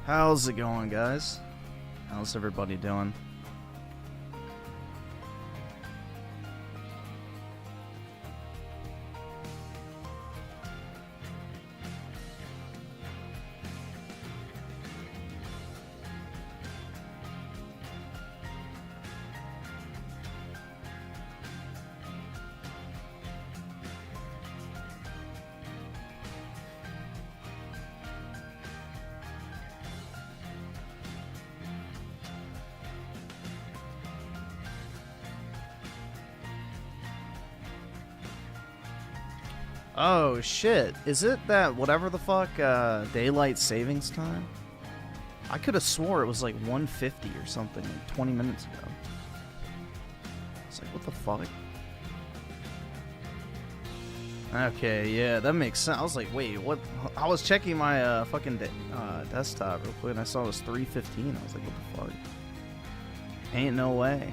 How's it going, guys? How's everybody doing? Oh shit, is it that whatever the fuck daylight savings time? I could have swore it was like 150 or something like 20 minutes ago. It's like, what the fuck? Okay, yeah, that makes sense. I was like, wait, what? I was checking my fucking desktop real quick and I saw it was 3:15. I was like, what the fuck? Ain't no way.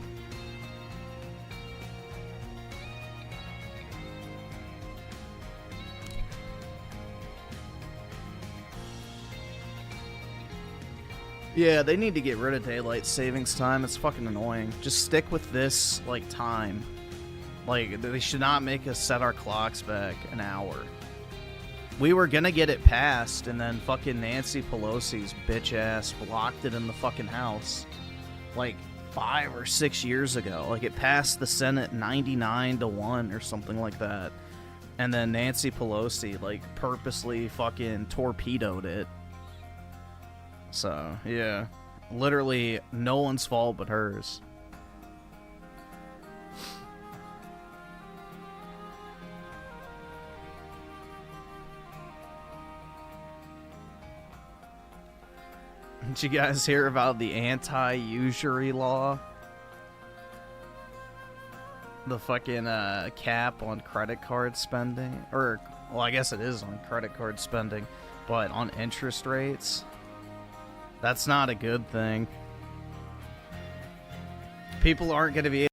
Yeah, they need to get rid of daylight savings time. It's fucking annoying. Just stick with this, like, time. Like, they should not make us set our clocks back an hour. We were gonna get it passed, and then fucking Nancy Pelosi's bitch ass blocked it in the fucking House. Like, 5 or 6 years ago. Like, it passed the Senate 99-1 or something like that. And then Nancy Pelosi, like, purposely fucking torpedoed it. So, yeah. Literally, no one's fault but hers. Did you guys hear about the anti-usury law? The fucking cap on credit card spending? Or, well, I guess it is on credit card spending, but on interest rates? That's not a good thing. People aren't going to be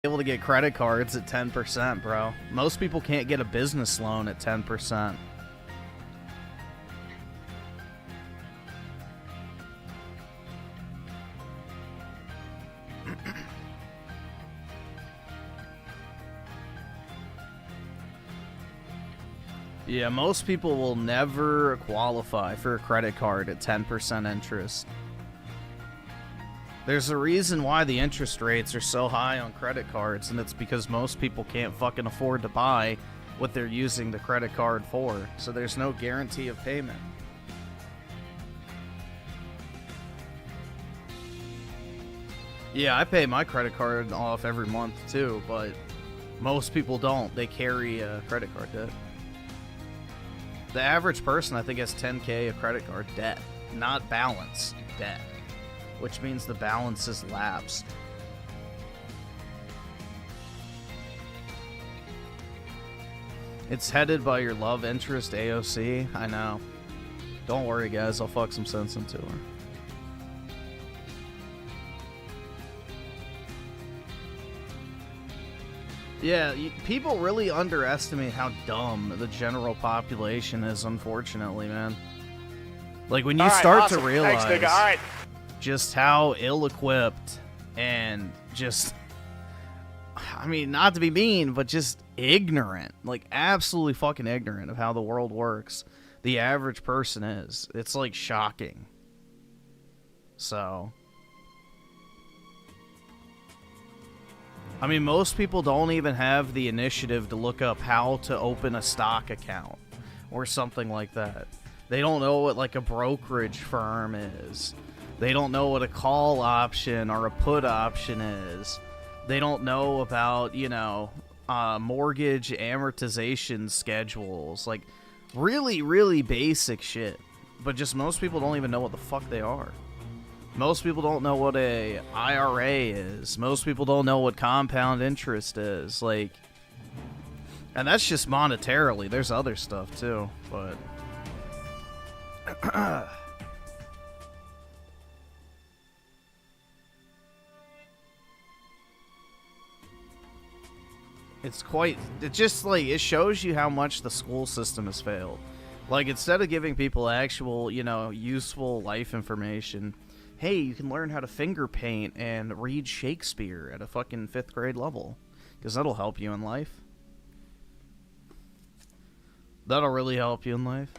able to get credit cards at 10%, bro. Most people can't get a business loan at 10%. Yeah, most people will never qualify for a credit card at 10% interest. There's a reason why the interest rates are so high on credit cards, and it's because most people can't fucking afford to buy what they're using the credit card for, so there's no guarantee of payment. Yeah, I pay my credit card off every month too, but most people don't. They carry a credit card debt. The average person, I think, has 10K of credit card debt, not balance, debt, which means the balance is lapsed. It's headed by your love interest, AOC. I know. Don't worry, guys. I'll fuck some sense into her. Yeah, people really underestimate how dumb the general population is, unfortunately, man. Like, when you start to realize just how ill-equipped and just, I mean, not to be mean, but just ignorant, like, absolutely fucking ignorant of how the world works the average person is. It's, like, shocking. So, I mean, most people don't even have the initiative to look up how to open a stock account or something like that. They don't know what, like, a brokerage firm is. They don't know what a call option or a put option is. They don't know about, you know, mortgage amortization schedules. Like, really, really basic shit. But just most people don't even know what the fuck they are. Most people don't know what a IRA is. Most people don't know what compound interest is. Like, and that's just monetarily. There's other stuff too, but It's quite... It just, like, it shows you how much the school system has failed. Like, instead of giving people actual, you know, useful life information, hey, you can learn how to finger paint and read Shakespeare at a fucking 5th grade level. Because that'll help you in life. That'll really help you in life.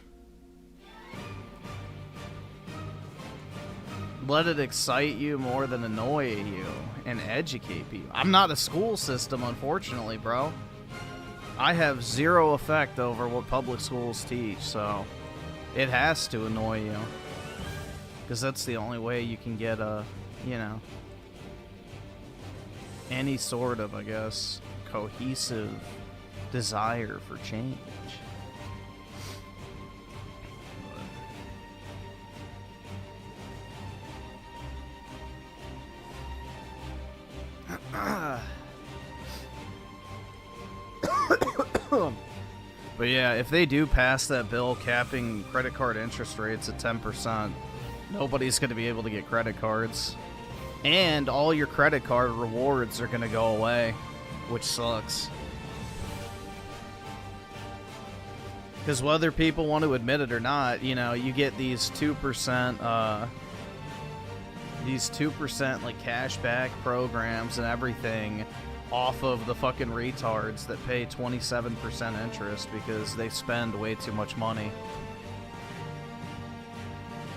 Let it excite you more than annoy you and educate people. I'm not a school system, unfortunately, bro. I have zero effect over what public schools teach, so it has to annoy you. Because that's the only way you can get a, you know, any sort of, I guess, cohesive desire for change. But yeah, if they do pass that bill capping credit card interest rates at 10%, nobody's going to be able to get credit cards. And all your credit card rewards are going to go away, which sucks. Because whether people want to admit it or not, you know, you get these 2%, like cashback programs and everything off of the fucking retards that pay 27% interest because they spend way too much money.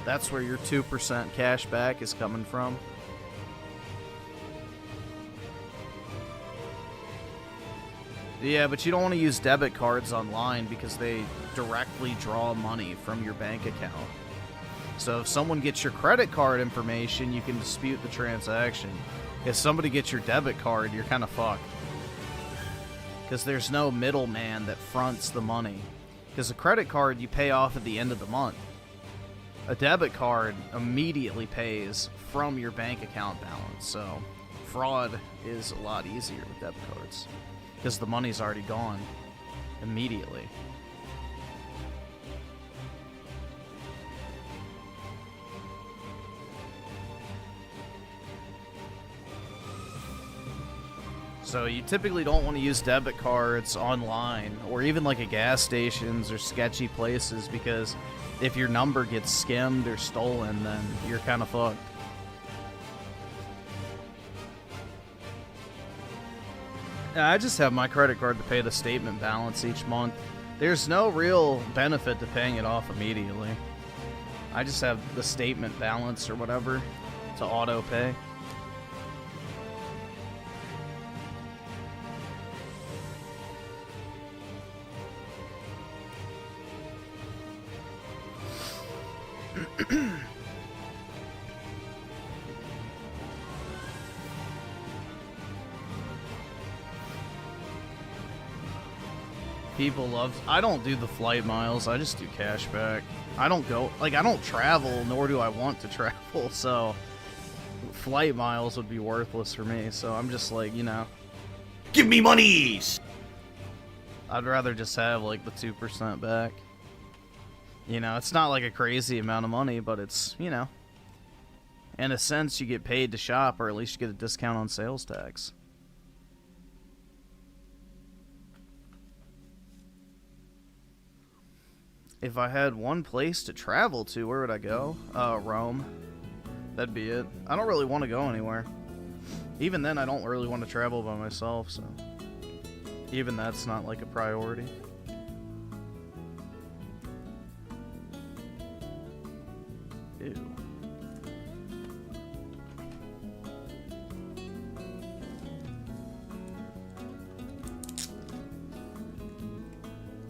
That's where your 2% cashback is coming from. Yeah, but you don't want to use debit cards online because they directly draw money from your bank account. So if someone gets your credit card information, you can dispute the transaction. If somebody gets your debit card, you're kind of fucked. Because there's no middleman that fronts the money. Because a credit card you pay off at the end of the month. A debit card immediately pays from your bank account balance. So fraud is a lot easier with debit cards. Because the money's already gone immediately. So you typically don't want to use debit cards online or even like at gas stations or sketchy places because if your number gets skimmed or stolen, then you're kind of fucked. I just have my credit card to pay the statement balance each month. There's no real benefit to paying it off immediately. I just have the statement balance or whatever to auto pay. People love... I don't do the flight miles. I just do cashback. I don't go... Like, I don't travel, nor do I want to travel, so... Flight miles would be worthless for me, so I'm just like, you know... Give me monies! I'd rather just have, like, the 2% back. You know, it's not like a crazy amount of money, but it's, you know... In a sense, you get paid to shop, or at least you get a discount on sales tax. If I had one place to travel to, where would I go? Rome. That'd be it. I don't really want to go anywhere. Even then, I don't really want to travel by myself, so... Even that's not, like, a priority. Ew.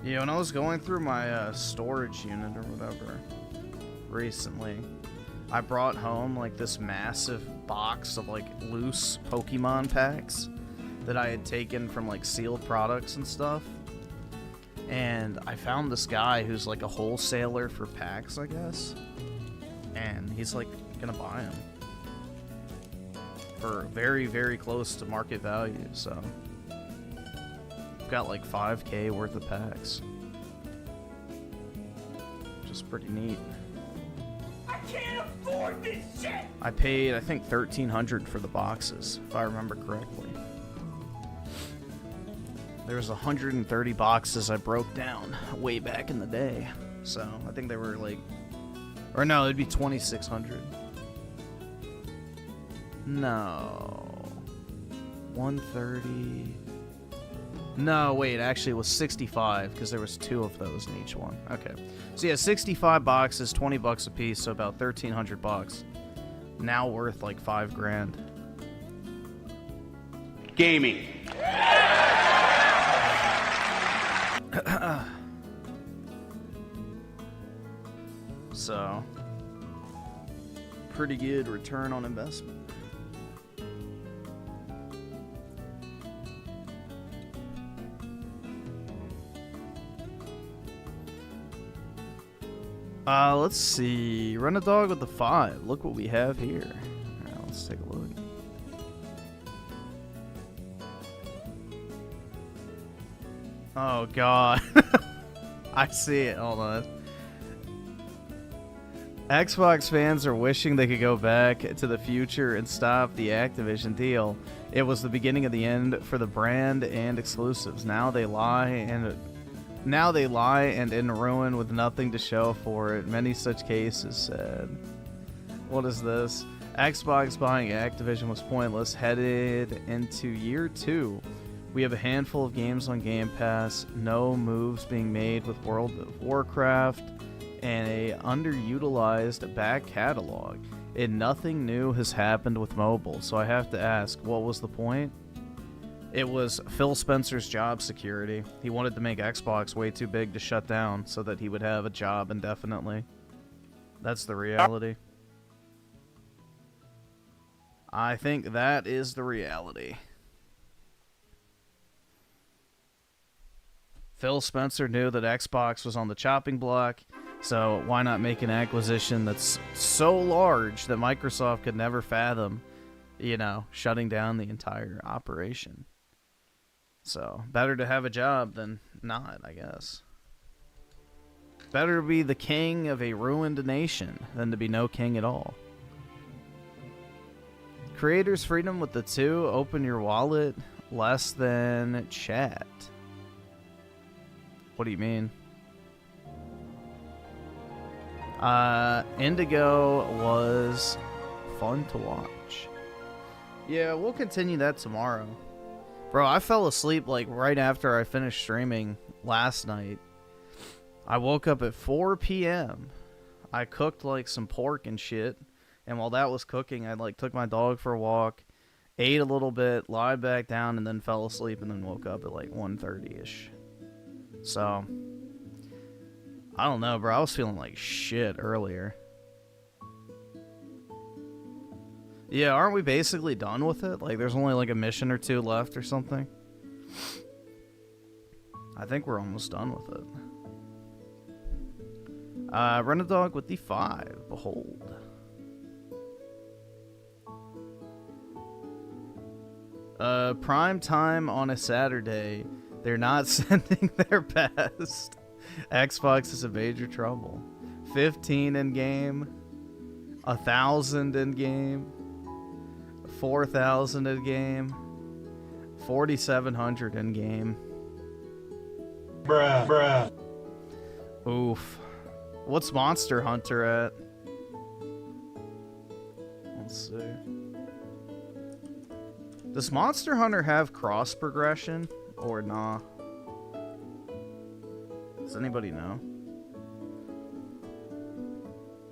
Yeah, when I was going through my storage unit or whatever recently, I brought home like this massive box of like loose Pokemon packs that I had taken from like sealed products and stuff. And I found this guy who's like a wholesaler for packs, I guess. And he's like gonna buy them for very, very close to market value, so... Got like 5K worth of packs, which is pretty neat. I can't afford this shit! I paid, I think, $1,300 for the boxes, if I remember correctly. There was 130 boxes I broke down way back in the day. So I think they were like, or no, it'd be 2,600. No. 130. No, wait, actually it was 65 because there was 2 of those in each one. Okay. So yeah, 65 boxes, 20 bucks a piece, so about 1,300 bucks. Now worth like 5 grand. Gaming. So, pretty good return on investment. Let's see. Run a dog with the 5. Look what we have here. All right, let's take a look. Oh, God. I see it. Hold on. Xbox fans are wishing they could go back to the future and stop the Activision deal. It was the beginning of the end for the brand and exclusives. Now they lie and in ruin with nothing to show for it. Many such cases said. What is this? Xbox buying Activision was pointless. Headed into year 2. We have a handful of games on Game Pass, no moves being made with World of Warcraft, and a underutilized back catalog. And nothing new has happened with mobile, so I have to ask, what was the point? It was Phil Spencer's job security. He wanted to make Xbox way too big to shut down so that he would have a job indefinitely. That's the reality. I think that is the reality. Phil Spencer knew that Xbox was on the chopping block, so why not make an acquisition that's so large that Microsoft could never fathom, shutting down the entire operation. So, better to have a job than not, I guess. Better to be the king of a ruined nation than to be no king at all. Creators freedom with the 2. Open your wallet. Less than chat. What do you mean? Indigo was fun to watch. Yeah, we'll continue that tomorrow. Bro, I fell asleep like right after I finished streaming last night. I woke up at 4 p.m. I cooked like some pork and shit. And while that was cooking, I like took my dog for a walk, ate a little bit, lied back down, and then fell asleep and then woke up at like 1:30-ish. So, I don't know, bro. I was feeling like shit earlier. Yeah, aren't we basically done with it? Like, there's only like a mission or 2 left or something. I think we're almost done with it. Run a dog with the 5. Behold. Prime time on a Saturday. They're not sending their best. Xbox is in major trouble. 15 in game. 1,000 in game. 4,000 in game. 4,700 in game. Bruh. Oof. What's Monster Hunter at? Let's see. Does Monster Hunter have cross progression or nah? Does anybody know?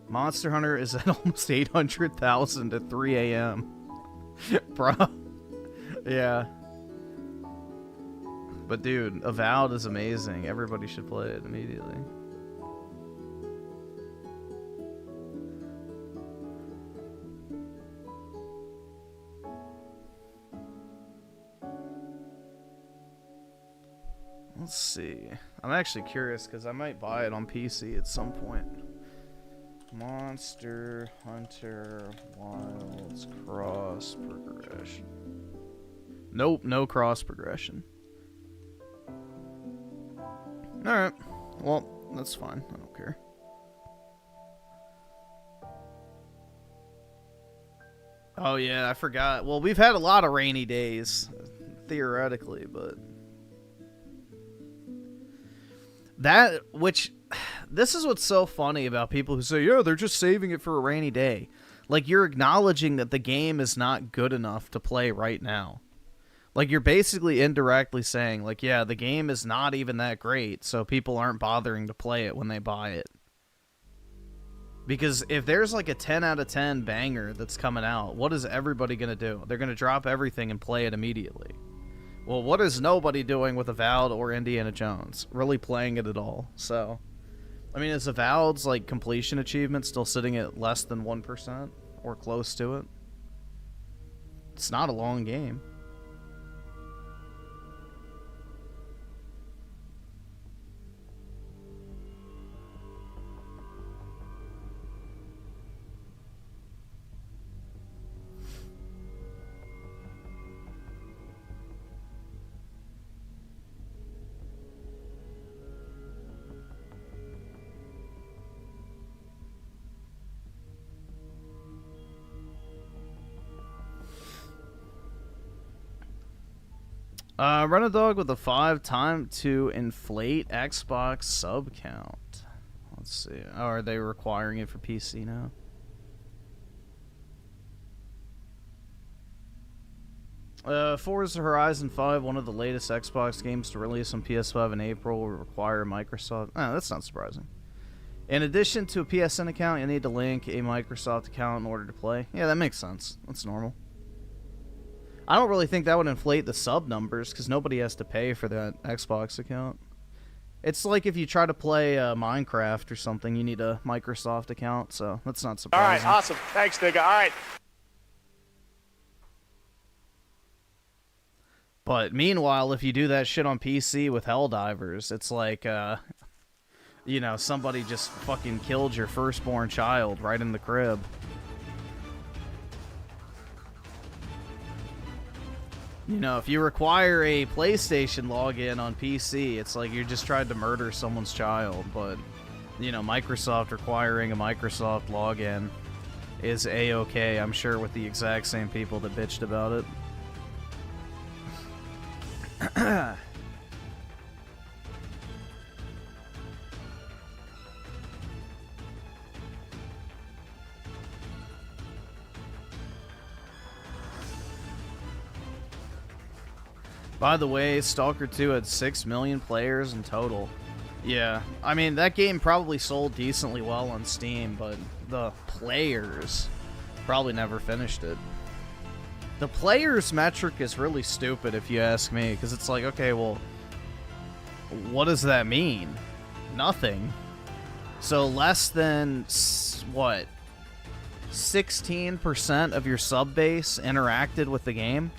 Monster Hunter is at almost 800,000 at 3 a.m. Bruh. Yeah. But dude, Avowed is amazing. Everybody should play it immediately. Let's see. I'm actually curious because I might buy it on PC at some point. Monster Hunter Wilds cross progression. Nope, no cross progression. Alright. Well, that's fine. I don't care. Oh yeah, I forgot. Well, we've had a lot of rainy days, theoretically, but This is what's so funny about people who say, yeah, they're just saving it for a rainy day. Like, you're acknowledging that the game is not good enough to play right now. Like, you're basically indirectly saying, like, yeah, the game is not even that great, so people aren't bothering to play it when they buy it. Because if there's like a 10 out of 10 banger that's coming out, what is everybody going to do? They're going to drop everything and play it immediately. Well, what is nobody doing with Avowed or Indiana Jones? Really playing it at all. So, I mean, is Avowed's like completion achievement still sitting at less than 1% or close to it? It's not a long game. Run a dog with a 5 time to inflate Xbox sub count. Let's see. Oh, are they requiring it for PC now? Forza Horizon 5, one of the latest Xbox games to release on PS5 in April, will require Microsoft. Oh, that's not surprising. In addition to a PSN account, you need to link a Microsoft account in order to play. Yeah, that makes sense. That's normal. I don't really think that would inflate the sub numbers because nobody has to pay for that Xbox account. It's like if you try to play Minecraft or something, you need a Microsoft account, so that's not surprising. All right, awesome. Thanks, nigga. All right. But meanwhile, if you do that shit on PC with Helldivers, it's like, you know, somebody just fucking killed your firstborn child right in the crib. You know, if you require a PlayStation login on PC, it's like you just tried to murder someone's child. But, you know, Microsoft requiring a Microsoft login is A-okay, I'm sure, with the exact same people that bitched about it. By the way, Stalker 2 had 6 million players in total. Yeah, I mean, that game probably sold decently well on Steam, but the players probably never finished it. The players metric is really stupid if you ask me, because it's like, okay, well, what does that mean? Nothing. So less than, what, 16% of your sub base interacted with the game?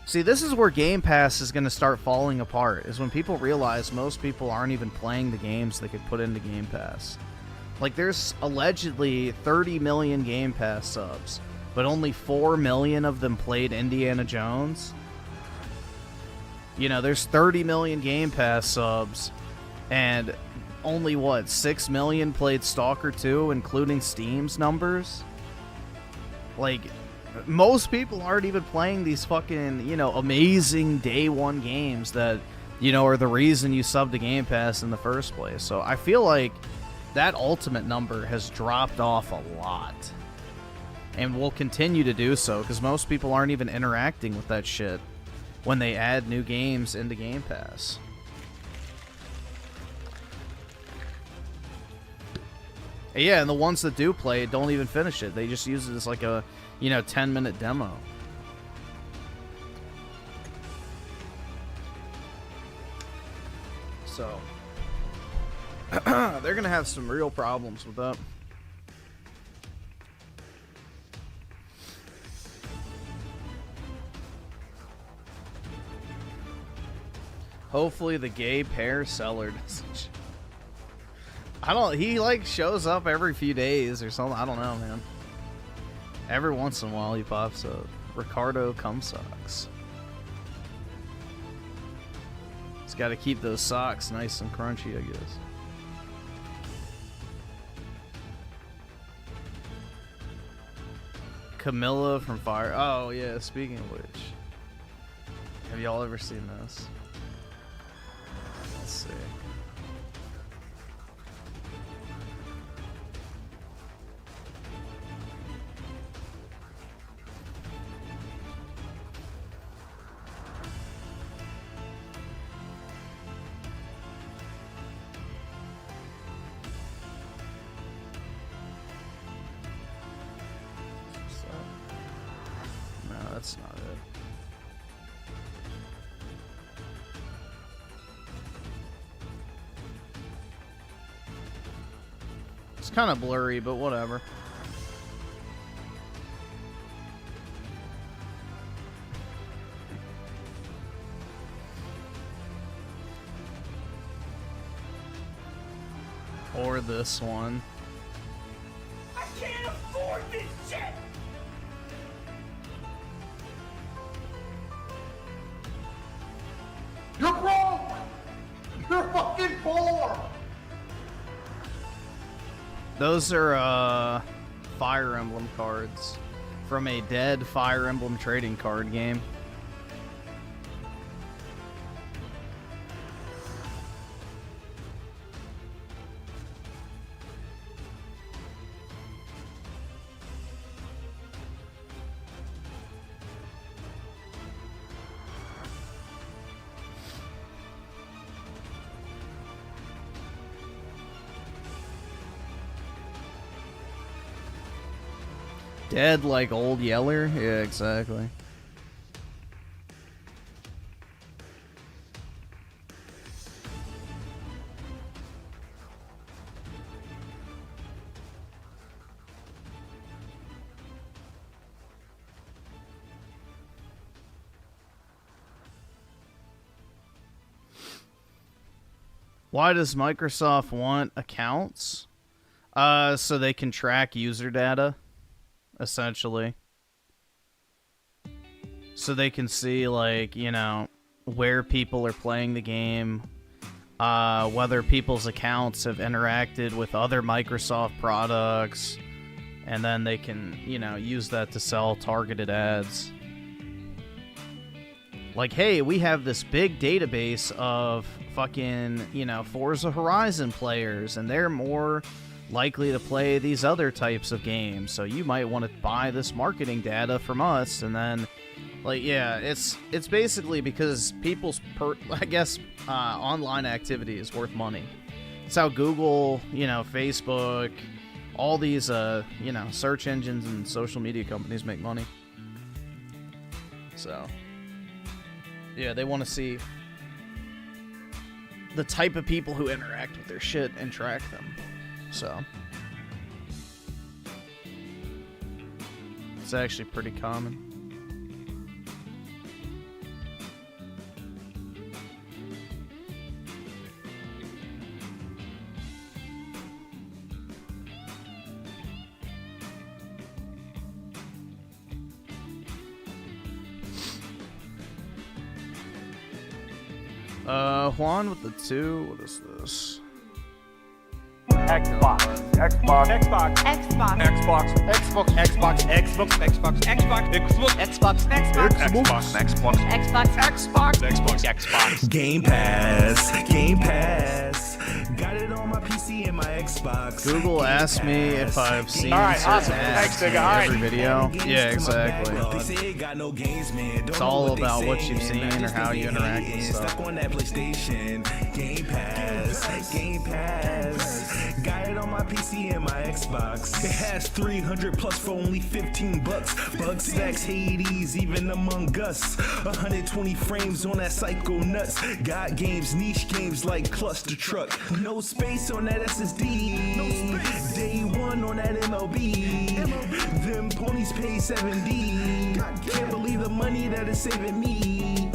See, this is where Game Pass is going to start falling apart, is when people realize most people aren't even playing the games they could put into Game Pass. Like, there's allegedly 30 million Game Pass subs, but only 4 million of them played Indiana Jones. You know, there's 30 million Game Pass subs, and only, what, 6 million played Stalker 2, including Steam's numbers? Like, most people aren't even playing these fucking, you know, amazing day one games that, you know, are the reason you sub to Game Pass in the first place. So I feel like that ultimate number has dropped off a lot. And will continue to do so, because most people aren't even interacting with that shit when they add new games into Game Pass. Yeah, and the ones that do play it don't even finish it. They just use it as like a, you know, 10-minute demo. So, they're going to have some real problems with that. Hopefully the gay pear seller doesn't. He like shows up every few days or something. I don't know, man. Every once in a while he pops up. Ricardo Cumsocks. He's got to keep those socks nice and crunchy, I guess. Camilla from Fire. Oh, yeah, speaking of which. Have y'all ever seen this? Let's see. that's not it. It's kind of blurry, but whatever. Or this one. I can't afford this shit! You're broke! You're fucking poor! Those are Fire Emblem cards from a dead Fire Emblem trading card game. Dead like Old Yeller? Yeah, exactly. Why does Microsoft want accounts? So they can track user data, essentially. So they can see, like, you know, where people are playing the game, whether people's accounts have interacted with other Microsoft products, and then they can, you know, use that to sell targeted ads. Like, hey, we have this big database of fucking, you know, Forza Horizon players, and they're more likely to play these other types of games, so you might want to buy this marketing data from us. And then, like, yeah, it's basically because people's online activity is worth money. It's how Google, you know, Facebook, all these you know, search engines and social media companies make money. So yeah, they want to see the type of people who interact with their shit and track them. So it's actually pretty common. Juan with the 2. What is this? Xbox. Xbox. Xbox. Xbox. Xbox. Xbox. Xbox. Xbox. Xbox. Xbox. Xbox. Xbox. Xbox. Xbox. Xbox. Xbox. Game Pass. Game Pass. Got it on my PC and my Xbox. Google asked me if I've seen All right, certain awesome. ads Thanks, nigga. in All right. every video. Yeah, exactly. They say got no games, man. It's all about what you've seen or how you interact with stuff. Stuck on that PlayStation. Game Pass. Game Pass. Got it on my PC and my Xbox. It has 300 plus for only $15. Bug stacks, Hades, even Among Us. 120 frames on that Psycho Nuts. Got games, niche games like Cluster Truck. No space on that SSD. No space. Day one on that MLB. Them ponies pay 70. Can't believe the money that is saving me.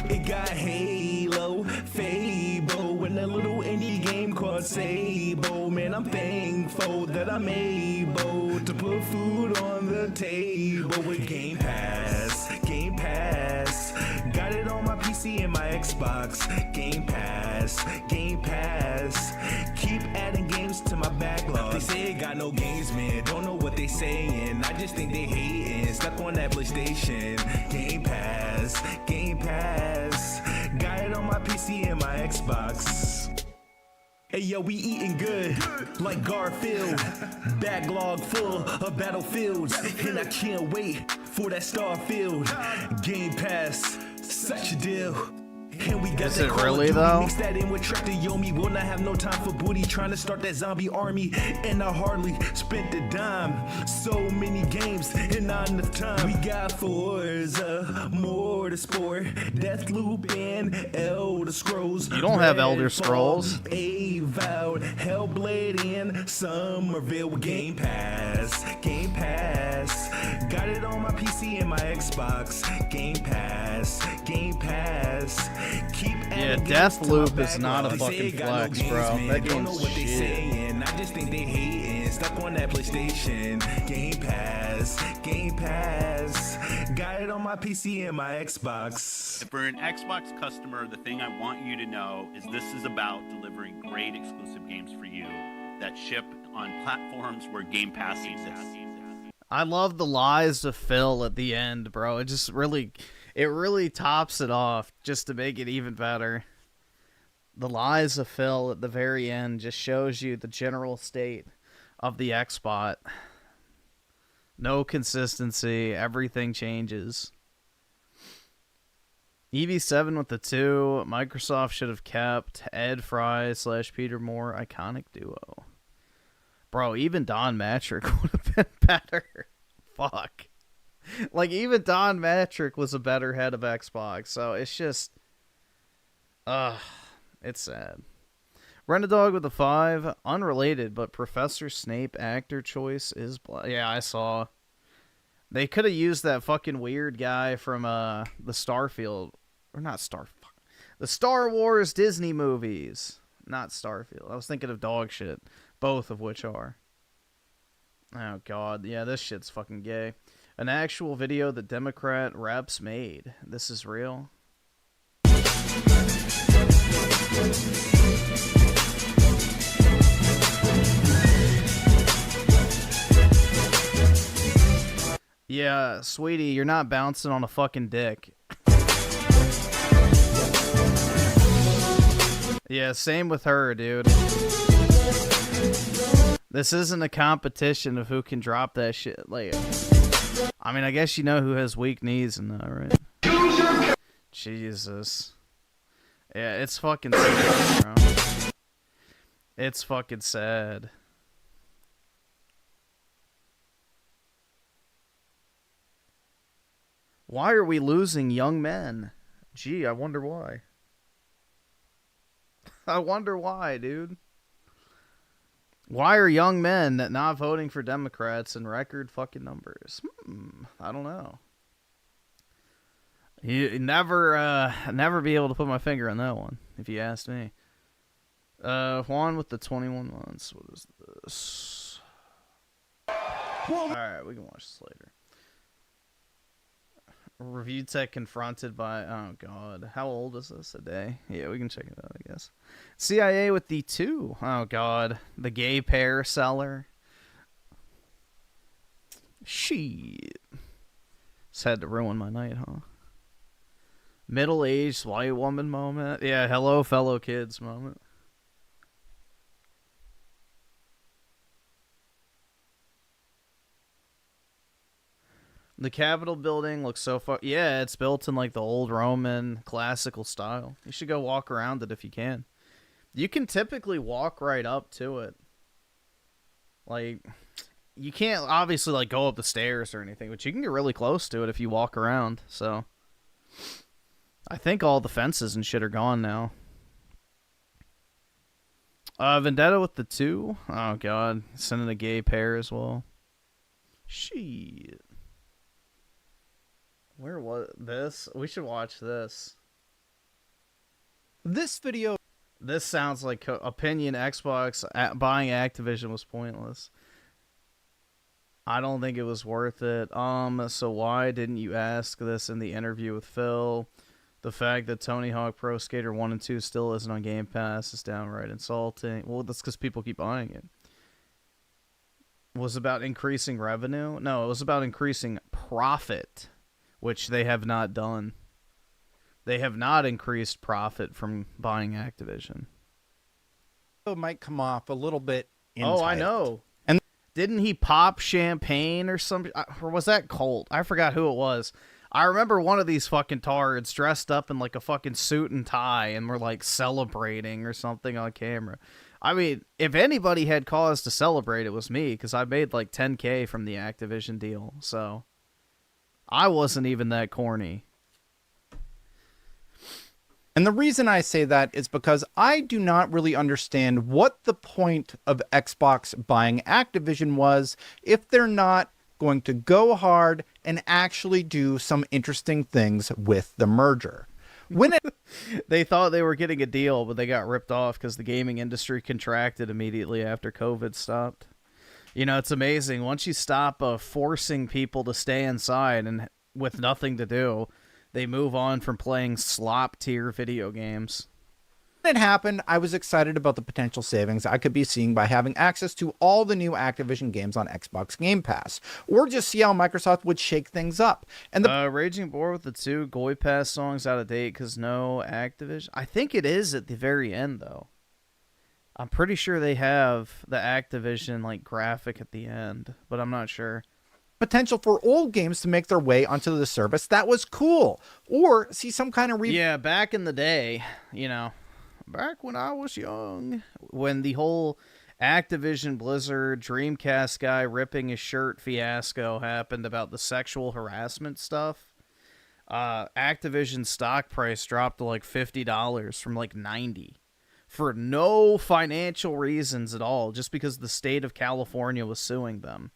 It got Halo, Fable, and a little indie game called Sable. Man, I'm thankful that I'm able to put food on the table with Game Pass. Game Pass. Got it on my PC and my Xbox. Game Pass. Game Pass. Keep adding games to my backlog. They say it got no games, man. Don't know what they saying. I just think they hating. Stuck on that PlayStation. Game Pass. Game Pass. Got it on my PC and my Xbox. Hey yo, we eating good, like Garfield. Backlog full of battlefields, and I can't wait for that Starfield. Game Pass, such a deal. And we got Is that it Call of really, Duty, though? Mix that in with Trek to Yomi. Will not have no time for booty. Trying to start that zombie army. And I hardly spent the dime. So many games and not enough time. We got Forza, Motorsport, Deathloop, and Elder Scrolls. You don't have Elder Scrolls. Avowed, Hellblade, and Somerville with Game Pass. Game Pass. Got it on my PC and my Xbox. Game Pass. Game Pass. Keep Yeah, Deathloop is not a fucking flex, bro. That game's shit. I just think they hating. Stuck on that PlayStation. Game Pass. Game Pass. Got it on my PC and my Xbox. For an Xbox customer, the thing I want you to know is this is about delivering great exclusive games for you that ship on platforms where Game Pass exists. I love the lies of Phil at the end, bro. It really tops it off just to make it even better. The lies of Phil at the very end just shows you the general state of the Xbox. No consistency. Everything changes. EV7 with the 2. Microsoft should have kept Ed Fry / Peter Moore. Iconic duo. Bro, even Don Matrick would have been better. Fuck. Like, even Don Matrick was a better head of Xbox. So, it's just... it's sad. Rent-A-Dog with a 5. Unrelated, but Professor Snape actor choice is... Yeah, I saw. They could have used that fucking weird guy from the Starfield... Or not the Star Wars Disney movies. Not Starfield. I was thinking of dog shit. Both of which are. Oh, God. Yeah, this shit's fucking gay. An actual video that Democrat reps made. This is real. Yeah, sweetie, you're not bouncing on a fucking dick. Yeah, same with her, dude. This isn't a competition of who can drop that shit. Like, I mean, I guess you know who has weak knees and that, right? Jesus. Yeah, it's fucking sad, bro. It's fucking sad. Why are we losing young men? Gee, I wonder why. I wonder why, dude. Why are young men not voting for Democrats in record fucking numbers? I don't know. You never be able to put my finger on that one, if you ask me. Juan with the 21 months. What is this? Alright, we can watch this later. Review tech confronted by... Oh, God. How old is this? A day? Yeah, we can check it out, I guess. CIA with the 2. Oh, God. The gay pair seller. Shit. Just had to ruin my night, huh? Middle-aged white woman moment. Yeah, hello, fellow kids moment. The Capitol building looks so far... Yeah, it's built in like the old Roman classical style. You should go walk around it if you can. You can typically walk right up to it. Like, you can't obviously like go up the stairs or anything, but you can get really close to it if you walk around. So, I think all the fences and shit are gone now. Vendetta with the 2. Oh, God. Sending a gay pair as well. Shit. Where was this? We should watch this. This video. This sounds like opinion Xbox buying Activision was pointless. I don't think it was worth it. So why didn't you ask this in the interview with Phil? The fact that Tony Hawk Pro Skater 1 and 2 still isn't on Game Pass is downright insulting. Well, that's because people keep buying it. Was about increasing revenue? No, it was about increasing profit, which they have not done. They have not increased profit from buying Activision. It might come off a little bit entitled. Oh, I know. Didn't he pop champagne or something? Or was that Colt? I forgot who it was. I remember one of these fucking tards dressed up in like a fucking suit and tie and were like celebrating or something on camera. I mean, if anybody had cause to celebrate, it was me, because I made like 10K from the Activision deal. So I wasn't even that corny. And the reason I say that is because I do not really understand what the point of Xbox buying Activision was if they're not going to go hard and actually do some interesting things with the merger. When it They thought they were getting a deal, but they got ripped off because the gaming industry contracted immediately after COVID stopped. You know, it's amazing. Once you stop forcing people to stay inside and with nothing to do, they move on from playing slop tier video games. it happened, I was excited about the potential savings I could be seeing by having access to all the new Activision games on Xbox Game Pass, or just see how Microsoft would shake things up. And the Raging Boar with the 2 Goy Pass songs out of date because no Activision. I think it is at the very end, though. I'm pretty sure they have the Activision like graphic at the end, but I'm not sure. potential for old games to make their way onto the service, that was cool. Or see some kind of Yeah, back in the day, you know, back when I was young, when the whole Activision Blizzard Dreamcast guy ripping his shirt fiasco happened about the sexual harassment stuff, Activision stock price dropped to like $50 from like $90 for no financial reasons at all, just because the state of California was suing them.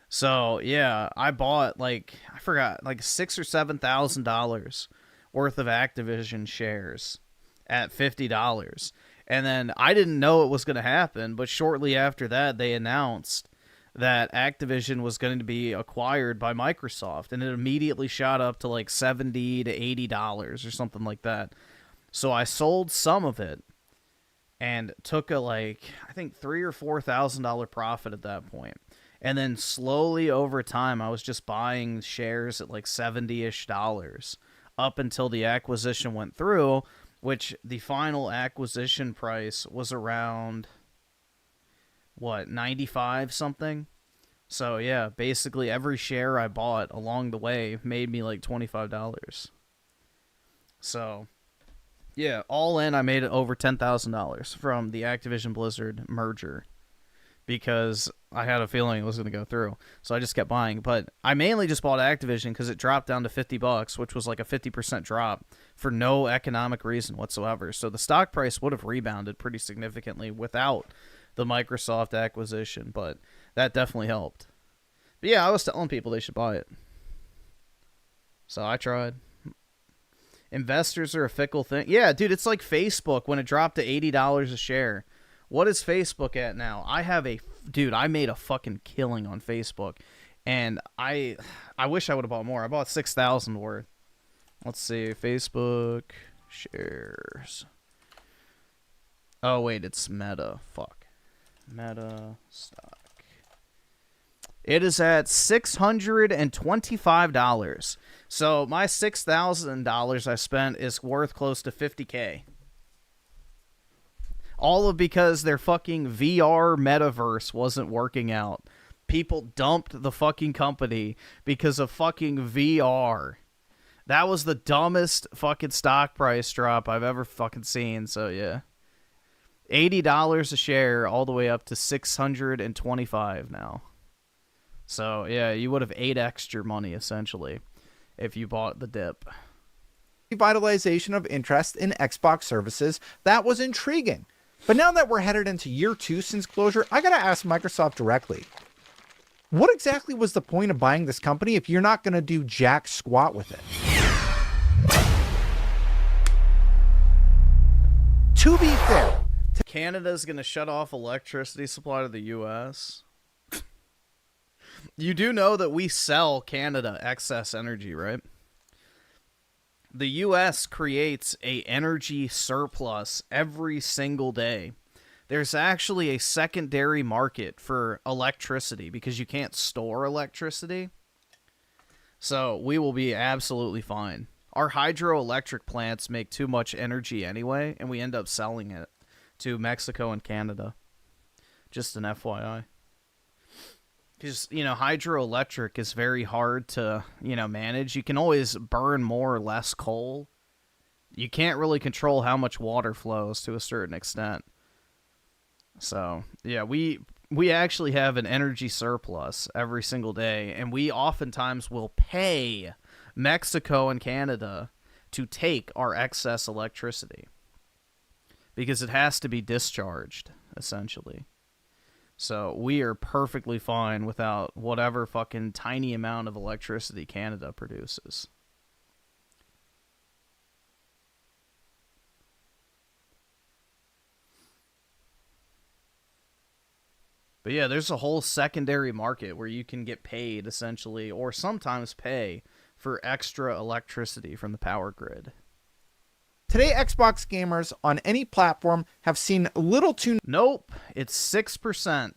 So yeah, I bought like, I forgot, like $6,000 or $7,000 worth of Activision shares at $50. And then I didn't know it was going to happen, but shortly after that, they announced that Activision was going to be acquired by Microsoft, and it immediately shot up to like $70 to $80 or something like that. So I sold some of it and took a like, I think $3,000 or $4,000 profit at that point. And then slowly over time, I was just buying shares at like $70-ish up until the acquisition went through, which the final acquisition price was around, what, 95 something? So yeah, basically every share I bought along the way made me like $25. So yeah, all in, I made it over $10,000 from the Activision Blizzard merger, because I had a feeling it was going to go through. So I just kept buying. But I mainly just bought Activision because it dropped down to $50, which was like a 50% drop for no economic reason whatsoever. So the stock price would have rebounded pretty significantly without the Microsoft acquisition, but that definitely helped. But yeah, I was telling people they should buy it. So I tried. Investors are a fickle thing. Yeah, dude, it's like Facebook when it dropped to $80 a share. What is Facebook at now? I made a fucking killing on Facebook, and I wish I would have bought more. I bought 6,000 worth. Let's see, Facebook shares. Oh wait, it's Meta. Fuck, Meta stock. It is at $625. So my $6,000 I spent is worth close to $50K. All of because their fucking VR metaverse wasn't working out. People dumped the fucking company because of fucking VR. That was the dumbest fucking stock price drop I've ever fucking seen. So yeah, $80 a share all the way up to $625 now. So yeah, you would have 8x'd your money essentially if you bought the dip. revitalization of interest in Xbox services, that was intriguing. But now that we're headed into year 2 since closure, I gotta ask Microsoft directly, what exactly was the point of buying this company if you're not gonna do jack squat with it? To be fair, Canada's gonna shut off electricity supply to the U.S. You do know that we sell Canada excess energy, right? The U.S. creates a energy surplus every single day. There's actually a secondary market for electricity because you can't store electricity. So we will be absolutely fine. Our hydroelectric plants make too much energy anyway, and we end up selling it to Mexico and Canada. Just an FYI. Because, hydroelectric is very hard to, manage. You can always burn more or less coal. You can't really control how much water flows to a certain extent. So, yeah, we actually have an energy surplus every single day, and we oftentimes will pay Mexico and Canada to take our excess electricity. Because it has to be discharged, essentially. So we are perfectly fine without whatever fucking tiny amount of electricity Canada produces. But yeah, there's a whole secondary market where you can get paid, essentially, or sometimes pay for extra electricity from the power grid. Today, Xbox gamers on any platform have seen little to... Nope, it's 6%.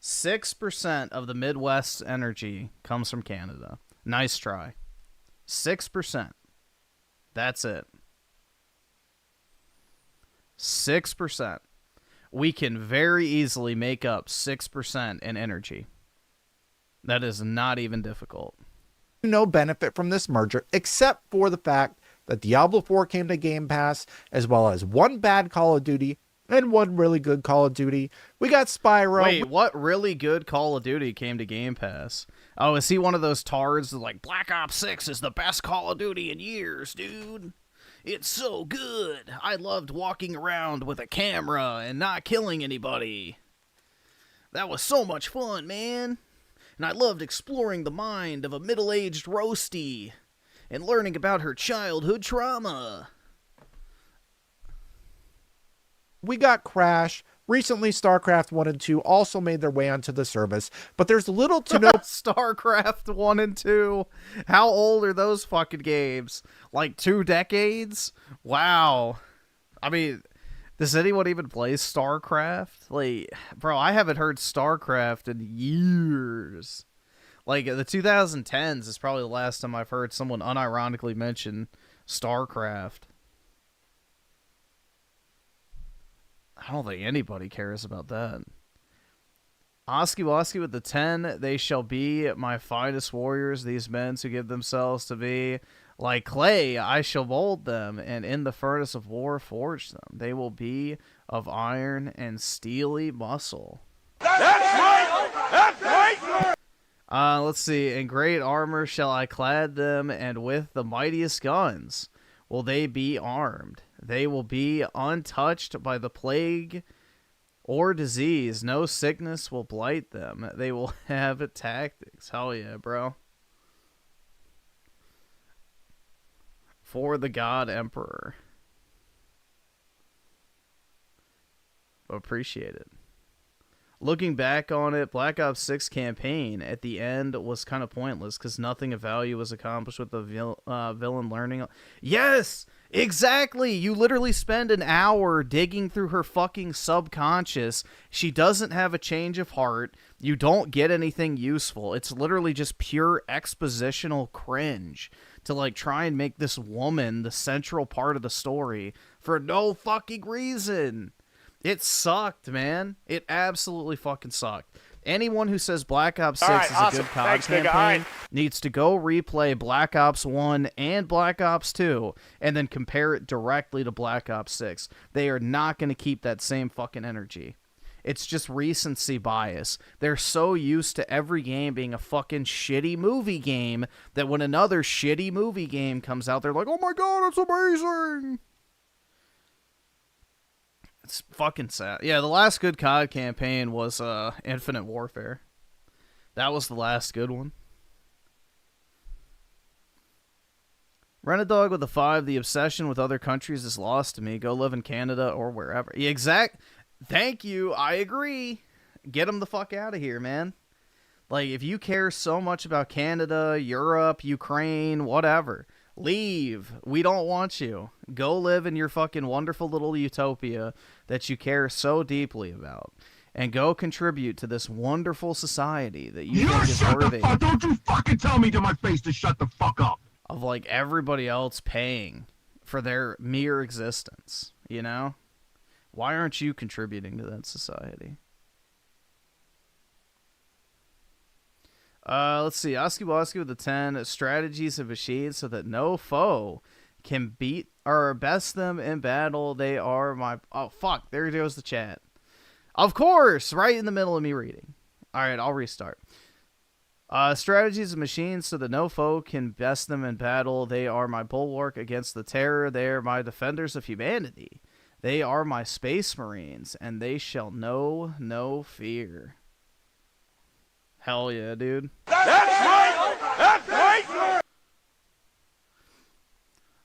6% of the Midwest's energy comes from Canada. Nice try. 6%. That's it. 6%. We can very easily make up 6% in energy. That is not even difficult. No benefit from this merger, except for the fact that Diablo 4 came to Game Pass, as well as one bad Call of Duty and one really good Call of Duty. We got Spyro. Wait, what really good Call of Duty came to Game Pass? Oh, is he one of those tards that like, Black Ops 6 is the best Call of Duty in years, dude? It's so good. I loved walking around with a camera and not killing anybody. That was so much fun, man. And I loved exploring the mind of a middle-aged roastie and learning about her childhood trauma. We got Crash. Recently, StarCraft 1 and 2 also made their way onto the service, but there's little to no... StarCraft 1 and 2? How old are those fucking games? Like 2 decades? Wow. I mean, does anyone even play StarCraft? Like, bro, I haven't heard StarCraft in years. Like, the 2010s is probably the last time I've heard someone unironically mention StarCraft. I don't think anybody cares about that. Oski Woski with the 10. They shall be my finest warriors, these men who give themselves to be. Like clay, I shall mold them, and in the furnace of war forge them. They will be of iron and steely muscle. That's right! That's right! Let's see. In great armor shall I clad them, and with the mightiest guns will they be armed. They will be untouched by the plague or disease. No sickness will blight them. They will have tactics. Hell yeah, bro. For the God Emperor. Appreciate it. Looking back on it, Black Ops 6 campaign at the end was kind of pointless because nothing of value was accomplished with the villain learning. Yes, exactly. You literally spend an hour digging through her fucking subconscious. She doesn't have a change of heart. You don't get anything useful. It's literally just pure expositional cringe to like try and make this woman the central part of the story for no fucking reason. It sucked, man. It absolutely fucking sucked. Anyone who says Black Ops 6 is a good COD campaign needs to go replay Black Ops 1 and Black Ops 2 and then compare it directly to Black Ops 6. They are not going to keep that same fucking energy. It's just recency bias. They're so used to every game being a fucking shitty movie game that when another shitty movie game comes out, they're like, oh my god, it's amazing! It's fucking sad. Yeah, the last good COD campaign was Infinite Warfare. That was the last good one. Renadog with a 5. The obsession with other countries is lost to me. Go live in Canada or wherever. Yeah, Thank you. I agree. Get them the fuck out of here, man. Like, if you care so much about Canada, Europe, Ukraine, whatever, leave. We don't want you. Go live in your fucking wonderful little utopia that you care so deeply about. And go contribute to this wonderful society that you think is worthy. Don't you fucking tell me to my face to shut the fuck up. Of, like, everybody else paying for their mere existence, you know? Why aren't you contributing to that society? Let's see. Oski Woski with the 10 strategies of machines so that no foe can beat or best them in battle. They are my... Oh, fuck. There goes the chat. Of course! Right in the middle of me reading. All right, I'll restart. Strategies of machines so that no foe can best them in battle. They are my bulwark against the terror. They are my defenders of humanity. They are my space marines, and they shall know no fear. Hell yeah, dude. That's right!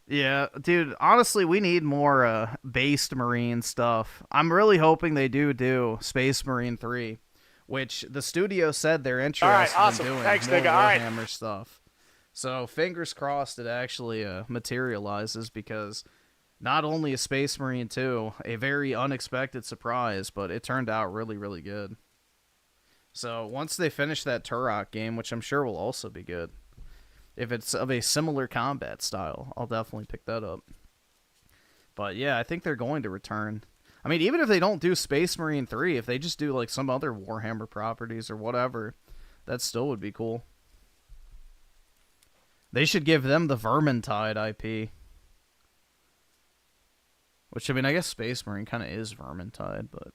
Yeah, dude, honestly, we need more based marine stuff. I'm really hoping they do Space Marine 3, which the studio said they're interested in doing Thanks, more nigga. All right. Warhammer stuff. So fingers crossed it actually materializes, because not only is Space Marine 2 a very unexpected surprise, but it turned out really, really good. So once they finish that Turok game, which I'm sure will also be good, if it's of a similar combat style, I'll definitely pick that up. But yeah, I think they're going to return. I mean, even if they don't do Space Marine 3, if they just do like some other Warhammer properties or whatever, that still would be cool. They should give them the Vermintide IP. Which, I mean, I guess Space Marine kind of is Vermintide, but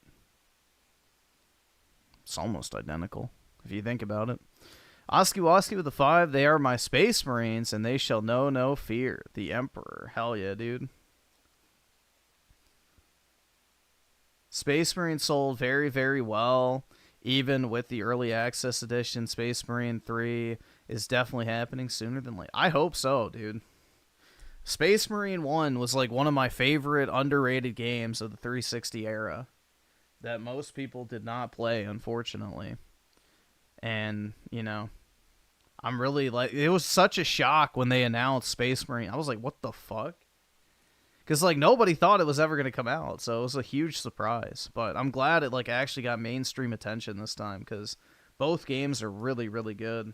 it's almost identical, if you think about it. Oski Woski with the 5, they are my Space Marines, and they shall know no fear. The Emperor. Hell yeah, dude. Space Marine sold very, very well. Even with the early access edition, Space Marine 3 is definitely happening sooner than later. I hope so, dude. Space Marine 1 was like one of my favorite underrated games of the 360 era that most people did not play, unfortunately. And, you know, I'm really like, it was such a shock when they announced Space Marine. I was like, what the fuck? Because, like, nobody thought it was ever going to come out, so it was a huge surprise. But I'm glad it, like, actually got mainstream attention this time, because both games are really, really good.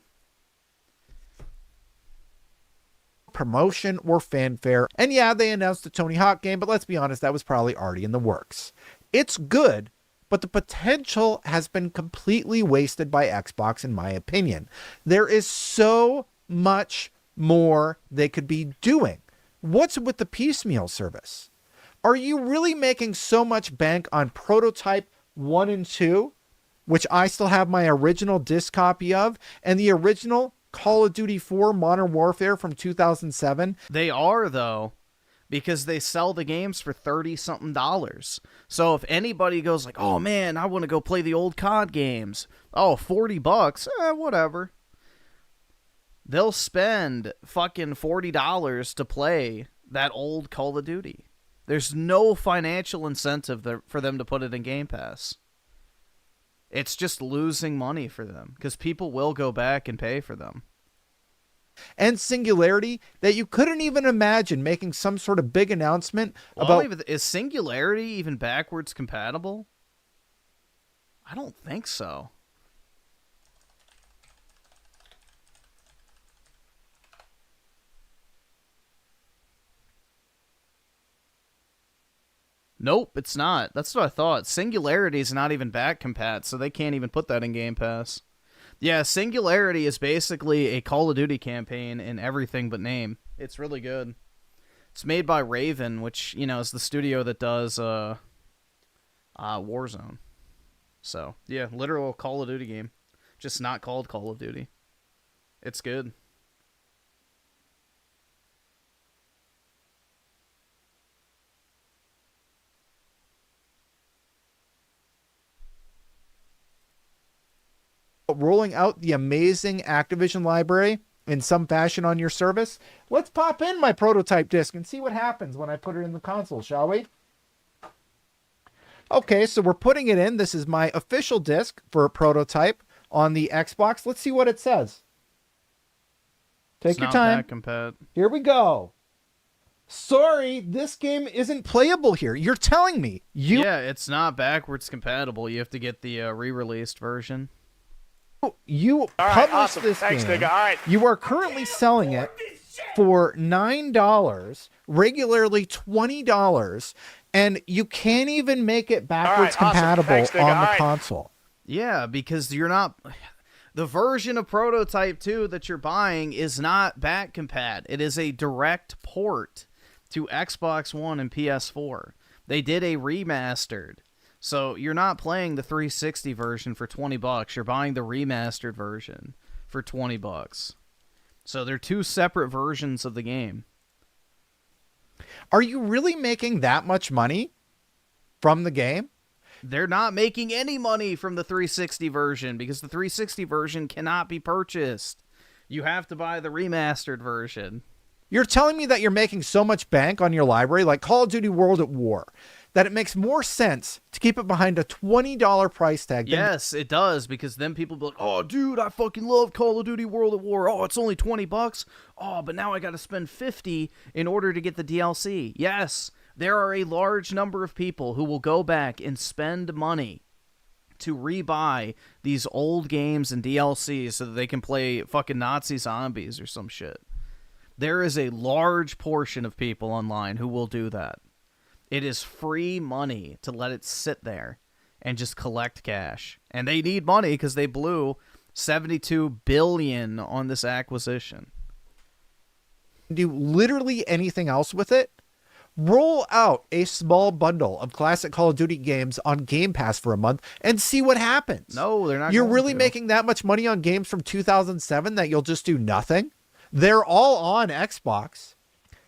Promotion or fanfare. And yeah, they announced the Tony Hawk game, but let's be honest, that was probably already in the works. It's good, but the potential has been completely wasted by Xbox, in my opinion. There is so much more they could be doing. What's with the piecemeal service? Are you really making so much bank on Prototype 1 and 2, which I still have my original disc copy of, and the original Call of Duty 4 Modern Warfare from 2007? They are, though, because they sell the games for $30-something. So if anybody goes like, oh man, I want to go play the old COD games. Oh, $40? Whatever. They'll spend fucking $40 to play that old Call of Duty. There's no financial incentive for them to put it in Game Pass. It's just losing money for them, because people will go back and pay for them. And Singularity, that you couldn't even imagine making some sort of big announcement about... Is Singularity even backwards compatible? I don't think so. Nope, it's not. That's what I thought. Singularity is not even back compat, so they can't even put that in Game Pass. Yeah, Singularity is basically a Call of Duty campaign in everything but name. It's really good. It's made by Raven, which, you know, is the studio that does Warzone. So, yeah, literal Call of Duty game. Just not called Call of Duty. It's good. rolling out the amazing Activision library in some fashion on your service. Let's pop in my prototype disc and see what happens when I put it in the console, shall we? Okay, so we're putting it in. This is my official disc for a prototype on the Xbox. Let's see what it says. Take your time. Here we go. Sorry, this game isn't playable here. You're telling me. Yeah, it's not backwards compatible. You have to get the re-released version. You published this game. Nigga. All right. You are currently selling it for $9, regularly $20, and you can't even make it backwards compatible on the console. Yeah, because you're not... The version of Prototype 2 that you're buying is not back compat. It is a direct port to Xbox One and PS4. They did a remastered. So you're not playing the 360 version for $20. You're buying the remastered version for $20. So they're two separate versions of the game. Are you really making that much money from the game? They're not making any money from the 360 version because the 360 version cannot be purchased. You have to buy the remastered version. You're telling me that you're making so much bank on your library, like Call of Duty World at War, that it makes more sense to keep it behind a $20 price tag. Yes, it does, because then people be like, oh, dude, I fucking love Call of Duty World at War. Oh, it's only $20. Oh, but now I got to spend $50 in order to get the DLC. Yes, there are a large number of people who will go back and spend money to rebuy these old games and DLCs so that they can play fucking Nazi zombies or some shit. There is a large portion of people online who will do that. It is free money to let it sit there and just collect cash. And they need money because they blew $72 billion on this acquisition. Do literally anything else with it? Roll out a small bundle of classic Call of Duty games on Game Pass for a month and see what happens. No, they're not. You're really making that much money on games from 2007 that you'll just do nothing? They're all on Xbox.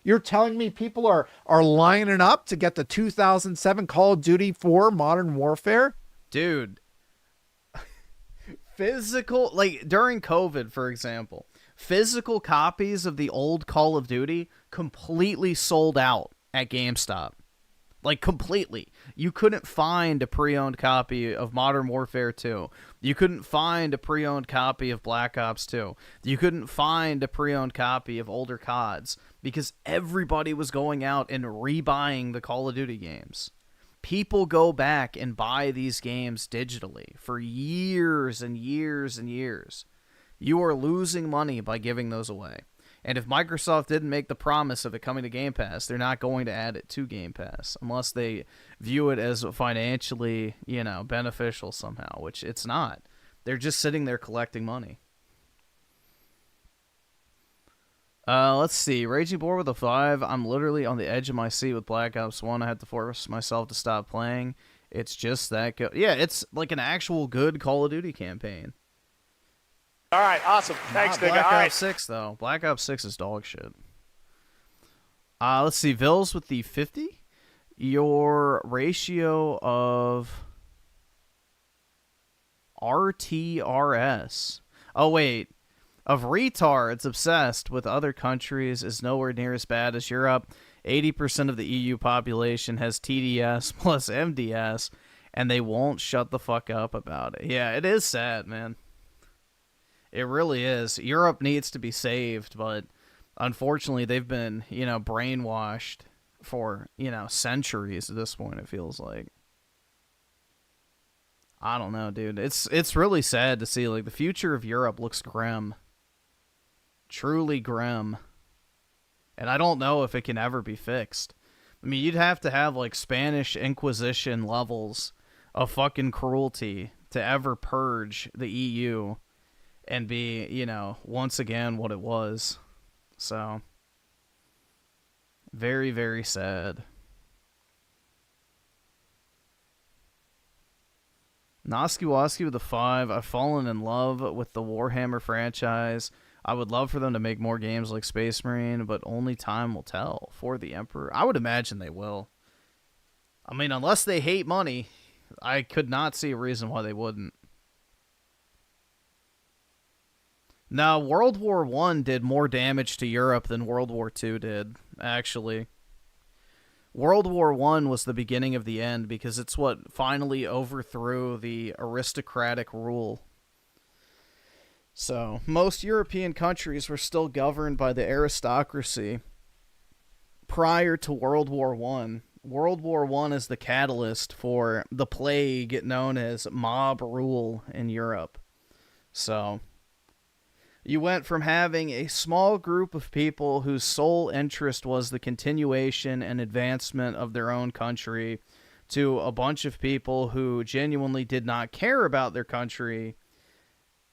You're telling me people are lining up to get the 2007 Call of Duty 4 Modern Warfare? Dude. Physical, like during COVID, for example, physical copies of the old Call of Duty completely sold out at GameStop. Like, completely. You couldn't find a pre-owned copy of Modern Warfare 2. You couldn't find a pre-owned copy of Black Ops 2. You couldn't find a pre-owned copy of older CODs because everybody was going out and rebuying the Call of Duty games. People go back and buy these games digitally for years and years and years. You are losing money by giving those away. And if Microsoft didn't make the promise of it coming to Game Pass, they're not going to add it to Game Pass unless they view it as financially, beneficial somehow, which it's not. They're just sitting there collecting money. Let's see. Raging Boar with a 5. I'm literally on the edge of my seat with Black Ops 1. I had to force myself to stop playing. It's just that good. Yeah, it's like an actual good Call of Duty campaign. All right, awesome. Thanks, nigga. Black All right. Ops 6, though. Black Ops 6 is dog shit. Let's see. Vils with the 50. Your ratio of RTRS. Oh, wait. Of retards obsessed with other countries is nowhere near as bad as Europe. 80% of the EU population has TDS plus MDS, and they won't shut the fuck up about it. Yeah, it is sad, man. It really is. Europe needs to be saved, but unfortunately they've been, brainwashed for, centuries at this point, it feels like. I don't know, dude. It's really sad to see, like, the future of Europe looks grim. Truly grim. And I don't know if it can ever be fixed. I mean, you'd have to have, like, Spanish Inquisition levels of fucking cruelty to ever purge the EU and be, once again what it was. So, very, very sad. Noski Woski with a 5. I've fallen in love with the Warhammer franchise. I would love for them to make more games like Space Marine, but only time will tell. For the Emperor, I would imagine they will. I mean, unless they hate money, I could not see a reason why they wouldn't. Now, World War I did more damage to Europe than World War II did, actually. World War I was the beginning of the end because it's what finally overthrew the aristocratic rule. So, most European countries were still governed by the aristocracy prior to World War I. World War I is the catalyst for the plague known as mob rule in Europe. So, you went from having a small group of people whose sole interest was the continuation and advancement of their own country to a bunch of people who genuinely did not care about their country,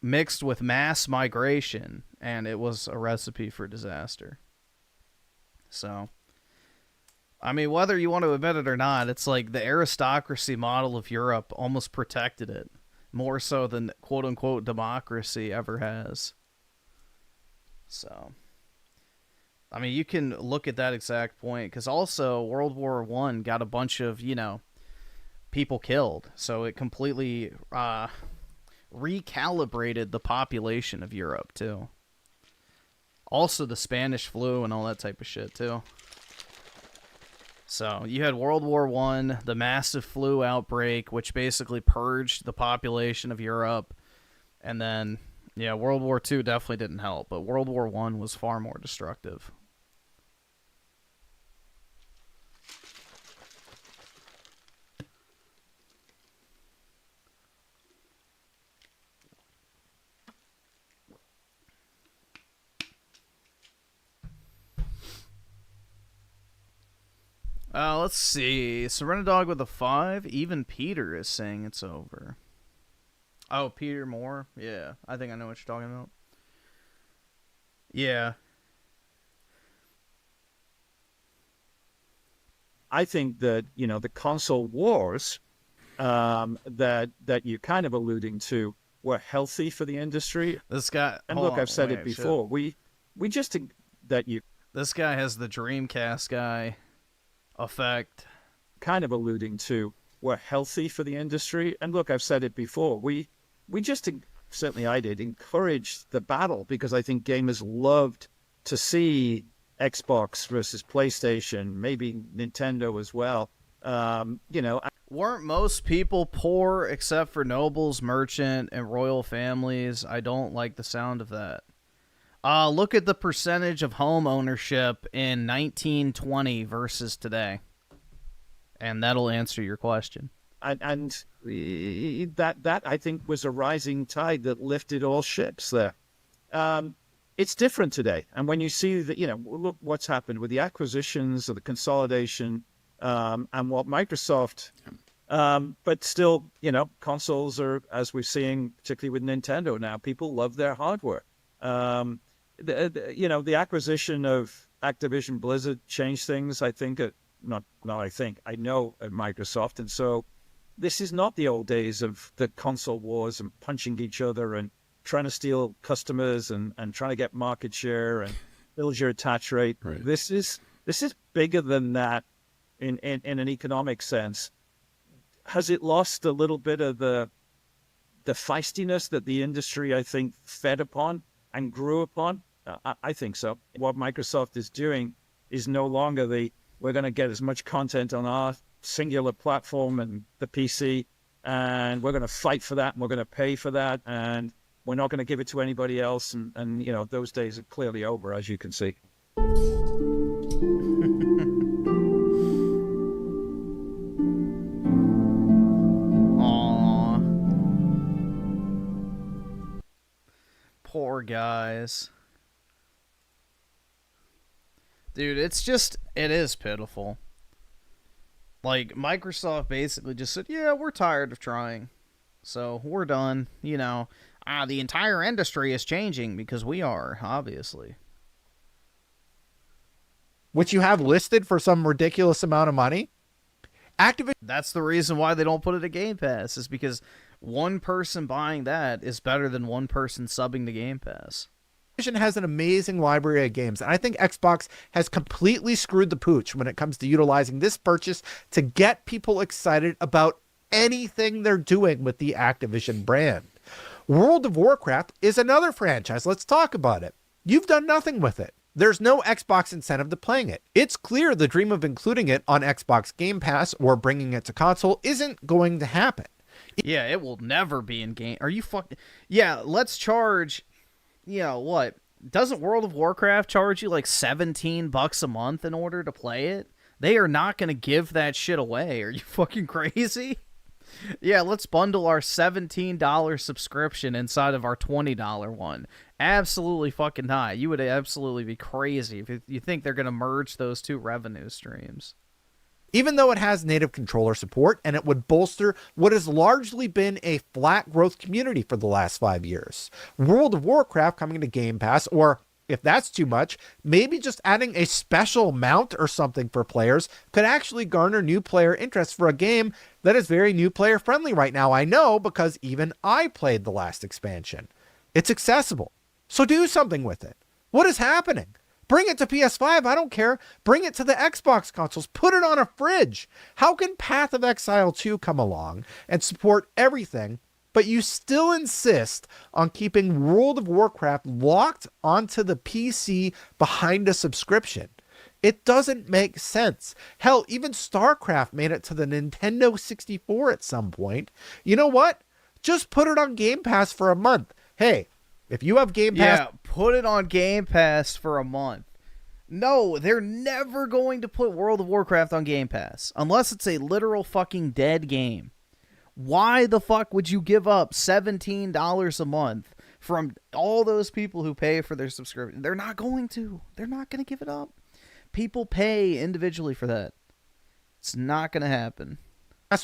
mixed with mass migration, and it was a recipe for disaster. So, I mean, whether you want to admit it or not, it's like the aristocracy model of Europe almost protected it more so than quote-unquote democracy ever has. So, I mean, you can look at that exact point, because also World War I got a bunch of, people killed. So it completely recalibrated the population of Europe, too. Also the Spanish flu and all that type of shit, too. So you had World War I, the massive flu outbreak, which basically purged the population of Europe. And then, yeah, World War II definitely didn't help, but World War I was far more destructive. Let's see. Serenadog with a 5. Even Peter is saying it's over. Oh, Peter Moore? Yeah, I think I know what you're talking about. Yeah. I think that, the console wars that you're kind of alluding to were healthy for the industry. This guy... And look, I've said it before. Shit. We just think that you... This guy has the Dreamcast guy effect. Kind of alluding to were healthy for the industry. And look, I've said it before. We just, certainly I did, encourage the battle, because I think gamers loved to see Xbox versus PlayStation, maybe Nintendo as well. Weren't most people poor except for nobles, merchant, and royal families? I don't like the sound of that. Look at the percentage of home ownership in 1920 versus today. And that'll answer your question. And that I think was a rising tide that lifted all ships there. It's different today. And when you see that, look what's happened with the acquisitions or the consolidation, and what Microsoft, but still, consoles are, as we're seeing, particularly with Nintendo now, people love their hardware. The acquisition of Activision Blizzard changed things, I think, I know at Microsoft. And so this is not the old days of the console wars and punching each other and trying to steal customers and trying to get market share and build your attach rate. Right. This is bigger than that in an economic sense. Has it lost a little bit of the feistiness that the industry, I think, fed upon and grew upon? I think so. What Microsoft is doing is no longer we're going to get as much content on our singular platform and the PC, and we're going to fight for that, and we're going to pay for that, and we're not going to give it to anybody else. And those days are clearly over, as you can see. Aww. Poor guys. Dude, it is pitiful. Like, Microsoft basically just said, yeah, we're tired of trying. So, we're done. The entire industry is changing because we are, obviously. Which you have listed for some ridiculous amount of money. Activision. That's the reason why they don't put it at Game Pass, is because one person buying that is better than one person subbing to Game Pass. Has an amazing library of games, and I think Xbox has completely screwed the pooch when it comes to utilizing this purchase to get people excited about anything they're doing with the Activision brand. World of Warcraft is another franchise. Let's talk about it. You've done nothing with it. There's no Xbox incentive to playing it. It's clear the dream of including it on Xbox Game Pass or bringing it to console isn't going to happen. Yeah, it will never be in game. Are you fucking... Yeah, let's charge... what? Doesn't World of Warcraft charge you like $17 a month in order to play it? They are not going to give that shit away. Are you fucking crazy? Yeah, let's bundle our $17 subscription inside of our $20 one. Absolutely fucking high. You would absolutely be crazy if you think they're going to merge those two revenue streams. even though it has native controller support, and it would bolster what has largely been a flat growth community for the last 5 years. World of Warcraft coming to Game Pass, or if that's too much, maybe just adding a special mount or something for players could actually garner new player interest for a game that is very new player friendly right now. I know, because even I played the last expansion. It's accessible. So do something with it. What is happening? Bring it to PS5, I don't care. Bring it to the Xbox consoles. Put it on a fridge. How can Path of Exile 2 come along and support everything, but you still insist on keeping World of Warcraft locked onto the PC behind a subscription? It doesn't make sense. Hell, even StarCraft made it to the Nintendo 64 at some point. You know what? Just put it on Game Pass for a month. Hey, if you have Game Pass... Yeah, put it on Game Pass for a month. No, they're never going to put World of Warcraft on Game Pass. Unless it's a literal fucking dead game. Why the fuck would you give up $17 a month from all those people who pay for their subscription? They're not going to. They're not going to give it up. People pay individually for that. It's not going to happen.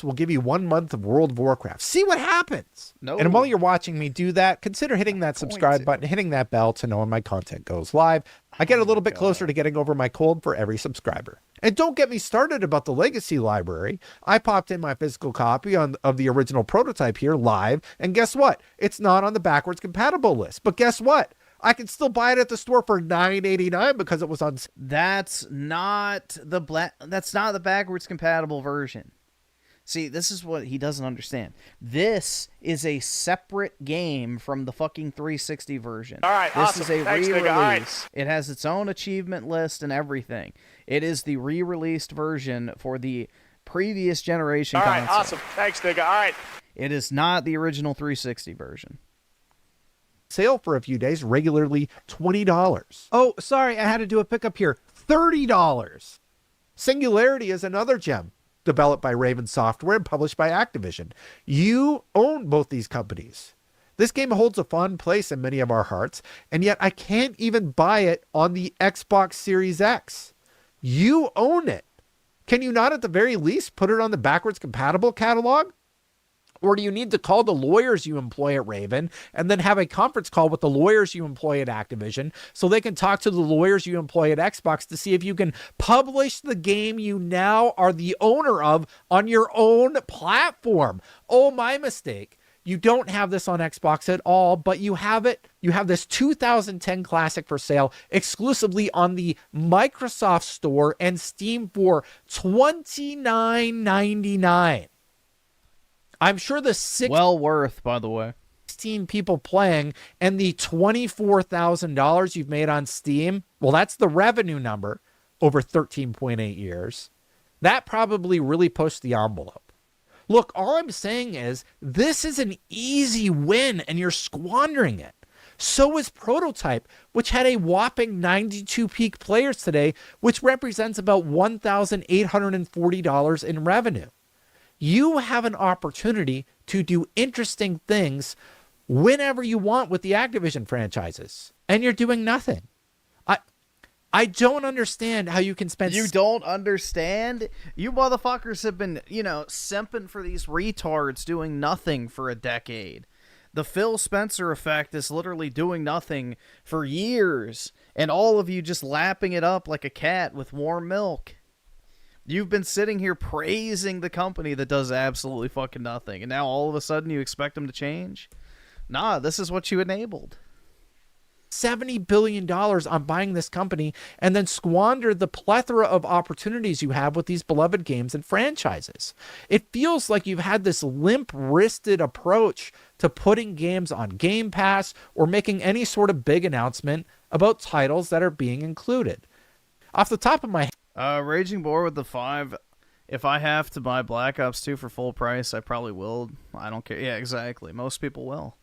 Will give you 1 month of World of Warcraft. See what happens. No. And while you're watching me do that, consider hitting that subscribe button, hitting that bell to know when my content goes live. I get a little bit closer to getting over my cold for every subscriber. And don't get me started about the Legacy library. I popped in my physical copy of the original prototype here live, and guess what? It's not on the backwards compatible list. But guess what? I can still buy it at the store for $9.89 because it was on. That's not the backwards compatible version. See, this is what he doesn't understand. This is a separate game from the fucking 360 version. All right, this awesome. is a Thanks, re-release. nigga. All right. It has its own achievement list and everything. It is the re-released version for the previous generation All console. right, awesome. Thanks, nigga. All right. It is not the original 360 version. Sale for a few days, regularly $20. Oh, sorry, I had to do a pickup here. $30. Singularity is another gem, developed by Raven Software and published by Activision. You own both these companies. This game holds a fond place in many of our hearts, and yet I can't even buy it on the Xbox Series X. You own it. Can you not at the very least put it on the backwards compatible catalog? Or do you need to call the lawyers you employ at Raven and then have a conference call with the lawyers you employ at Activision so they can talk to the lawyers you employ at Xbox to see if you can publish the game you now are the owner of on your own platform? Oh, my mistake. You don't have this on Xbox at all, but you have it. You have this 2010 classic for sale exclusively on the Microsoft Store and Steam for $29.99. I'm sure the well worth, by the way. 16 people playing and the $24,000 you've made on Steam, well, that's the revenue number over 13.8 years. That probably really pushed the envelope. Look, all I'm saying is this is an easy win and you're squandering it. So is Prototype, which had a whopping 92 peak players today, which represents about $1,840 in revenue. You have an opportunity to do interesting things whenever you want with the Activision franchises, and you're doing nothing. I don't understand how you can spend... You don't understand? You motherfuckers have been, simping for these retards doing nothing for a decade. The Phil Spencer effect is literally doing nothing for years, and all of you just lapping it up like a cat with warm milk. You've been sitting here praising the company that does absolutely fucking nothing, and now all of a sudden you expect them to change? Nah, this is what you enabled. $70 billion on buying this company and then squander the plethora of opportunities you have with these beloved games and franchises. It feels like you've had this limp-wristed approach to putting games on Game Pass or making any sort of big announcement about titles that are being included. Off the top of my head, Raging Boar with the 5. If I have to buy Black Ops 2 for full price, I probably will. I don't care. Yeah, exactly. Most people will.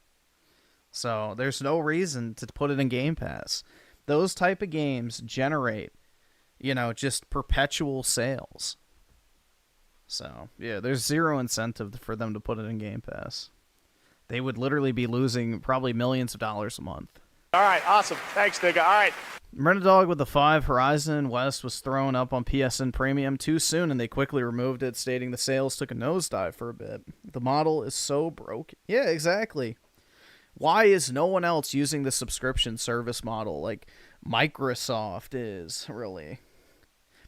So there's no reason to put it in Game Pass. Those type of games generate, just perpetual sales. So, yeah, there's zero incentive for them to put it in Game Pass. They would literally be losing probably millions of dollars a month. All right, awesome. Thanks, nigga. All right. Rent a Dog with the 5, Horizon West was thrown up on PSN Premium too soon, and they quickly removed it, stating the sales took a nosedive for a bit. The model is so broken. Yeah, exactly. Why is no one else using the subscription service model like Microsoft is, really?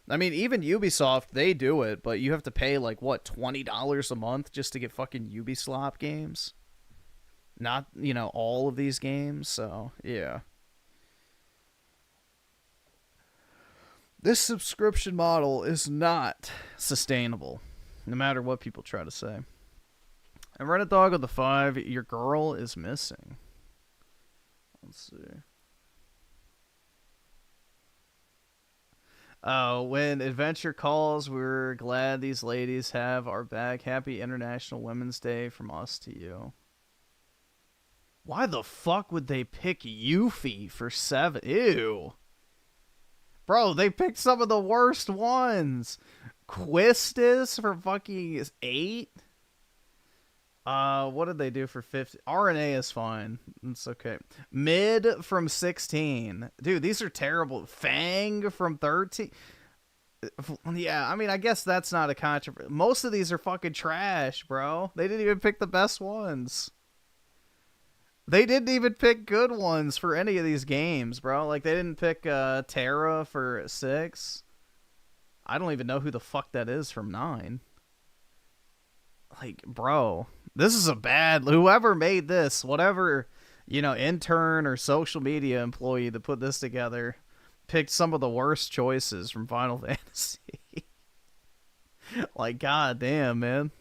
I mean, even Ubisoft, they do it, but you have to pay, like, what, $20 a month just to get fucking Ubisoft games? Not, you know, all of these games, so, yeah. This subscription model is not sustainable, no matter what people try to say. And Reddit Dog with the 5, your girl is missing. Let's see. Oh, when Adventure calls, we're glad these ladies have our back. Happy International Women's Day from us to you. Why the fuck would they pick Yuffie for 7? Ew. Bro, they picked some of the worst ones. Quistis for fucking 8? What did they do for 50? RNA is fine. It's okay. Mid from 16. Dude, these are terrible. Fang from 13. Yeah, I mean, I guess that's not a controversy. Most of these are fucking trash, bro. They didn't even pick the best ones. They didn't even pick good ones for any of these games, bro. Like, they didn't pick Terra for 6. I don't even know who the fuck that is from 9. Like, bro, this is a bad... Whoever made this, whatever, you know, intern or social media employee that put this together, picked some of the worst choices from Final Fantasy. Like, goddamn, man.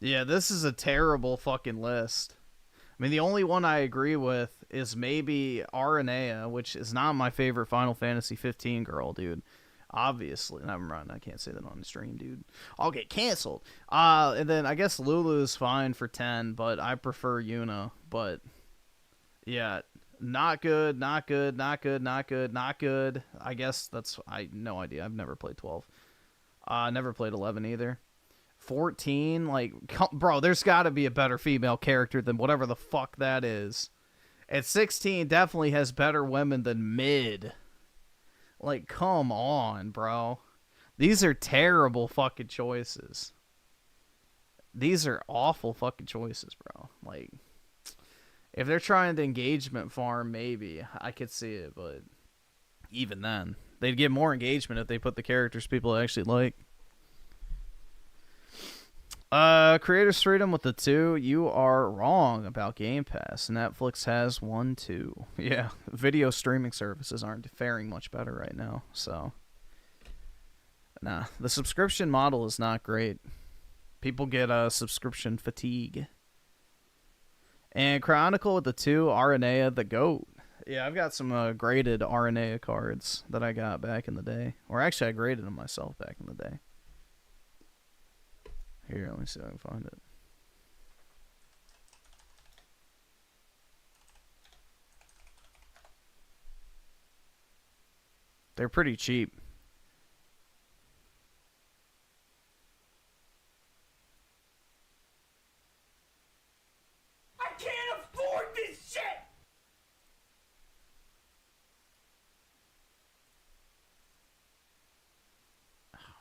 Yeah, this is a terrible fucking list. I mean, the only one I agree with is maybe Aranea, which is not my favorite Final Fantasy 15 girl, dude. Obviously. Never mind, I can't say that on the stream, dude. I'll get canceled. And then I guess Lulu is fine for 10, but I prefer Yuna. But, yeah, not good, not good, not good, not good, not good. I guess that's... no idea. I've never played 12. Never played 11 either. 14, like, bro, there's got to be a better female character than whatever the fuck that is. At 16, definitely has better women than Mid. Like, come on, bro. These are terrible fucking choices. These are awful fucking choices, bro. Like, if they're trying to engagement farm, maybe I could see it, but even then, they'd get more engagement if they put the characters people actually like. Creators Freedom with the 2. You are wrong about Game Pass. Netflix has 1 too. Yeah, video streaming services aren't faring much better right now, so. Nah, the subscription model is not great. People get subscription fatigue. And Chronicle with the 2, Aranea the GOAT. Yeah, I've got some graded Aranea cards that I got back in the day. Or actually, I graded them myself back in the day. Here, let me see if I can find it. They're pretty cheap. I can't afford this shit!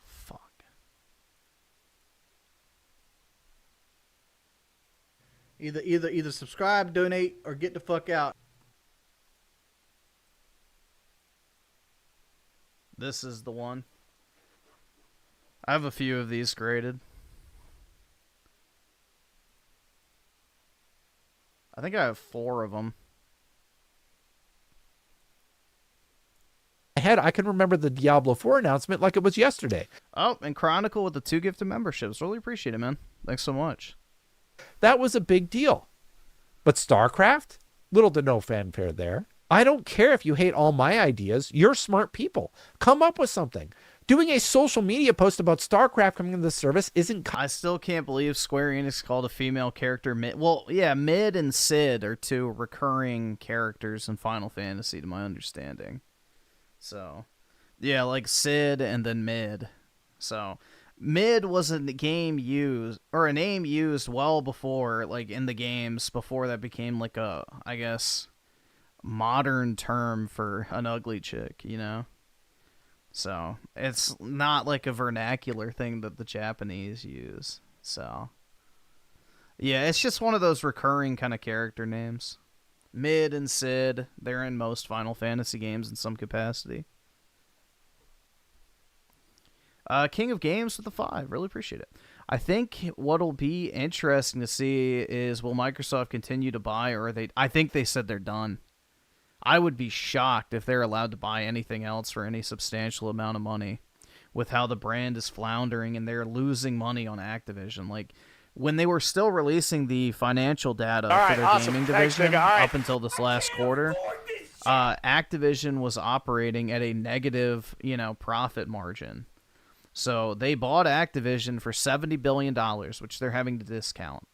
Fuck. Either subscribe, donate, or get the fuck out. This is the one. I have a few of these graded. I think I have 4 of them. I can remember the Diablo 4 announcement like it was yesterday. Oh, and Chronicle with the 2 gifted memberships. Really appreciate it, man. Thanks so much. That was a big deal. But StarCraft? Little to no fanfare there. I don't care if you hate all my ideas. You're smart people. Come up with something. Doing a social media post about StarCraft coming to the service isn't... I still can't believe Square Enix called a female character Mid. Well, yeah, Mid and Sid are two recurring characters in Final Fantasy, to my understanding. So, yeah, like Sid and then Mid. So, Mid was a name used well before, like, in the games, before that became, like, a, I guess, modern term for an ugly chick, you know? So, it's not like a vernacular thing that the Japanese use. So, yeah, it's just one of those recurring kind of character names. Mid and Sid, they're in most Final Fantasy games in some capacity. King of Games with a 5. Really appreciate it. I think what'll be interesting to see is, will Microsoft continue to buy, or are they... I think they said they're done. I would be shocked if they're allowed to buy anything else for any substantial amount of money with how the brand is floundering and they're losing money on Activision. Like, when they were still releasing the financial data for their gaming division up until this last quarter, Activision was operating at a negative, profit margin. So they bought Activision for $70 billion, which they're having to discount.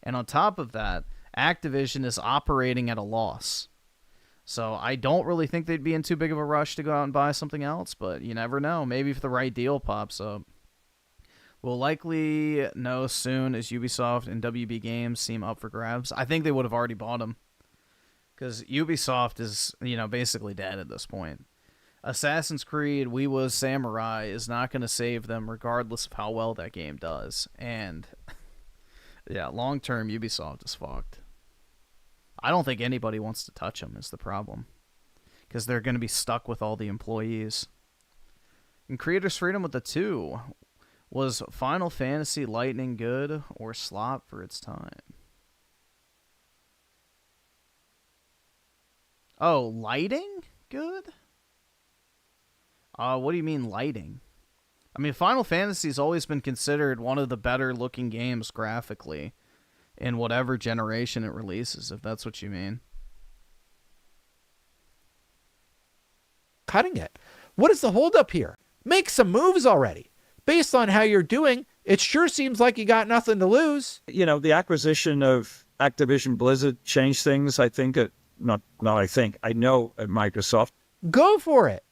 And on top of that, Activision is operating at a loss. So I don't really think they'd be in too big of a rush to go out and buy something else, but you never know. Maybe if the right deal pops up. We'll likely know soon as Ubisoft and WB Games seem up for grabs. I think they would have already bought them, because Ubisoft is, basically dead at this point. Assassin's Creed We Was Samurai is not going to save them regardless of how well that game does. And, yeah, long-term Ubisoft is fucked. I don't think anybody wants to touch them is the problem, because they're going to be stuck with all the employees. And Creators Freedom with the 2. Was Final Fantasy Lightning good or slop for its time? Oh, lighting good? What do you mean lighting? I mean, Final Fantasy's always been considered one of the better looking games graphically in whatever generation it releases, if that's what you mean. Cutting it. What is the holdup here? Make some moves already. Based on how you're doing, it sure seems like you got nothing to lose. The acquisition of Activision Blizzard changed things, I think, I know at Microsoft. Go for it.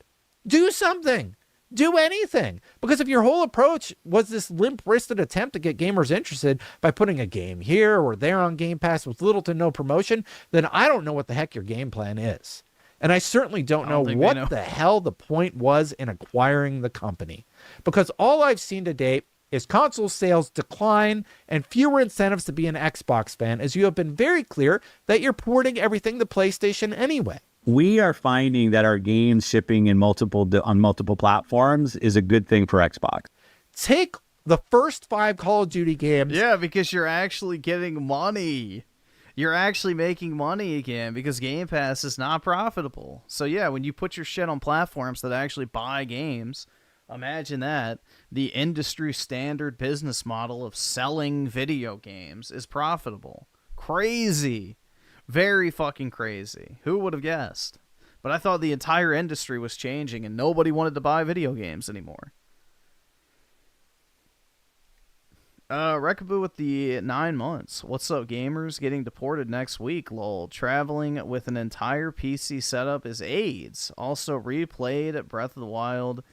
Do something. Do anything. Because if your whole approach was this limp-wristed attempt to get gamers interested by putting a game here or there on Game Pass with little to no promotion, then I don't know what the heck your game plan is. And I certainly don't know what the hell the point was in acquiring the company. Because all I've seen to date is console sales decline and fewer incentives to be an Xbox fan, as you have been very clear that you're porting everything to PlayStation anyway. We are finding that our games shipping on multiple platforms is a good thing for Xbox. Take the first 5 Call of Duty games. Yeah, because you're actually getting money. You're actually making money again because Game Pass is not profitable. So yeah, when you put your shit on platforms that actually buy games, imagine that. The industry standard business model of selling video games is profitable. Crazy. Very fucking crazy. Who would have guessed? But I thought the entire industry was changing and nobody wanted to buy video games anymore. Rekaboo with the 9 months. What's up, gamers? Getting deported next week, lol. Traveling with an entire PC setup is AIDS. Also replayed Breath of the Wild.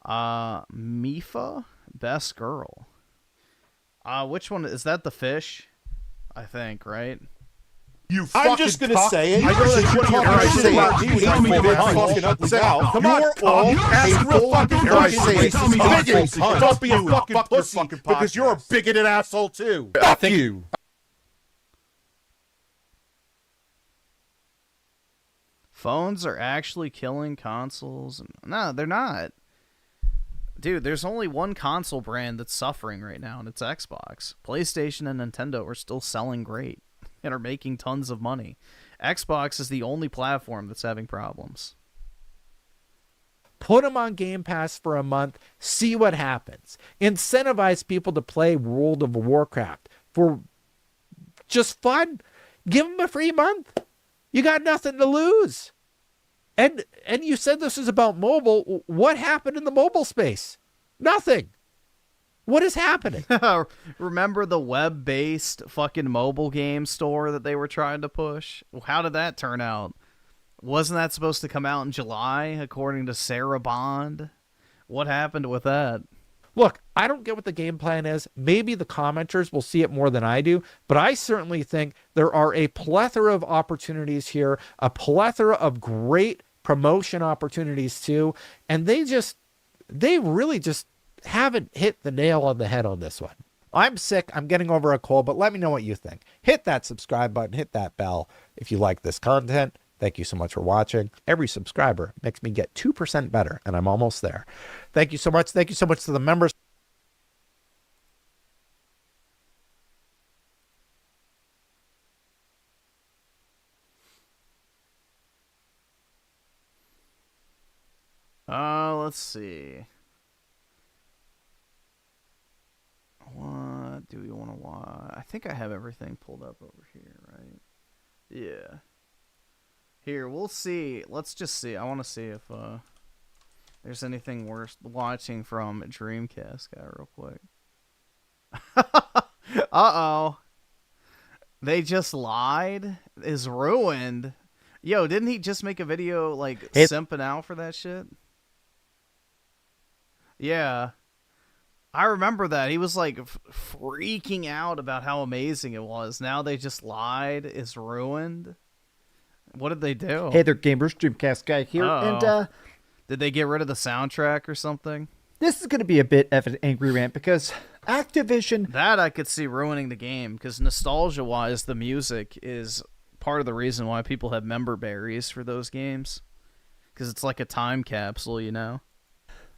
Mifa? Best girl. Which one? Is that the fish? I think, right? I'm just gonna say it. I know that you're talking shit about me when you big fucking ugly mouth. Come on, all ask real fucking bigoted. Don't be a fucking pussy because you're a bigoted asshole too. Fuck you. Phones are actually killing consoles. No, they're not. Dude, there's only one console brand that's suffering right now, and it's Xbox. PlayStation and Nintendo are still selling great and are making tons of money. Xbox is the only platform that's having problems. Put them on Game Pass for a month, see what happens. Incentivize people to play World of Warcraft for just fun. Give them a free month. You got nothing to lose. And you said this is about mobile. What happened in the mobile space? Nothing. What is happening? Remember the web-based fucking mobile game store that they were trying to push? How did that turn out? Wasn't that supposed to come out in July, according to Sarah Bond? What happened with that? Look, I don't get what the game plan is. Maybe the commenters will see it more than I do, but I certainly think there are a plethora of opportunities here, a plethora of great promotion opportunities too, and they really just haven't hit the nail on the head on this one. I'm sick. I'm getting over a cold, but let me know what you think. Hit that subscribe button, hit that bell if you like this content. Thank you so much for watching. Every subscriber makes me get 2% better, and I'm almost there. Thank you so much. Thank you so much to the members. Let's see. What do we want to watch? I think I have everything pulled up over here, right? Yeah. Here, we'll see. Let's just see. I want to see if there's anything worth watching from a Dreamcast guy real quick. Uh-oh. They just lied? Is ruined. Yo, didn't he just make a video, like, simping out for that shit? Yeah. I remember that. He was, like, freaking out about how amazing it was. Now they just lied. It's ruined. What did they do? Hey there, gamers. Dreamcast guy here. And did they get rid of the soundtrack or something? This is going to be a bit of an angry rant because Activision... That I could see ruining the game, because nostalgia-wise, the music is part of the reason why people have member berries for those games. Because it's like a time capsule, you know?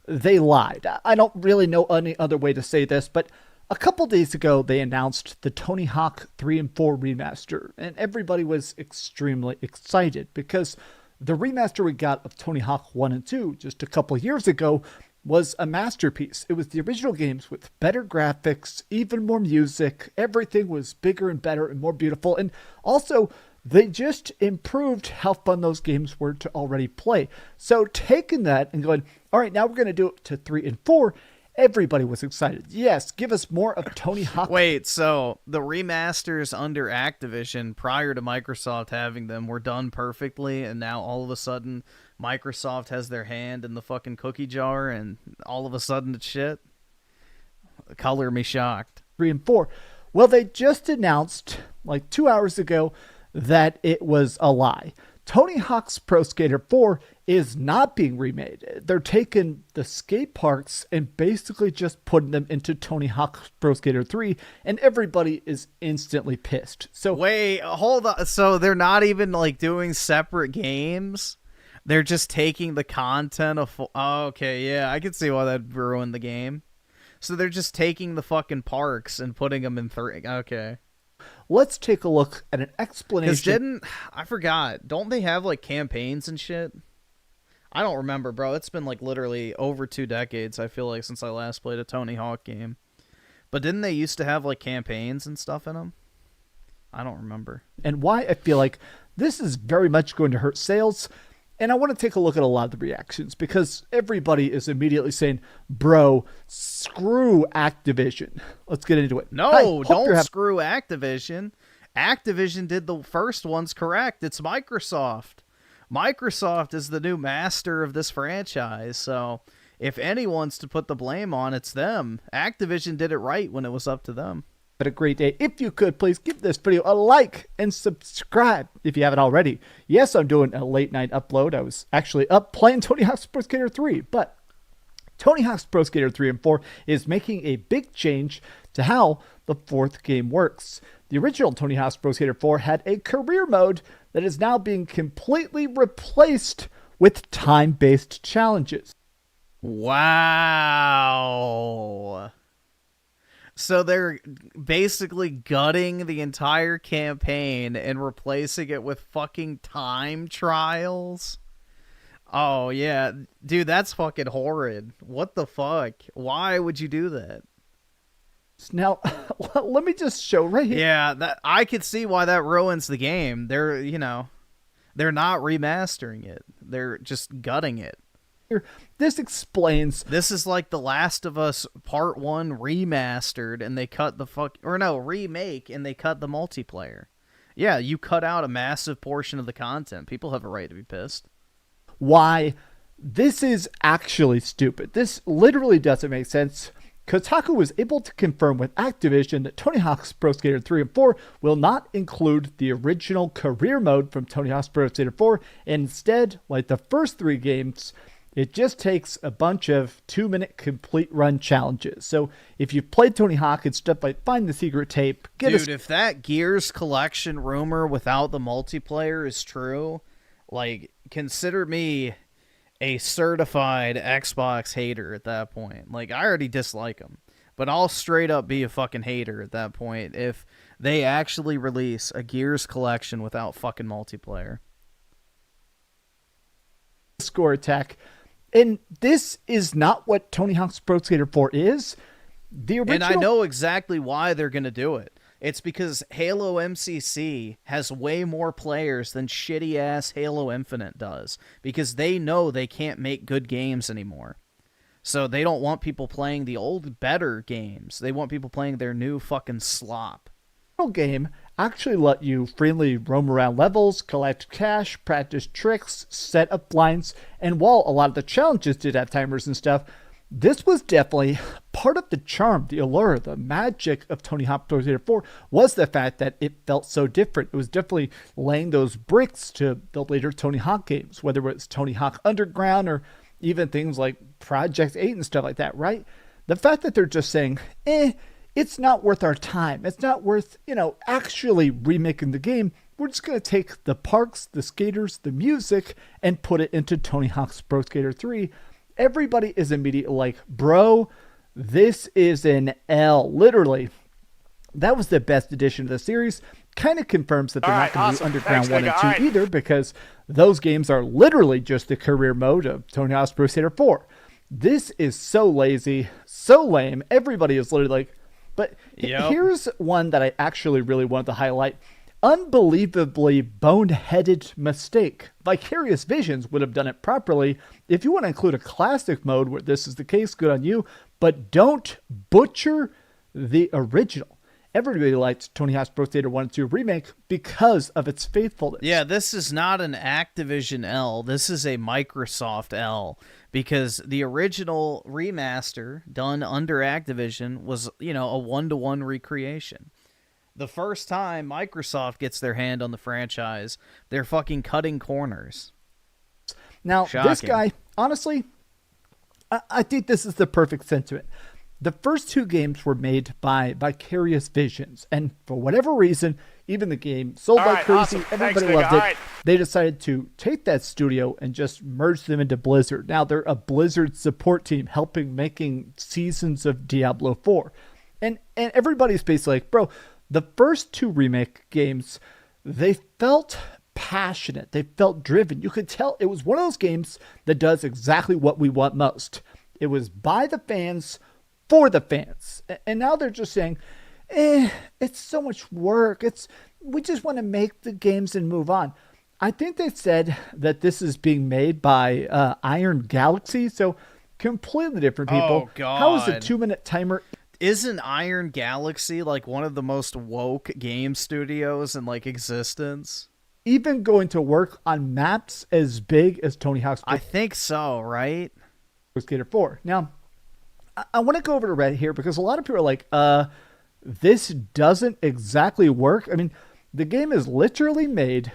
They lied. I don't really know any other way to say this, but a couple days ago, they announced the Tony Hawk 3 and 4 remaster, and everybody was extremely excited because the remaster we got of Tony Hawk 1 and 2 just a couple years ago was a masterpiece. It was the original games with better graphics, even more music. Everything was bigger and better and more beautiful, and also they just improved how fun those games were to already play. So taking that and going, all right, now we're going to do it to 3 and 4, everybody was excited. Yes, give us more of Tony Hawk. Wait, so the remasters under Activision prior to Microsoft having them were done perfectly, and now all of a sudden Microsoft has their hand in the fucking cookie jar, and all of a sudden it's shit? Color me shocked. 3 and 4. Well, they just announced, like 2 hours ago, that it was a lie. Tony Hawk's Pro Skater 4 is not being remade. They're taking the skate parks and basically just putting them into Tony Hawk's Pro Skater 3, and everybody is instantly pissed. So wait, hold on. So they're not even like doing separate games? They're just taking the content of... Oh, okay, yeah, I can see why that ruined the game. So they're just taking the fucking parks and putting them in 3. Okay. Let's take a look at an explanation. I forgot. Don't they have like campaigns and shit? I don't remember, bro. It's been like literally over 2 decades, I feel like, since I last played a Tony Hawk game. But didn't they used to have like campaigns and stuff in them? I don't remember. And why I feel like this is very much going to hurt sales. And I want to take a look at a lot of the reactions because everybody is immediately saying, bro, screw Activision. Let's get into it. No, don't screw Activision. Activision did the first ones correct. It's Microsoft. Microsoft is the new master of this franchise. So if anyone's to put the blame on, it's them. Activision did it right when it was up to them. Had a great day. If you could, please give this video a like and subscribe if you haven't already. Yes, I'm doing a late night upload. I was actually up playing Tony Hawk's Pro Skater 3, but Tony Hawk's Pro Skater 3 and 4 is making a big change to how the 4th game works. The original Tony Hawk's Pro Skater 4 had a career mode that is now being completely replaced with time-based challenges. Wow. So they're basically gutting the entire campaign and replacing it with fucking time trials? Oh, yeah. Dude, that's fucking horrid. What the fuck? Why would you do that? Now, let me just show right here. Yeah, I could see why that ruins the game. They're not remastering it. They're just gutting it. This explains. This is like The Last of Us Part 1 remastered, and they cut the remake, and they cut the multiplayer. Yeah, you cut out a massive portion of the content. People have a right to be pissed. Why this is actually stupid. This literally doesn't make sense. Kotaku was able to confirm with Activision that Tony Hawk's Pro Skater 3 and 4 will not include the original career mode from Tony Hawk's Pro Skater 4. Instead, like the first 3 games, it just takes a bunch of 2-minute complete run challenges. So if you've played Tony Hawk and stuff like Find the Secret Tape, if that Gears collection rumor without the multiplayer is true, like, consider me a certified Xbox hater at that point. Like, I already dislike them, but I'll straight up be a fucking hater at that point if they actually release a Gears collection without fucking multiplayer. Score attack. And this is not what Tony Hawk's Pro Skater 4 is. The original... And I know exactly why they're going to do it. It's because Halo MCC has way more players than shitty-ass Halo Infinite does, because they know they can't make good games anymore. So they don't want people playing the old, better games. They want people playing their new fucking slop. The game actually let you freely roam around levels, collect cash, practice tricks, set up blinds, and while a lot of the challenges did have timers and stuff, this was definitely part of the charm, the allure, the magic of Tony Hawk Pro Skater 4 was the fact that it felt so different. It was definitely laying those bricks to the later Tony Hawk games, whether it was Tony Hawk Underground or even things like Project 8 and stuff like that, right? The fact that they're just saying, it's not worth our time. It's not worth, actually remaking the game. We're just going to take the parks, the skaters, the music, and put it into Tony Hawk's Pro Skater 3. Everybody is immediately like, bro, this is an L. Literally, that was the best edition of the series. Kind of confirms that they're not going to do Underground 1 and 2 either, because those games are literally just the career mode of Tony Hawk's Pro Skater 4. This is so lazy, so lame. Everybody is literally like, but here's one that I actually really wanted to highlight. Unbelievably boneheaded mistake. Vicarious Visions would have done it properly. If you want to include a classic mode where this is the case, good on you, but don't butcher the original. Everybody liked Tony Hawk's Pro Skater 1 and 2 remake because of its faithfulness. Yeah, this is not an Activision L. This is a Microsoft L, because the original remaster done under Activision was, a 1-to-1 recreation. The first time Microsoft gets their hand on the franchise, they're fucking cutting corners. Now, Shocking. This guy, honestly, I think this is the perfect sentiment. The first 2 games were made by Vicarious Visions, and for whatever reason, even the game sold like crazy, awesome. everybody Thanks, loved nigga. it. All right. They decided to take that studio and just merge them into Blizzard. Now they're a Blizzard support team helping making seasons of Diablo 4. And everybody's basically like, bro, the first 2 remake games, they felt passionate. They felt driven. You could tell it was one of those games that does exactly what we want most. It was by the fans, for the fans. And now they're just saying, it's so much work. We just want to make the games and move on. I think they said that this is being made by Iron Galaxy, so completely different people. Oh, God. How is a 2-minute timer? Isn't Iron Galaxy like one of the most woke game studios in existence? Even going to work on maps as big as Tony Hawk's I think so, right? Pro Skater 4. Now, I want to go over to Reddit here because a lot of people are like, this doesn't exactly work. I mean, the game is literally made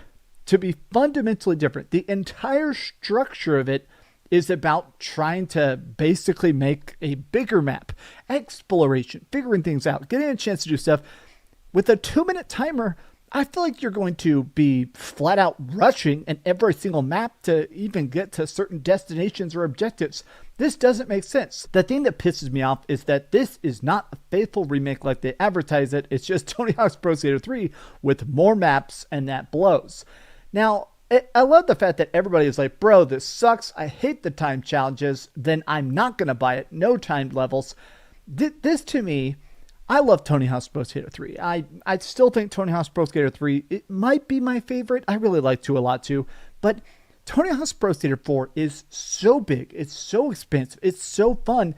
to be fundamentally different. The entire structure of it is about trying to basically make a bigger map, exploration, figuring things out, getting a chance to do stuff. With a 2-minute timer, I feel like you're going to be flat out rushing in every single map to even get to certain destinations or objectives. This doesn't make sense. The thing that pisses me off is that this is not a faithful remake like they advertise it. It's just Tony Hawk's Pro Skater 3 with more maps, and that blows. Now, I love the fact that everybody is like, bro, this sucks. I hate the time challenges. Then I'm not going to buy it. No timed levels. This to me, I love Tony Hawk's Pro Skater 3. I still think Tony Hawk's Pro Skater 3, it might be my favorite. I really like 2 a lot too. But Tony Hawk's Pro Skater 4 is so big, it's so expansive, it's so fun.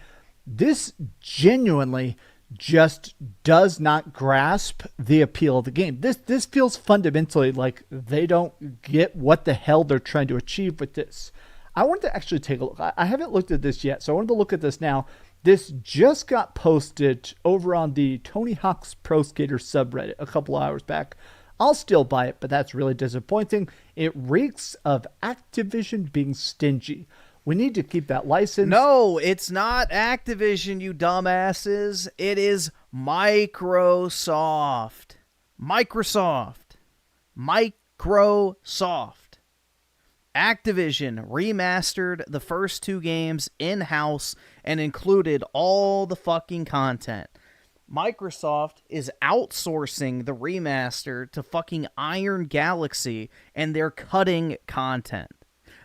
This genuinely just does not grasp the appeal of the game. This feels fundamentally like they don't get what the hell they're trying to achieve with this. I wanted to actually take a look. I haven't looked at this yet, so I wanted to look at this now. This just got posted over on the Tony Hawk's Pro Skater subreddit a couple hours back. I'll still buy it, but that's really disappointing. It reeks of Activision being stingy. We need to keep that license. No, it's not Activision, you dumbasses. It is Microsoft. Microsoft. Activision remastered the first 2 games in-house and included all the fucking content. Microsoft is outsourcing the remaster to fucking Iron Galaxy, and they're cutting content.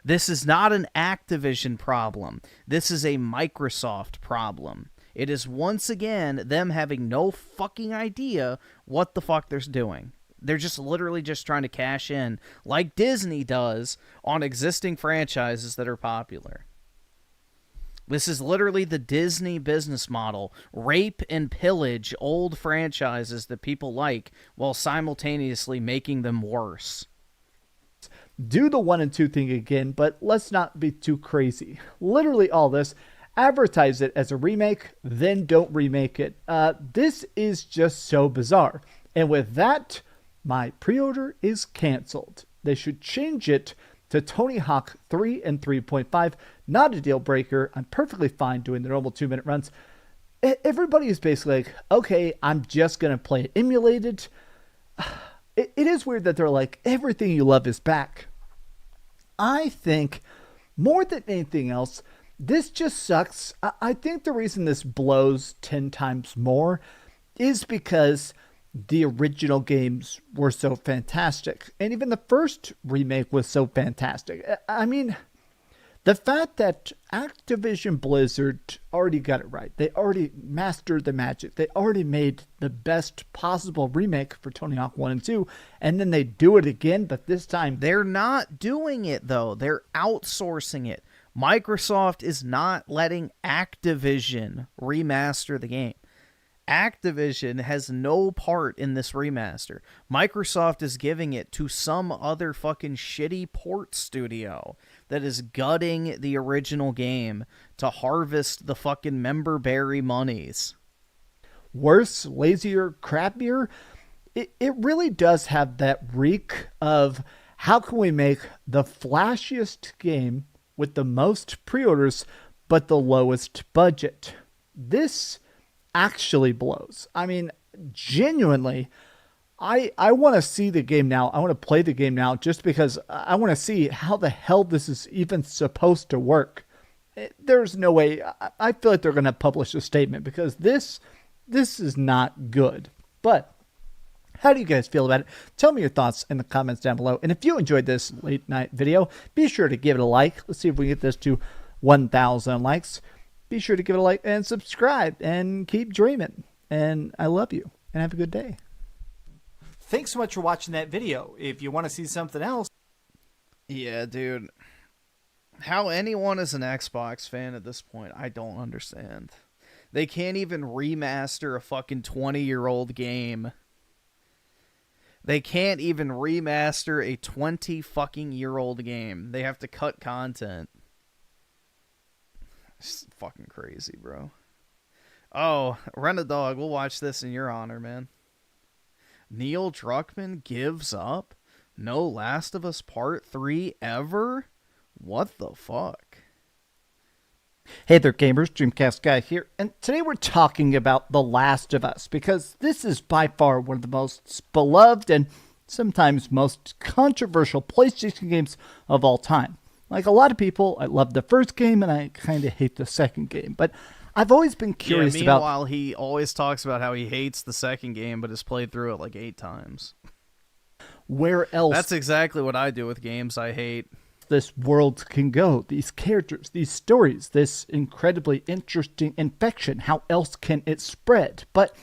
This is not an Activision problem. This is a Microsoft problem. It is once again them having no fucking idea what the fuck they're doing. They're just literally just trying to cash in like Disney does on existing franchises that are popular. This is literally the Disney business model. Rape and pillage old franchises that people like while simultaneously making them worse. Do the 1 and 2 thing again, but let's not be too crazy. Literally all this. Advertise it as a remake, then don't remake it. This is just so bizarre. And with that, my pre-order is canceled. They should change it to Tony Hawk 3 and 3.5. Not a deal breaker. I'm perfectly fine doing the normal 2-minute runs. Everybody is basically like, okay, I'm just going to play it emulated. It is weird that they're like, everything you love is back. I think more than anything else, this just sucks. I think the reason this blows 10 times more is because the original games were so fantastic. And even the first remake was so fantastic. I mean, the fact that Activision Blizzard already got it right. They already mastered the magic. They already made the best possible remake for Tony Hawk 1 and 2. And then they do it again, but this time they're not doing it, though. They're outsourcing it. Microsoft is not letting Activision remaster the game. Activision has no part in this remaster. Microsoft is giving it to some other fucking shitty port studio that is gutting the original game to harvest the fucking memberberry monies. Worse, lazier, crappier. It really does have that reek of how can we make the flashiest game with the most pre-orders but the lowest budget. This actually blows. I mean, genuinely, I want to see the game now. I want to play the game now just because I want to see how the hell this is even supposed to work. There's no way. I feel like they're going to publish a statement because this is not good. But how do you guys feel about it? Tell me your thoughts in the comments down below. And if you enjoyed this late night video, be sure to give it a like. Let's see if we can get this to 1,000 likes. Be sure to give it a like and subscribe and keep dreaming. And I love you and have a good day. Thanks so much for watching that video. If you want to see something else. Yeah, dude. How anyone is an Xbox fan at this point, I don't understand. They can't even remaster a fucking 20-year-old game. They can't even remaster a 20-fucking-year-old game. They have to cut content. It's fucking crazy, bro. Oh, Rent a Dog. We'll watch this in your honor, man. Neil Druckmann gives up? No Last of Us Part 3 ever? What the fuck? Hey there, gamers. Dreamcast Guy here. And today we're talking about The Last of Us because this is by far one of the most beloved and sometimes most controversial PlayStation games of all time. Like a lot of people, I love the first game and I kind of hate the second game. But I've always been curious about... Meanwhile, he always talks about how he hates the second game but has played through it like 8 times. Where else... That's exactly what I do with games I hate. This world can go, these characters, these stories, this incredibly interesting infection. How else can it spread? But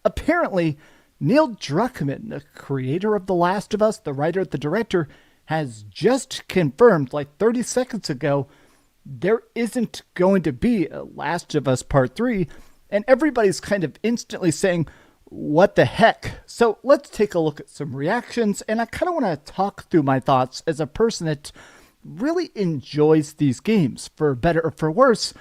apparently, Neil Druckmann, the creator of The Last of Us, the writer, the director, has just confirmed, like 30 seconds ago, there isn't going to be a Last of Us Part 3, and everybody's kind of instantly saying, what the heck? So let's take a look at some reactions, and I kind of want to talk through my thoughts as a person that really enjoys these games, for better or for worse,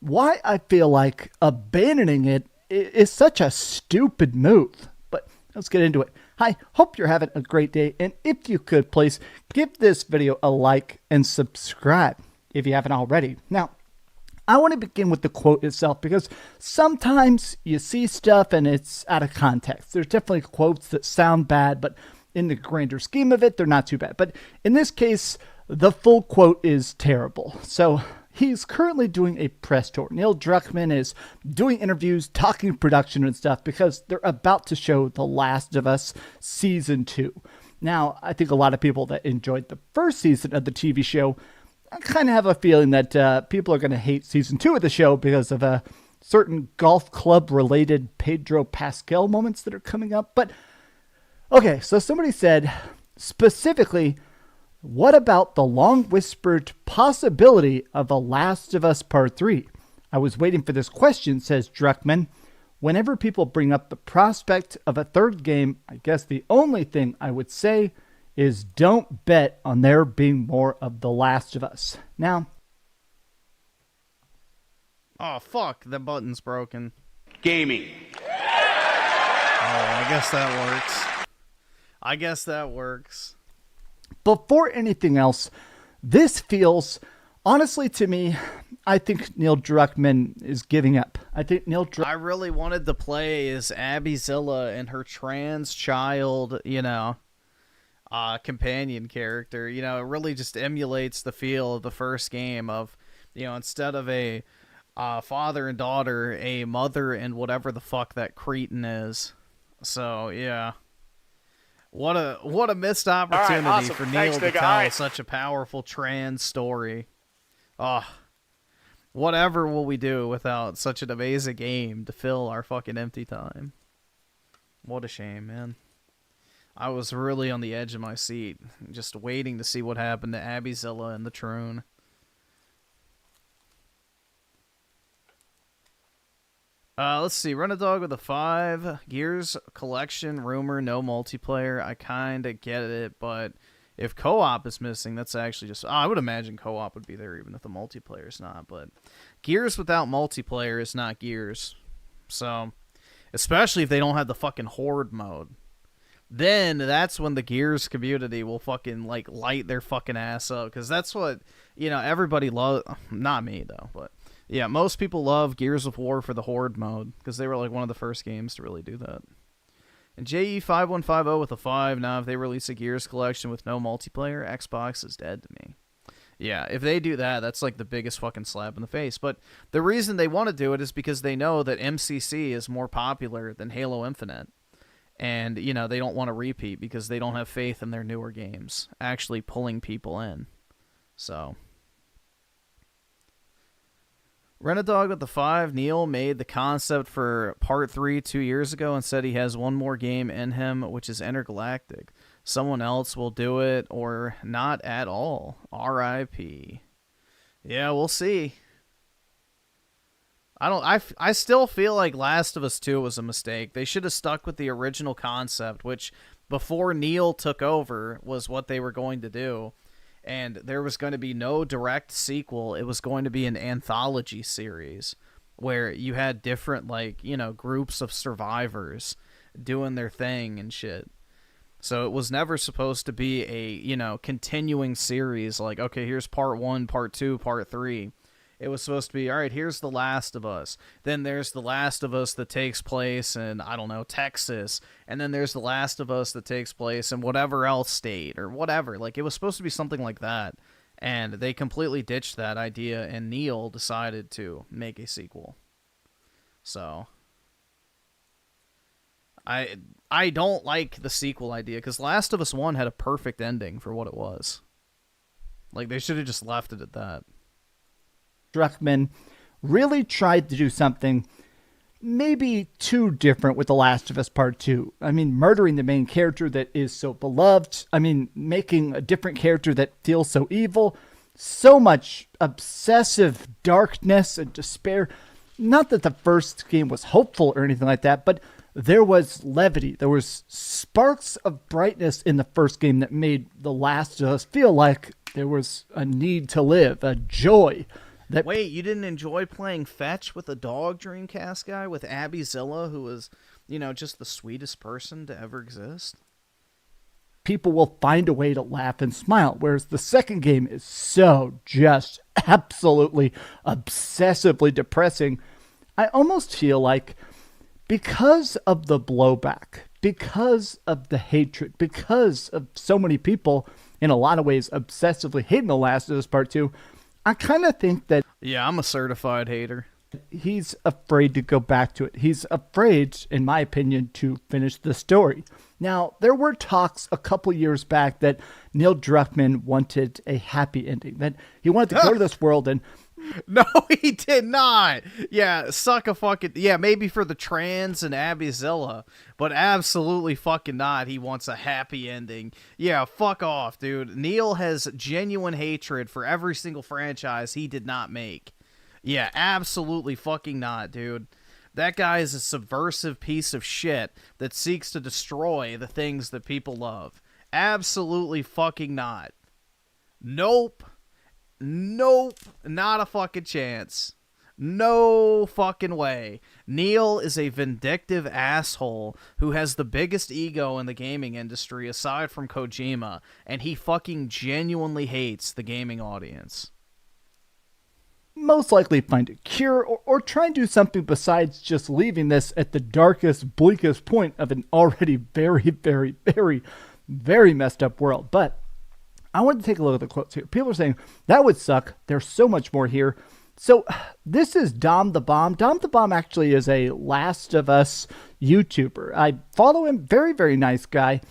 why I feel like abandoning it is such a stupid move. But let's get into it. Hi, hope you're having a great day, and if you could, please give this video a like and subscribe if you haven't already. Now, I want to begin with the quote itself, because sometimes you see stuff and it's out of context. There's definitely quotes that sound bad, but in the grander scheme of it, they're not too bad. But in this case, the full quote is terrible. So he's currently doing a press tour. Neil Druckmann is doing interviews, talking production and stuff, because they're about to show The Last of Us Season 2. Now, I think a lot of people that enjoyed the first season of the TV show, I kind of have a feeling that people are going to hate Season 2 of the show because of certain golf club-related Pedro Pascal moments that are coming up. But, okay, so somebody said, specifically, what about the long-whispered possibility of a Last of Us Part 3? I was waiting for this question, says Druckmann. Whenever people bring up the prospect of a third game, I guess the only thing I would say is don't bet on there being more of The Last of Us. Now... Oh, fuck. The button's broken. Gaming. Oh, I guess that works. Before anything else, this feels, honestly to me, I think Neil Druckmann is giving up. I really wanted to play as Abby Zilla and her trans child, companion character. It really just emulates the feel of the first game of, instead of a father and daughter, a mother and whatever the fuck that cretin is. So, yeah. What a missed opportunity for Neil to tell such a powerful trans story. Oh, whatever will we do without such an amazing game to fill our fucking empty time? What a shame, man. I was really on the edge of my seat, just waiting to see what happened to Abby Zilla and the Troon. Let's see. Run a Dog with a 5. Gears collection, rumor, no multiplayer. I kind of get it, but if co-op is missing, that's actually just... I would imagine co-op would be there even if the multiplayer is not, but Gears without multiplayer is not Gears. So, especially if they don't have the fucking Horde mode. Then that's when the Gears community will fucking, light their fucking ass up, because that's what, everybody loves... Not me, though, but... Yeah, most people love Gears of War for the Horde mode, because they were one of the first games to really do that. And JE5150 with a 5, now if they release a Gears collection with no multiplayer, Xbox is dead to me. Yeah, if they do that, that's the biggest fucking slap in the face. But the reason they want to do it is because they know that MCC is more popular than Halo Infinite. And, they don't want to repeat because they don't have faith in their newer games actually pulling people in. So... Renadog with the 5. Neil made the concept for Part 3 2 years ago and said he has one more game in him, which is Intergalactic. Someone else will do it or not at all. R.I.P. Yeah, we'll see. I still feel like Last of Us 2 was a mistake. They should have stuck with the original concept, which before Neil took over was what they were going to do. And there was going to be no direct sequel. It was going to be an anthology series where you had different, groups of survivors doing their thing and shit. So it was never supposed to be a, continuing series okay, here's part 1, part 2, part 3. It was supposed to be, all right, here's The Last of Us. Then there's The Last of Us that takes place in, I don't know, Texas. And then there's The Last of Us that takes place in whatever else state or whatever. It was supposed to be something like that. And they completely ditched that idea, and Neil decided to make a sequel. So, I don't like the sequel idea, because Last of Us 1 had a perfect ending for what it was. They should have just left it at that. Druckmann really tried to do something maybe too different with The Last of Us Part 2. I mean, murdering the main character that is so beloved. I mean, making a different character that feels so evil. So much obsessive darkness and despair. Not that the first game was hopeful or anything like that, but there was levity. There was sparks of brightness in the first game that made The Last of Us feel like there was a need to live, a joy. Wait, you didn't enjoy playing fetch with a dog Dreamcast guy with Abby Zilla, who was, just the sweetest person to ever exist? People will find a way to laugh and smile, whereas the second game is so just absolutely obsessively depressing. I almost feel like because of the blowback, because of the hatred, because of so many people, in a lot of ways, obsessively hating The Last of Us Part 2, I kind of think that... Yeah, I'm a certified hater. He's afraid to go back to it. He's afraid, in my opinion, to finish the story. Now, there were talks a couple years back that Neil Druckmann wanted a happy ending, that he wanted to go to this world and... No, he did not. Yeah, suck a fucking... Yeah, maybe for the trans and Abby Zilla, but absolutely fucking not. He wants a happy ending. Yeah, fuck off, dude. Neil has genuine hatred for every single franchise he did not make. Yeah, absolutely fucking not, dude. That guy is a subversive piece of shit that seeks to destroy the things that people love. Absolutely fucking not. Nope. Nope. Not a fucking chance. No fucking way. Neil is a vindictive asshole who has the biggest ego in the gaming industry aside from Kojima, and he fucking genuinely hates the gaming audience. Most likely find a cure or try and do something besides just leaving this at the darkest, bleakest point of an already very, very, very, very messed up world. But I want to take a look at the quotes here. People are saying, that would suck. There's so much more here. So this is Dom the Bomb. Dom the Bomb actually is a Last of Us YouTuber. I follow him. Very, very nice guy.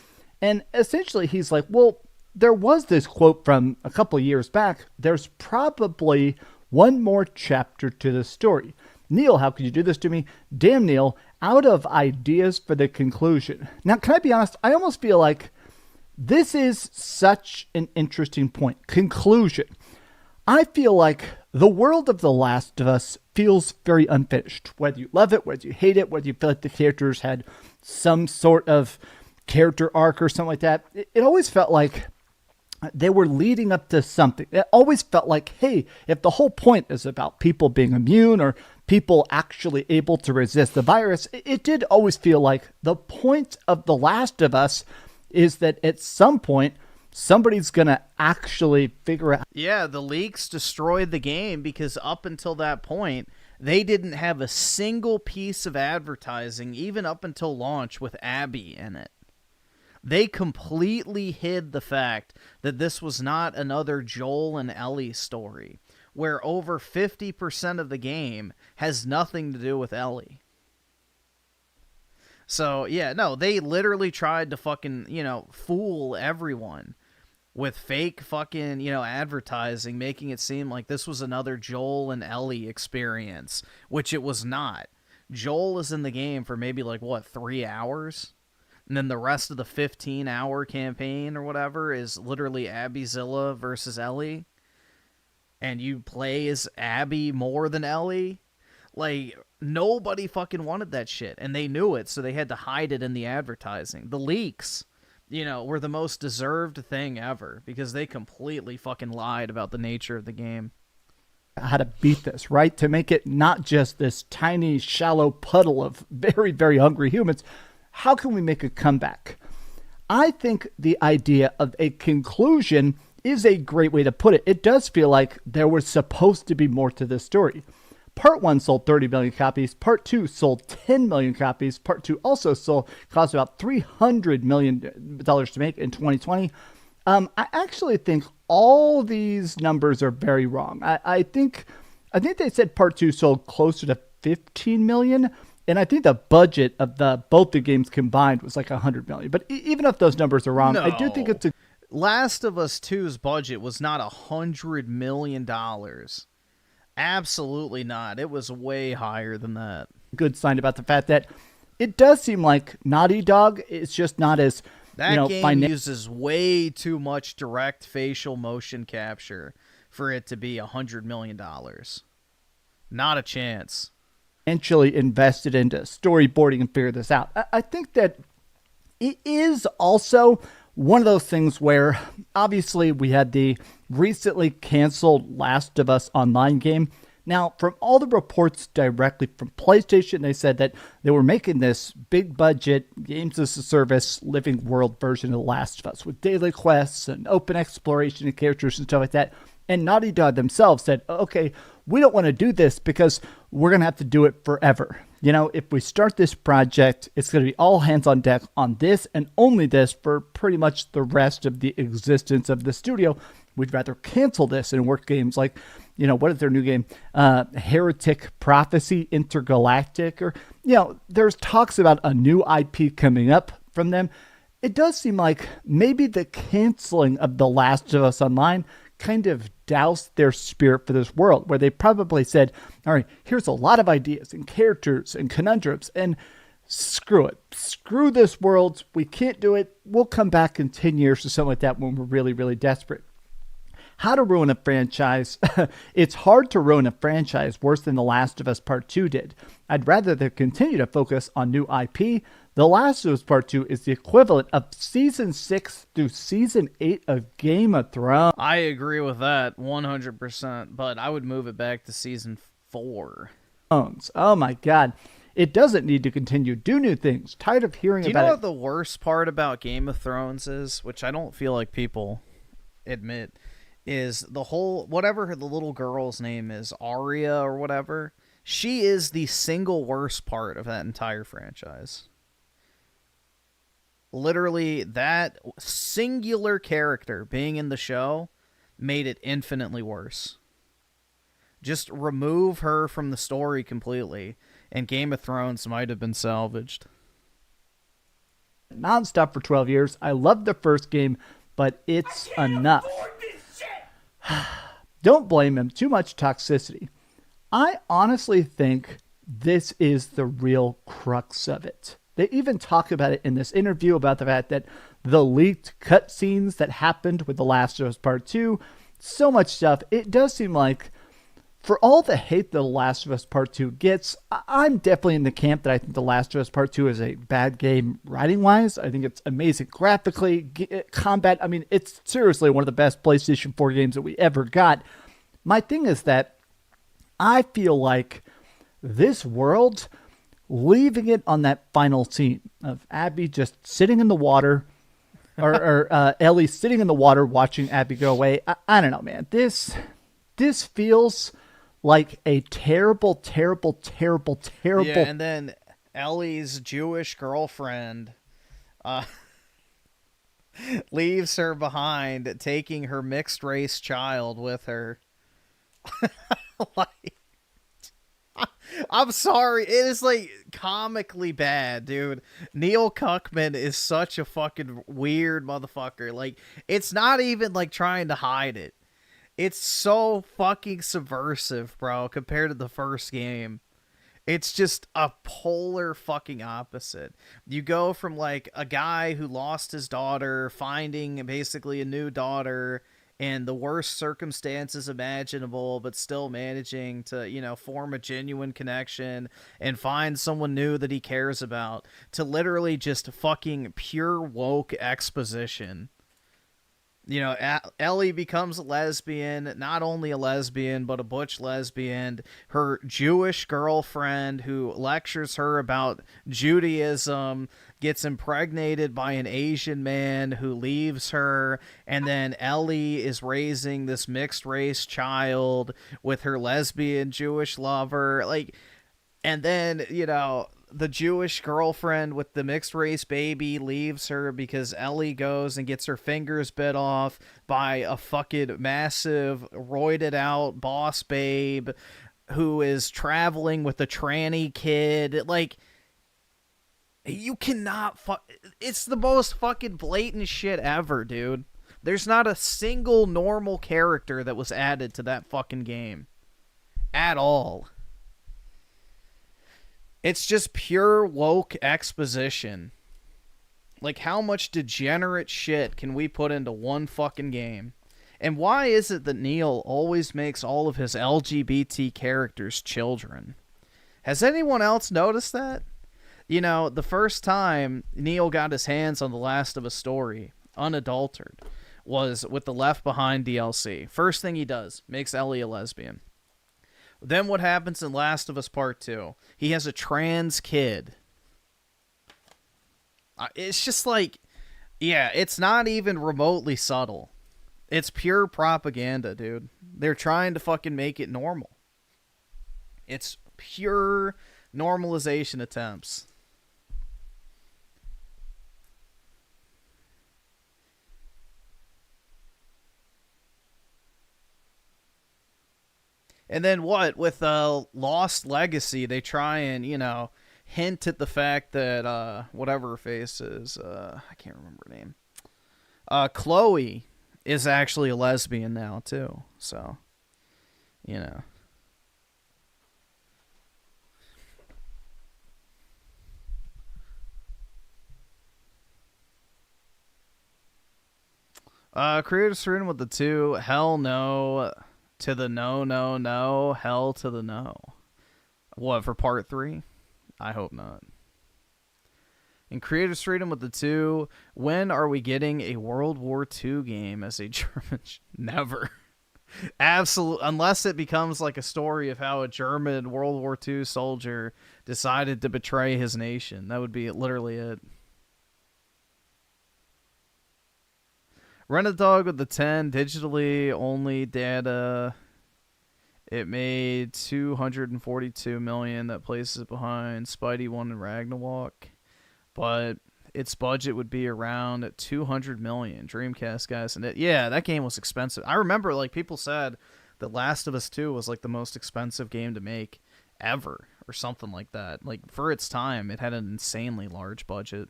And essentially he's like, well, there was this quote from a couple of years back. There's probably one more chapter to the story. Neil, how could you do this to me? Damn, Neil, out of ideas for the conclusion. Now, can I be honest? I almost feel like this is such an interesting point. Conclusion. I feel like the world of The Last of Us feels very unfinished. Whether you love it, whether you hate it, whether you feel like the characters had some sort of character arc or something like that, it always felt like they were leading up to something. It always felt like, hey, if the whole point is about people being immune or people actually able to resist the virus, it did always feel like the point of The Last of Us is that at some point, somebody's going to actually figure out. Yeah, the leaks destroyed the game because up until that point, they didn't have a single piece of advertising, even up until launch, with Abby in it. They completely hid the fact that this was not another Joel and Ellie story, where over 50% of the game has nothing to do with Ellie. So, yeah, no, they literally tried to fucking, fool everyone with fake fucking, advertising, making it seem like this was another Joel and Ellie experience, which it was not. Joel is in the game for maybe 3 hours? And then the rest of the 15-hour campaign or whatever is literally Abby Zilla versus Ellie. And you play as Abby more than Ellie. Nobody fucking wanted that shit. And they knew it, so they had to hide it in the advertising. The leaks, were the most deserved thing ever. Because they completely fucking lied about the nature of the game. How to beat this, right? To make it not just this tiny, shallow puddle of very, very hungry humans. How can we make a comeback? I think the idea of a conclusion is a great way to put it. It does feel like there was supposed to be more to this story. Part 1 sold 30 million copies. Part 2 sold 10 million copies. Part 2 also cost about $300 million to make in 2020. I actually think all these numbers are very wrong. I think they said Part 2 sold closer to 15 million. And I think the budget of both the games combined was like $100 million. But even if those numbers are wrong, no. I do think it's a... Last of Us 2's budget was not $100 million. Absolutely not. It was way higher than that. good sign about the fact that it does seem like Naughty Dog is just not as that game uses way too much direct facial motion capture for it to be $100 million. Not a chance. Financially invested into storyboarding and figure this out. I think that it is also one of those things where obviously we had the recently canceled Last of Us Online game. Now, from all the reports directly from PlayStation, they said that they were making this big budget games as a service living world version of The Last of Us with daily quests and open exploration and characters and stuff like that. And Naughty Dog themselves said, okay, we don't want to do this because we're going to have to do it forever. You know, if we start this project, it's going to be all hands on deck on this and only this for pretty much the rest of the existence of the studio. We'd rather cancel this and work games like, you know, what is their new game? Heretic Prophecy Intergalactic, or, you know, there's talks about a new IP coming up from them. It does seem like maybe the canceling of The Last of Us Online kind of doused their spirit for this world, where they probably said, all right, here's a lot of ideas and characters and conundrums, and screw it. Screw this world. We can't do it. We'll come back in 10 years or something like that when we're really, really desperate. How to ruin a franchise. It's hard to ruin a franchise worse than The Last of Us Part 2 did. I'd rather they continue to focus on new IP. The Last of Us Part 2 is the equivalent of Season 6 through Season 8 of Game of Thrones. I agree with that 100%, but I would move it back to Season 4. Oh my God. It doesn't need to continue. Do new things. Tired of hearing about it. Do you know what the worst part about Game of Thrones is, which I don't feel like people admit, is the whole, whatever the little girl's name is, Arya or whatever, she is the single worst part of that entire franchise. Literally, that singular character being in the show made it infinitely worse. Just remove her from the story completely, and Game of Thrones might have been salvaged. Nonstop for 12 years. I loved the first game, but it's enough. Don't blame him. Too much toxicity. I honestly think this is the real crux of it. They even talk about it in this interview about the fact that the leaked cutscenes that happened with The Last of Us Part 2, so much stuff. It does seem like, for all the hate that The Last of Us Part 2 gets, I'm definitely in the camp that I think The Last of Us Part 2 is a bad game writing-wise. I think it's amazing graphically, combat. I mean, it's seriously one of the best PlayStation 4 games that we ever got. My thing is that I feel like this world, leaving it on that final scene of Abby just sitting in the water, or Ellie sitting in the water watching Abby go away. I don't know, man. This feels like a terrible. Yeah, and then Ellie's Jewish girlfriend leaves her behind, taking her mixed race child with her. Like, I'm sorry, it is like comically bad, dude. Neil Cuckman is such a fucking weird motherfucker. Like, it's not even like trying to hide it. It's so fucking subversive, bro, compared to the first game. It's just a polar fucking opposite. You go from like a guy who lost his daughter, finding basically a new daughter in the worst circumstances imaginable, but still managing to, you know, form a genuine connection and find someone new that he cares about, to literally just fucking pure woke exposition. You know, Ellie becomes a lesbian, not only a lesbian, but a butch lesbian. Her Jewish girlfriend, who lectures her about Judaism, gets impregnated by an Asian man who leaves her. And then Ellie is raising this mixed race child with her lesbian Jewish lover. Like, and then, you know, the Jewish girlfriend with the mixed race baby leaves her because Ellie goes and gets her fingers bit off by a fucking massive roided out boss babe who is traveling with a tranny kid. Like, you cannot it's the most fucking blatant shit ever, dude. There's not a single normal character that was added to that fucking game at all. It's just pure woke exposition. Like, how much degenerate shit can we put into one fucking game? And why is it that Neil always makes all of his LGBT characters children? Has anyone else noticed that? You know, the first time Neil got his hands on The Last of Us story, unadulterated, was with the Left Behind DLC. First thing he does, makes Ellie a lesbian. Then what happens in Last of Us Part 2? He has a trans kid. It's just like, yeah, it's not even remotely subtle. It's pure propaganda, dude. They're trying to fucking make it normal. It's pure normalization attempts. And then what? With Lost Legacy, they try and, you know, hint at the fact that whatever her face is, I can't remember her name. Chloe is actually a lesbian now too. So, you know. Creative freedom with the 2. Hell no to the no, no, no. Hell to the no. What, for part 3? I hope not. In creative freedom with the 2, when are we getting a World War II game as a German? Never. Absolutely. Unless it becomes like a story of how a German World War II soldier decided to betray his nation. That would be literally it. Rent a Dog with the 10, digitally only data. It made $242 million. That places it behind Spidey 1 and Ragnarok. But its budget would be around $200 million. Dreamcast guys, and yeah, that game was expensive. I remember like people said that Last of Us 2 was like the most expensive game to make ever, or something like that. Like for its time, it had an insanely large budget.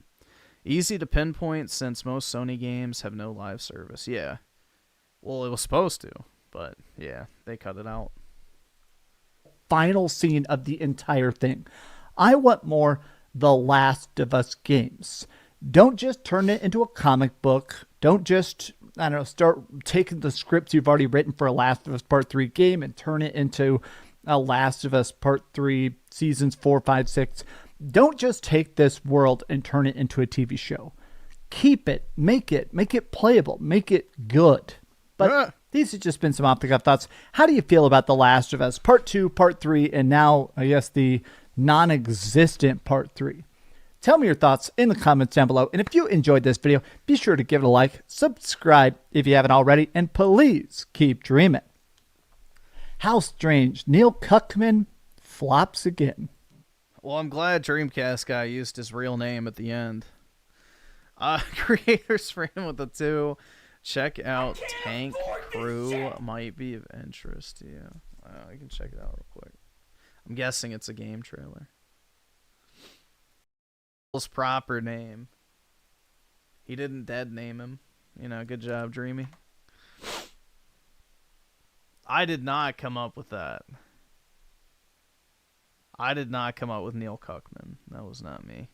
Easy to pinpoint since most Sony games have no live service. Yeah. Well, it was supposed to, but yeah, they cut it out. Final scene of the entire thing. I want more The Last of Us games. Don't just turn it into a comic book. Don't just, I don't know, start taking the scripts you've already written for a Last of Us Part 3 game and turn it into a Last of Us Part 3 seasons 4, 5, 6. Don't just take this world and turn it into a TV show. Keep it, make it playable, make it good. But these have just been some off-the-cuff thoughts. How do you feel about The Last of Us Part 2, Part 3, and now, I guess, the non-existent Part 3? Tell me your thoughts in the comments down below. And if you enjoyed this video, be sure to give it a like, subscribe if you haven't already, and please keep dreaming. How strange. Neil Cuckman flops again. Well, I'm glad Dreamcast guy used his real name at the end. Creators freedom with the 2. Check out Tank Crew. Might be of interest to you. I can check it out real quick. I'm guessing it's a game trailer. His proper name. He didn't dead name him. You know, good job, Dreamy. I did not come up with that. I did not come up with Neil Cuckman. That was not me.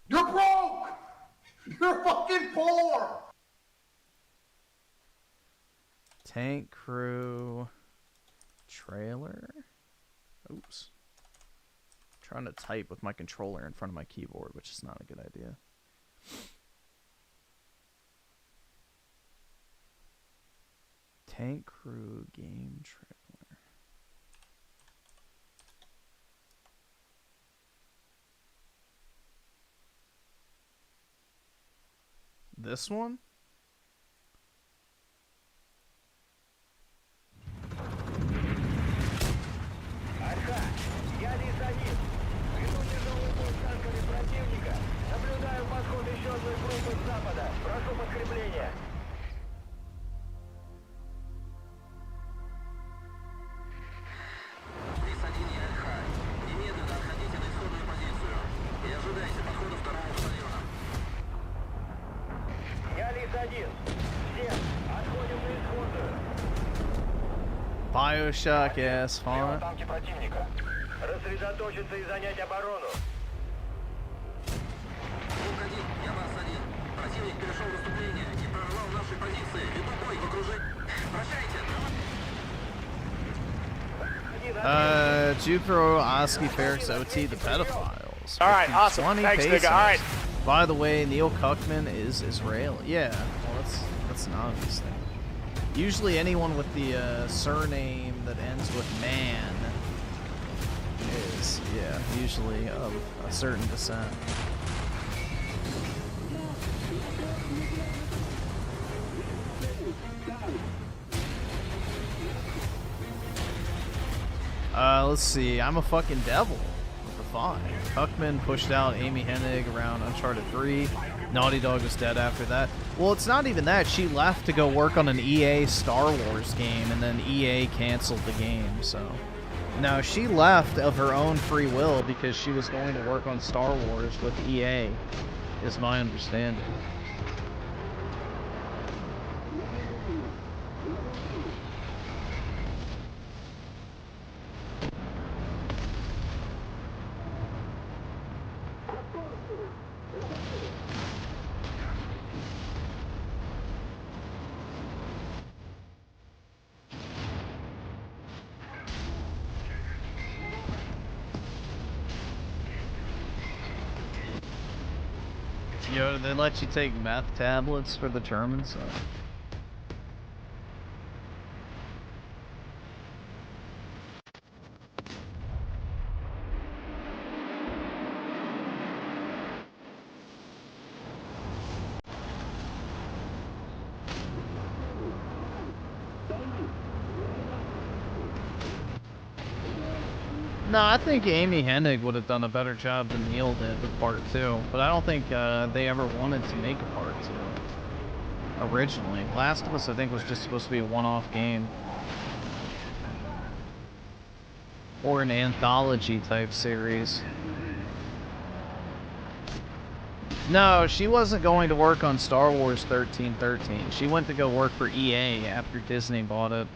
You're broke! You're fucking poor! Tank Crew trailer. Oops. I'm trying to type with my controller in front of my keyboard, which is not a good idea. Tank Crew game trailer. This one? Bioshock ass font. Рассредоточиться и занять оборону. Полк-1, я вас-1. Противник перешел в наступление и прорвал наши позиции. Веду бой в окружении. Прощайте. Jupro, Oski, Ferrex, OT, the pedophiles. All right, awesome. 20 Thanks, pesos. nigga. All right. By the way, Neil Cuckman is Israeli. Yeah, well, that's an obvious thing. Usually anyone with the surname that ends with man is, yeah, usually of a certain descent. Let's see. I'm a fucking devil with the 5. Huckman pushed out Amy Hennig around Uncharted 3. Naughty Dog was dead after that. Well, it's not even that. She left to go work on an EA Star Wars game, and then EA canceled the game, so... No, she left of her own free will because she was going to work on Star Wars with EA, is my understanding. Yo, they let you take meth tablets for the Germans? No, I think Amy Hennig would have done a better job than Neil did with Part 2, but I don't think they ever wanted to make a Part 2 originally. Last of Us, I think, was just supposed to be a one-off game. Or an anthology-type series. No, she wasn't going to work on Star Wars 1313. She went to go work for EA after Disney bought it.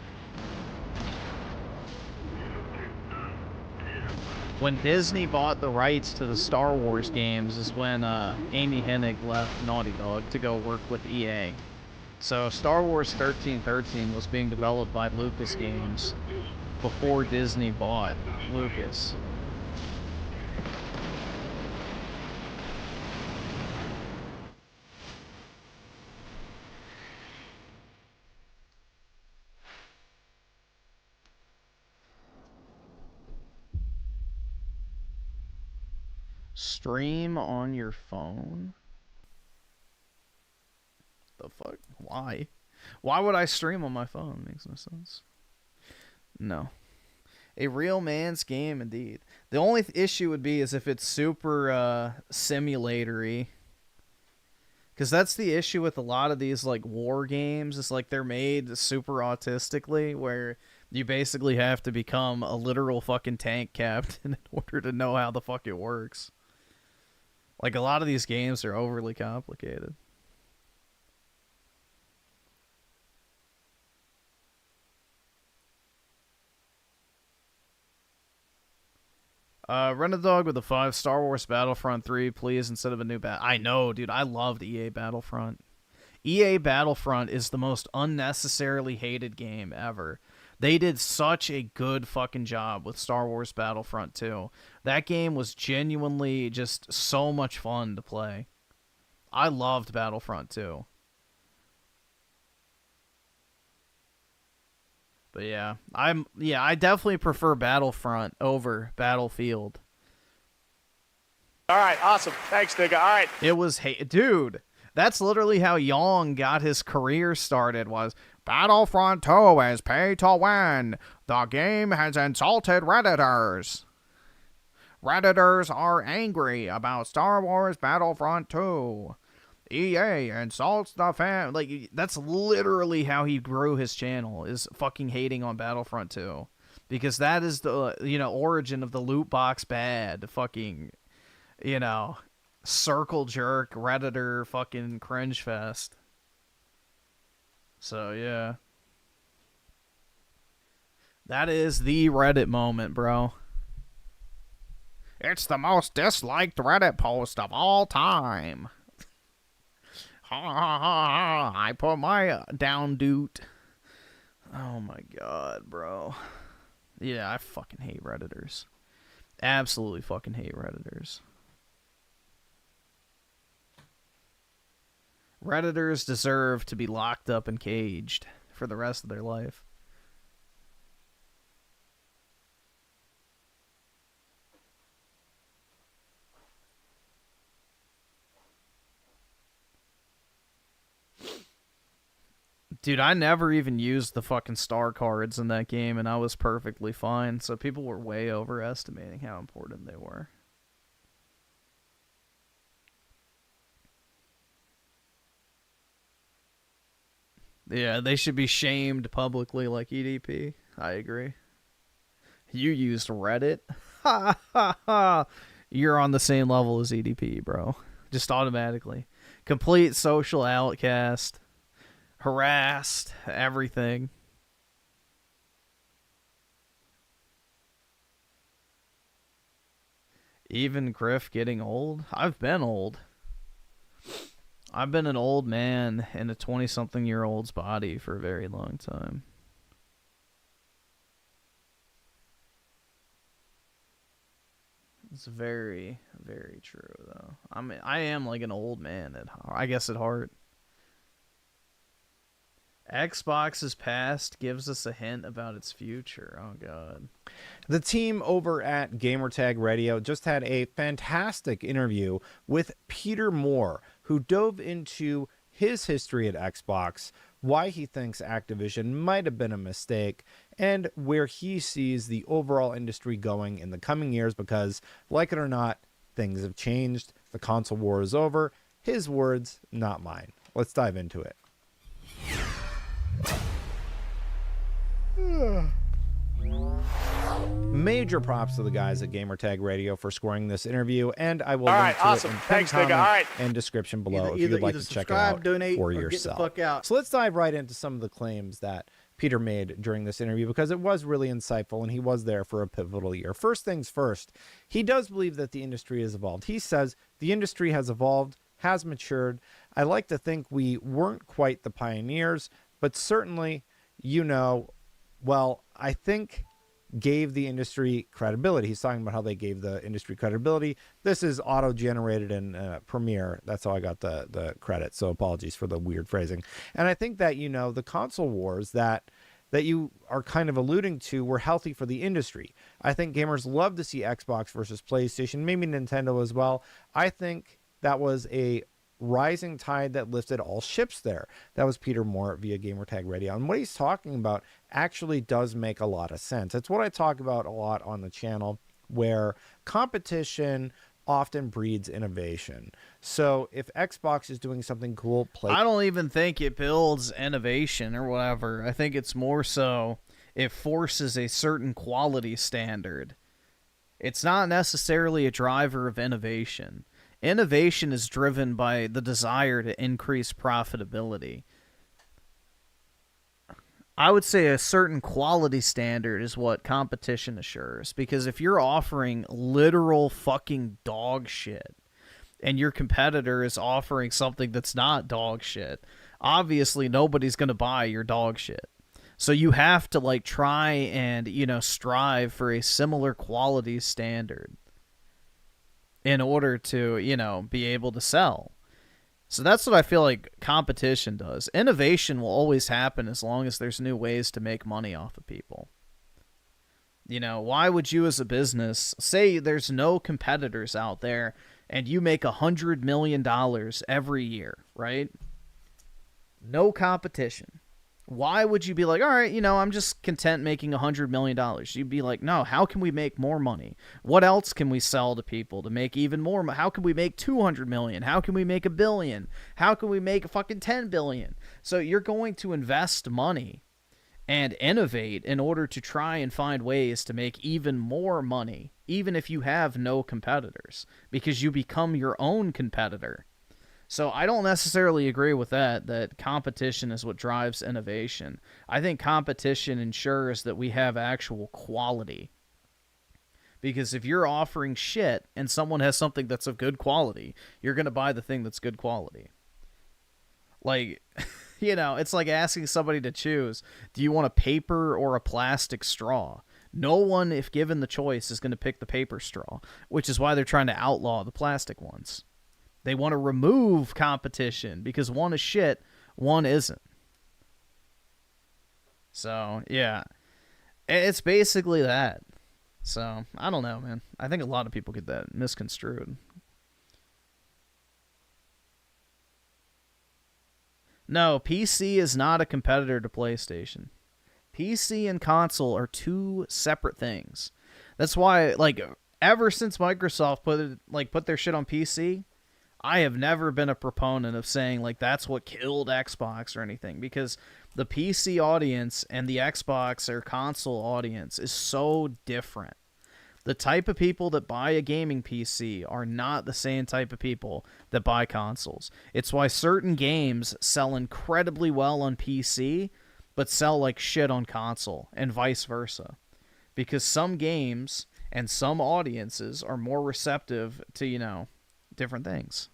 When Disney bought the rights to the Star Wars games is when Amy Hennig left Naughty Dog to go work with EA. So Star Wars 1313 was being developed by Lucas Games before Disney bought Lucas. Stream on your phone? The fuck? Why? Why would I stream on my phone? Makes no sense. No. A real man's game, indeed. The only issue would be is if it's super simulatory. Because that's the issue with a lot of these like war games. It's like they're made super autistically, where you basically have to become a literal fucking tank captain in order to know how the fuck it works. Like, a lot of these games are overly complicated. Run a dog with a 5. Star Wars Battlefront 3, please, instead of a new I know, dude. I loved EA Battlefront. EA Battlefront is the most unnecessarily hated game ever. They did such a good fucking job with Star Wars Battlefront 2. That game was genuinely just so much fun to play. I loved Battlefront 2. But yeah, I definitely prefer Battlefront over Battlefield. All right, awesome. Thanks, nigga. All right. It was, dude, that's literally how Young got his career started, was Battlefront 2 is pay to win. The game has insulted Redditors. Redditors are angry about Star Wars Battlefront 2. EA insults the fan. Like, that's literally how he grew his channel, is fucking hating on Battlefront 2. Because that is the, origin of the loot box bad fucking, circle jerk Redditor fucking cringe fest. So, yeah. That is the Reddit moment, bro. It's the most disliked Reddit post of all time. Ha ha ha ha. I put my down doot. Oh my god, bro. Yeah, I fucking hate Redditors. Absolutely fucking hate Redditors. Redditors deserve to be locked up and caged for the rest of their life. Dude, I never even used the fucking star cards in that game, and I was perfectly fine. So people were way overestimating how important they were. Yeah, they should be shamed publicly like EDP. I agree. You used Reddit? Ha ha ha! You're on the same level as EDP, bro. Just automatically. Complete social outcast. Harassed. Everything. Even Griff getting old? I've been old. I've been an old man in a 20-something-year-old's body for a very long time. It's very, very true, though. I am like an old man I guess at heart. Xbox's past gives us a hint about its future. Oh, God. The team over at Gamertag Radio just had a fantastic interview with Peter Moore, who dove into his history at Xbox, why he thinks Activision might have been a mistake, and where he sees the overall industry going in the coming years because, like it or not, things have changed. The console war is over. His words, not mine. Let's dive into it. Major props to the guys at Gamertag Radio for scoring this interview, and I will link to it in Thanks, comment nigga. All right. and description below if you'd like to check it out for yourself. Get the fuck out. So let's dive right into some of the claims that Peter made during this interview because it was really insightful and he was there for a pivotal year. First things first, he does believe that the industry has evolved. He says the industry has evolved, has matured. I like to think we weren't quite the pioneers, but certainly, I think gave the industry credibility. He's talking about how they gave the industry credibility. This is auto-generated in Premiere. That's how I got the credit. So apologies for the weird phrasing. And I think that, the console wars that you are kind of alluding to were healthy for the industry. I think gamers love to see Xbox versus PlayStation, maybe Nintendo as well. I think that was a rising tide that lifted all ships there. That was Peter Moore via Gamertag Radio. And what he's talking about actually does make a lot of sense. It's what I talk about a lot on the channel, where competition often breeds innovation. So if Xbox is doing something cool, I don't even think it builds innovation or whatever. I think it's more so it forces a certain quality standard. It's not necessarily a driver of innovation. Innovation is driven by the desire to increase profitability. I would say a certain quality standard is what competition assures. Because if you're offering literal fucking dog shit and your competitor is offering something that's not dog shit, obviously nobody's going to buy your dog shit. So you have to try and, strive for a similar quality standard in order to, be able to sell. So that's what I feel like competition does. Innovation will always happen as long as there's new ways to make money off of people. Why would you as a business, say there's no competitors out there and you make $100 million every year, right? No competition. Why would you be like, all right, I'm just content making $100 million? You'd be like, no, how can we make more money? What else can we sell to people to make even more? How can we make 200 million? How can we make $1 billion? How can we make fucking 10 billion? So you're going to invest money and innovate in order to try and find ways to make even more money, even if you have no competitors, because you become your own competitor. So I don't necessarily agree with that competition is what drives innovation. I think competition ensures that we have actual quality. Because if you're offering shit and someone has something that's of good quality, you're going to buy the thing that's good quality. Like, you know, it's like asking somebody to choose, do you want a paper or a plastic straw? No one, if given the choice, is going to pick the paper straw, which is why they're trying to outlaw the plastic ones. They want to remove competition because one is shit, one isn't. So, yeah. It's basically that. So, I don't know, man. I think a lot of people get that misconstrued. No, PC is not a competitor to PlayStation. PC and console are two separate things. That's why, like, ever since Microsoft put their shit on PC, I have never been a proponent of saying, like, that's what killed Xbox or anything, because the PC audience and the Xbox or console audience is so different. The type of people that buy a gaming PC are not the same type of people that buy consoles. It's why certain games sell incredibly well on PC, but sell like shit on console, and vice versa. Because some games and some audiences are more receptive to, you know, different things.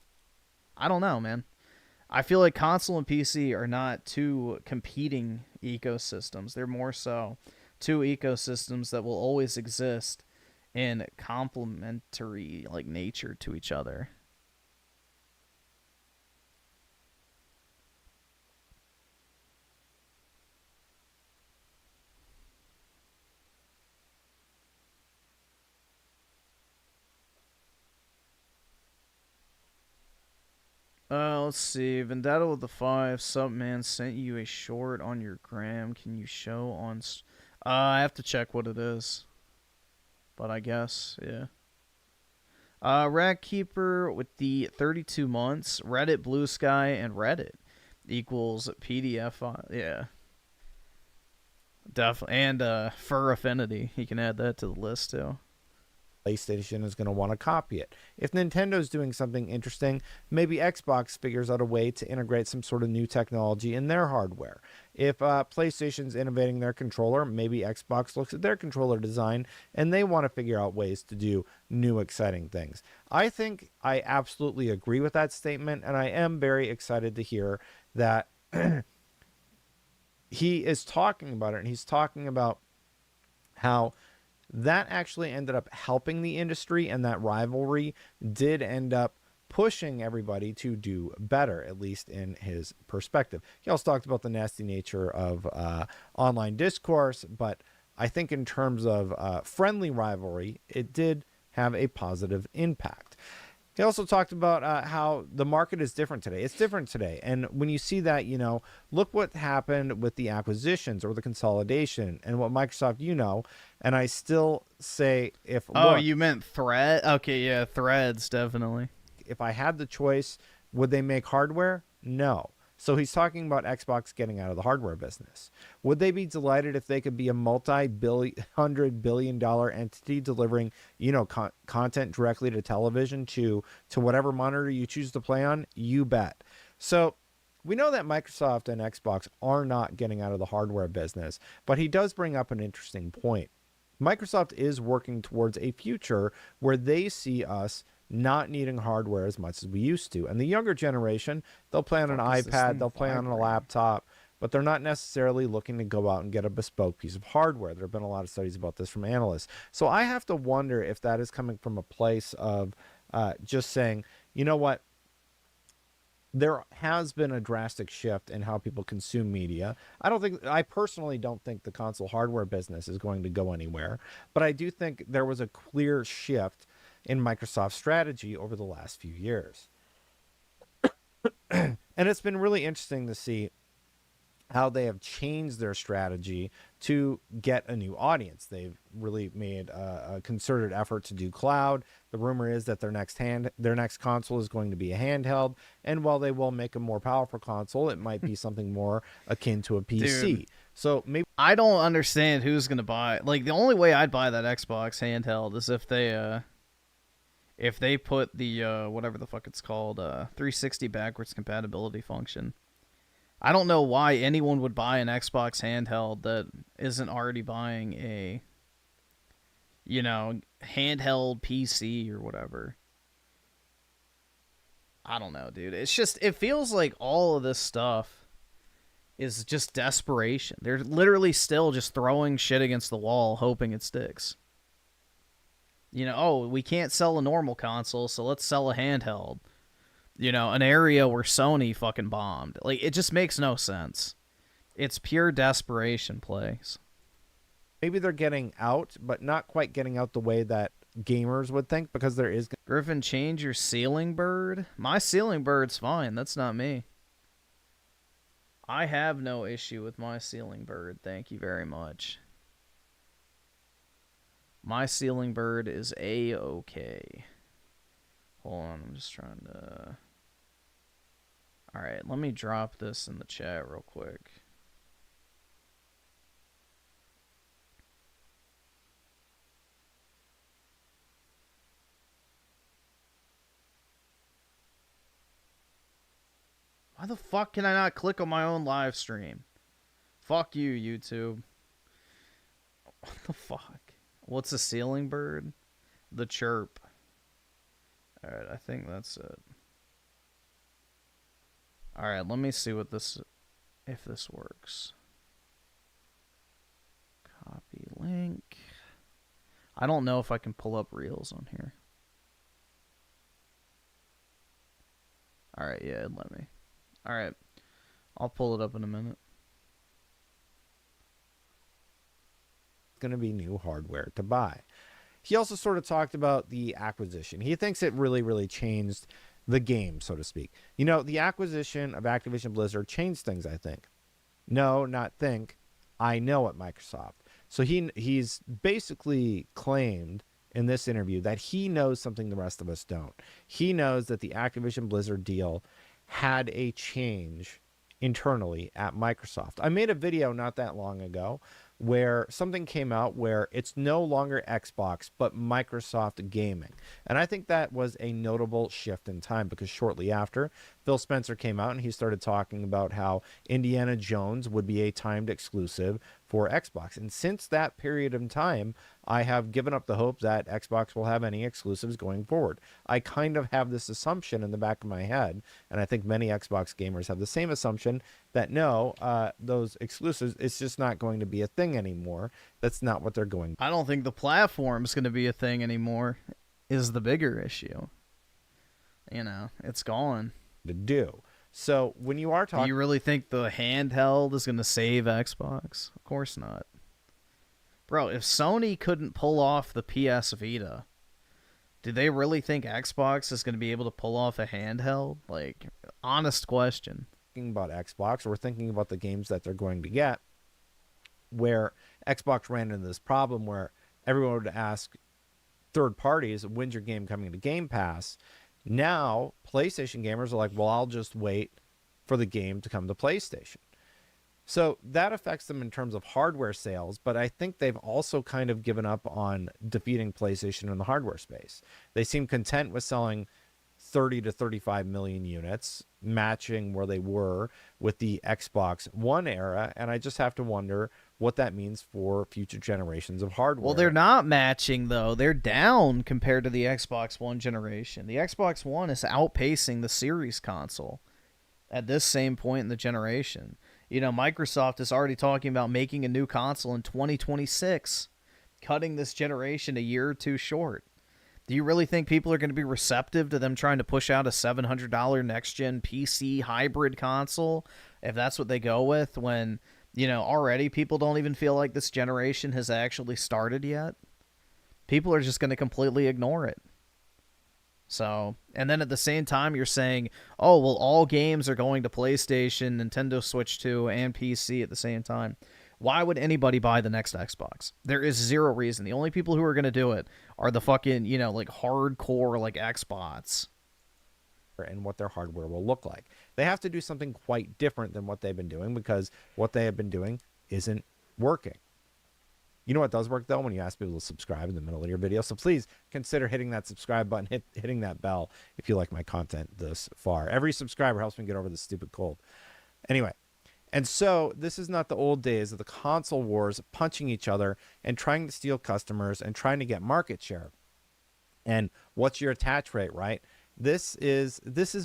I don't know, man. I feel like console and PC are not two competing ecosystems. They're more so two ecosystems that will always exist in complementary, like, nature to each other. Let's see. Vendetta with the 5. Subman sent you a short on your gram. Can you show on... I have to check what it is. But I guess, yeah. Rat Keeper with the 32 months. Reddit, Blue Sky, and Reddit equals PDF. Yeah. Definitely. And Fur Affinity. You can add that to the list, too. PlayStation is going to want to copy it. If Nintendo's doing something interesting, maybe Xbox figures out a way to integrate some sort of new technology in their hardware. If PlayStation's innovating their controller, maybe Xbox looks at their controller design and they want to figure out ways to do new exciting things. I think I absolutely agree with that statement, and I am very excited to hear that he is talking about it, and he's talking about how that actually ended up helping the industry, and that rivalry did end up pushing everybody to do better, at least in his perspective. He also talked about the nasty nature of online discourse, but I think in terms of friendly rivalry, it did have a positive impact. He also talked about how the market is different today. It's different today. And when you see that, you know, look what happened with the acquisitions or the consolidation and what Microsoft, you know, and I still say if... Oh, you meant Thread? Okay, yeah, Threads, definitely. If I had the choice, would they make hardware? No. So he's talking about Xbox getting out of the hardware business. Would they be delighted if they could be a multi-$100 billion entity delivering, you know, content directly to television, to whatever monitor you choose to play on? You bet. So we know that Microsoft and Xbox are not getting out of the hardware business, but he does bring up an interesting point. Microsoft is working towards a future where they see us not needing hardware as much as we used to. And the younger generation, they'll play on an iPad, they'll play on a laptop, but they're not necessarily looking to go out and get a bespoke piece of hardware. There have been a lot of studies about this from analysts. So I have to wonder if that is coming from a place of just saying, you know what, there has been a drastic shift in how people consume media. I personally don't think the console hardware business is going to go anywhere, but I do think there was a clear shift in Microsoft's strategy over the last few years. And it's been really interesting to see how they have changed their strategy to get a new audience. They've really made a concerted effort to do cloud. The rumor is that their next console is going to be a handheld, and while they will make a more powerful console, it might be something more akin to a PC. Dude, so maybe I don't understand who's going to buy. Like, the only way I'd buy that Xbox handheld is if they put the whatever the fuck it's called, 360 backwards compatibility function. I don't know why anyone would buy an Xbox handheld that isn't already buying a, you know, handheld PC or whatever. I don't know, dude. It's just, it feels like all of this stuff is just desperation. They're literally still just throwing shit against the wall, hoping it sticks. You know, oh, we can't sell a normal console, so let's sell a handheld. You know, an area where Sony fucking bombed. Like, it just makes no sense. It's pure desperation plays. Maybe they're getting out, but not quite getting out the way that gamers would think, because there is... Griffin, change your ceiling bird? My ceiling bird's fine. That's not me. I have no issue with my ceiling bird. Thank you very much. My ceiling bird is A-okay. Hold on, I'm just trying to... Alright, let me drop this in the chat real quick. Why the fuck can I not click on my own live stream? Fuck you, YouTube. What the fuck? What's a ceiling bird? The chirp. Alright, I think that's it. Alright, let me see what this... if this works. Copy link. I don't know if I can pull up Reels on here. Alright, yeah, let me. Alright. I'll pull it up in a minute. Going to be new hardware to buy. He also sort of talked about the acquisition. He thinks it really changed the game, so to speak. You know, the acquisition of Activision Blizzard changed things, I think. No, not think. I know at Microsoft. So he's basically claimed in this interview that he knows something the rest of us don't. He knows that the Activision Blizzard deal had a change internally at Microsoft. I made a video not that long ago where something came out where it's no longer Xbox, but Microsoft Gaming. And I think that was a notable shift in time, because shortly after, Phil Spencer came out and he started talking about how Indiana Jones would be a timed exclusive for Xbox. And since that period of time, I have given up the hope that Xbox will have any exclusives going forward. I kind of have this assumption in the back of my head, and I think many Xbox gamers have the same assumption, that no, those exclusives, it's just not going to be a thing anymore. That's not what they're going. I don't think the platform's going to be a thing anymore, is the bigger issue. You know, it's gone. To do. So when you are talking... Do you really think the handheld is going to save Xbox? Of course not. Bro, if Sony couldn't pull off the PS Vita, do they really think Xbox is going to be able to pull off a handheld? Like, honest question. Thinking about Xbox, or thinking about the games that they're going to get, where Xbox ran into this problem where everyone would ask third parties, when's your game coming to Game Pass? Now, PlayStation gamers are like, well, I'll just wait for the game to come to PlayStation. So that affects them in terms of hardware sales, but I think they've also kind of given up on defeating PlayStation in the hardware space. They seem content with selling 30 to 35 million units, matching where they were with the Xbox One era, and I just have to wonder what that means for future generations of hardware. Well, they're not matching, though. They're down compared to the Xbox One generation. The Xbox One is outpacing the Series console at this same point in the generation. You know, Microsoft is already talking about making a new console in 2026, cutting this generation a year or two short. Do you really think people are going to be receptive to them trying to push out a $700 next-gen PC hybrid console, if that's what they go with, when, you know, already people don't even feel like this generation has actually started yet? People are just going to completely ignore it. So, and then at the same time, you're saying, oh, well, all games are going to PlayStation, Nintendo Switch 2, and PC at the same time. Why would anybody buy the next Xbox? There is zero reason. The only people who are going to do it are the fucking, you know, like hardcore, like Xbots. And what their hardware will look like. They have to do something quite different than what they've been doing, because what they have been doing isn't working. You know what does work, though? When you ask people to subscribe in the middle of your video. So please consider hitting that subscribe button, hitting that bell if you like my content this far. Every subscriber helps me get over this stupid cold. Anyway, And so this is not the old days of the console wars punching each other and trying to steal customers and trying to get market share. And what's your attach rate, right? This is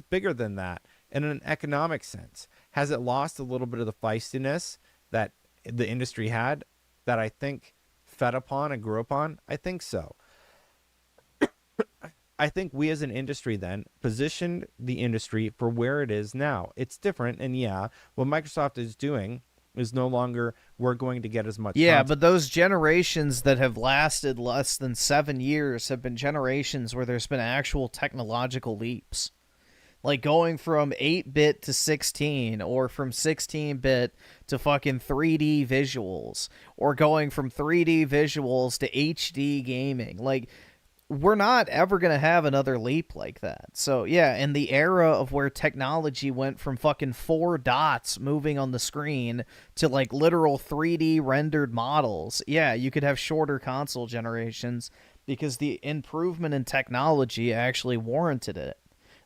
bigger than that in an economic sense. Has it lost a little bit of the feistiness that the industry had that I think fed upon and grew upon? I think so. I think we as an industry then positioned the industry for where it is now. It's different, and yeah, what Microsoft is doing is no longer we're going to get as much content. But those generations that have lasted less than 7 years have been generations where there's been actual technological leaps. Like going from 8-bit to 16, or from 16-bit to fucking 3D visuals, or going from 3D visuals to HD gaming. Like, we're not ever going to have another leap like that. So, yeah, in the era of where technology went from fucking 4 dots moving on the screen to, like, literal 3D rendered models, yeah, you could have shorter console generations because the improvement in technology actually warranted it.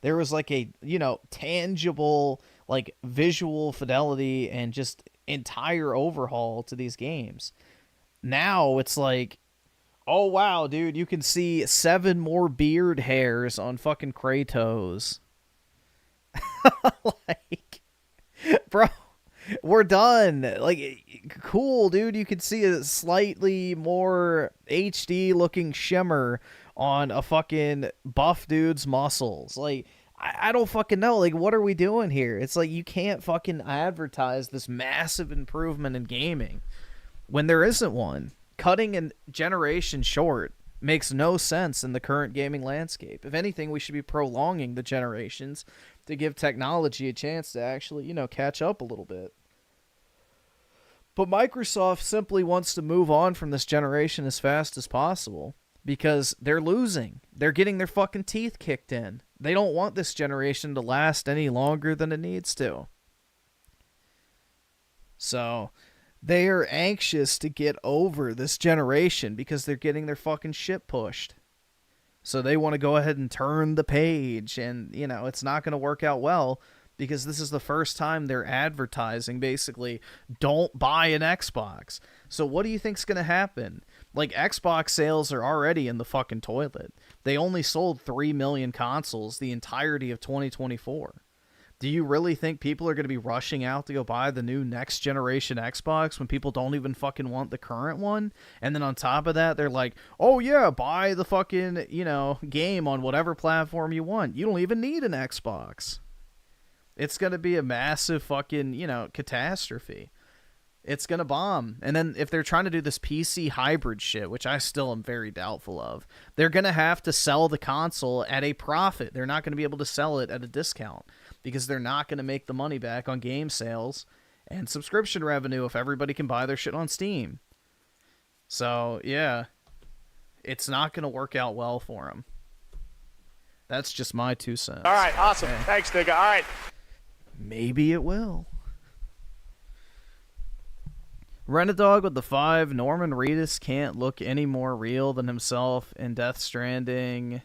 There was, like, a, tangible, like, visual fidelity and just entire overhaul to these games. Now it's like, oh, wow, dude, you can see 7 more beard hairs on fucking Kratos. Like, bro, we're done. Like, cool, dude, you can see a slightly more HD-looking shimmer on a fucking buff dude's muscles. Like, I don't fucking know. Like, what are we doing here? It's like you can't fucking advertise this massive improvement in gaming when there isn't one. Cutting a generation short makes no sense in the current gaming landscape. If anything, we should be prolonging the generations to give technology a chance to actually, catch up a little bit. But Microsoft simply wants to move on from this generation as fast as possible because they're losing. They're getting their fucking teeth kicked in. They don't want this generation to last any longer than it needs to. So they are anxious to get over this generation because they're getting their fucking shit pushed. So they want to go ahead and turn the page, and, it's not going to work out well because this is the first time they're advertising, basically, don't buy an Xbox. So what do you think's going to happen? Like, Xbox sales are already in the fucking toilet. They only sold 3 million consoles the entirety of 2024. Do you really think people are going to be rushing out to go buy the new next generation Xbox when people don't even fucking want the current one? And then on top of that, they're like, oh yeah, buy the fucking, game on whatever platform you want. You don't even need an Xbox. It's going to be a massive fucking, catastrophe. It's going to bomb. And then if they're trying to do this PC hybrid shit, which I still am very doubtful of, they're going to have to sell the console at a profit. They're not going to be able to sell it at a discount because they're not going to make the money back on game sales and subscription revenue if everybody can buy their shit on Steam. So, yeah, it's not going to work out well for them. That's just my 2 cents. All right, awesome. Okay. Thanks, nigga. All right. Maybe it will. Renadog with the 5. Norman Reedus can't look any more real than himself in Death Stranding.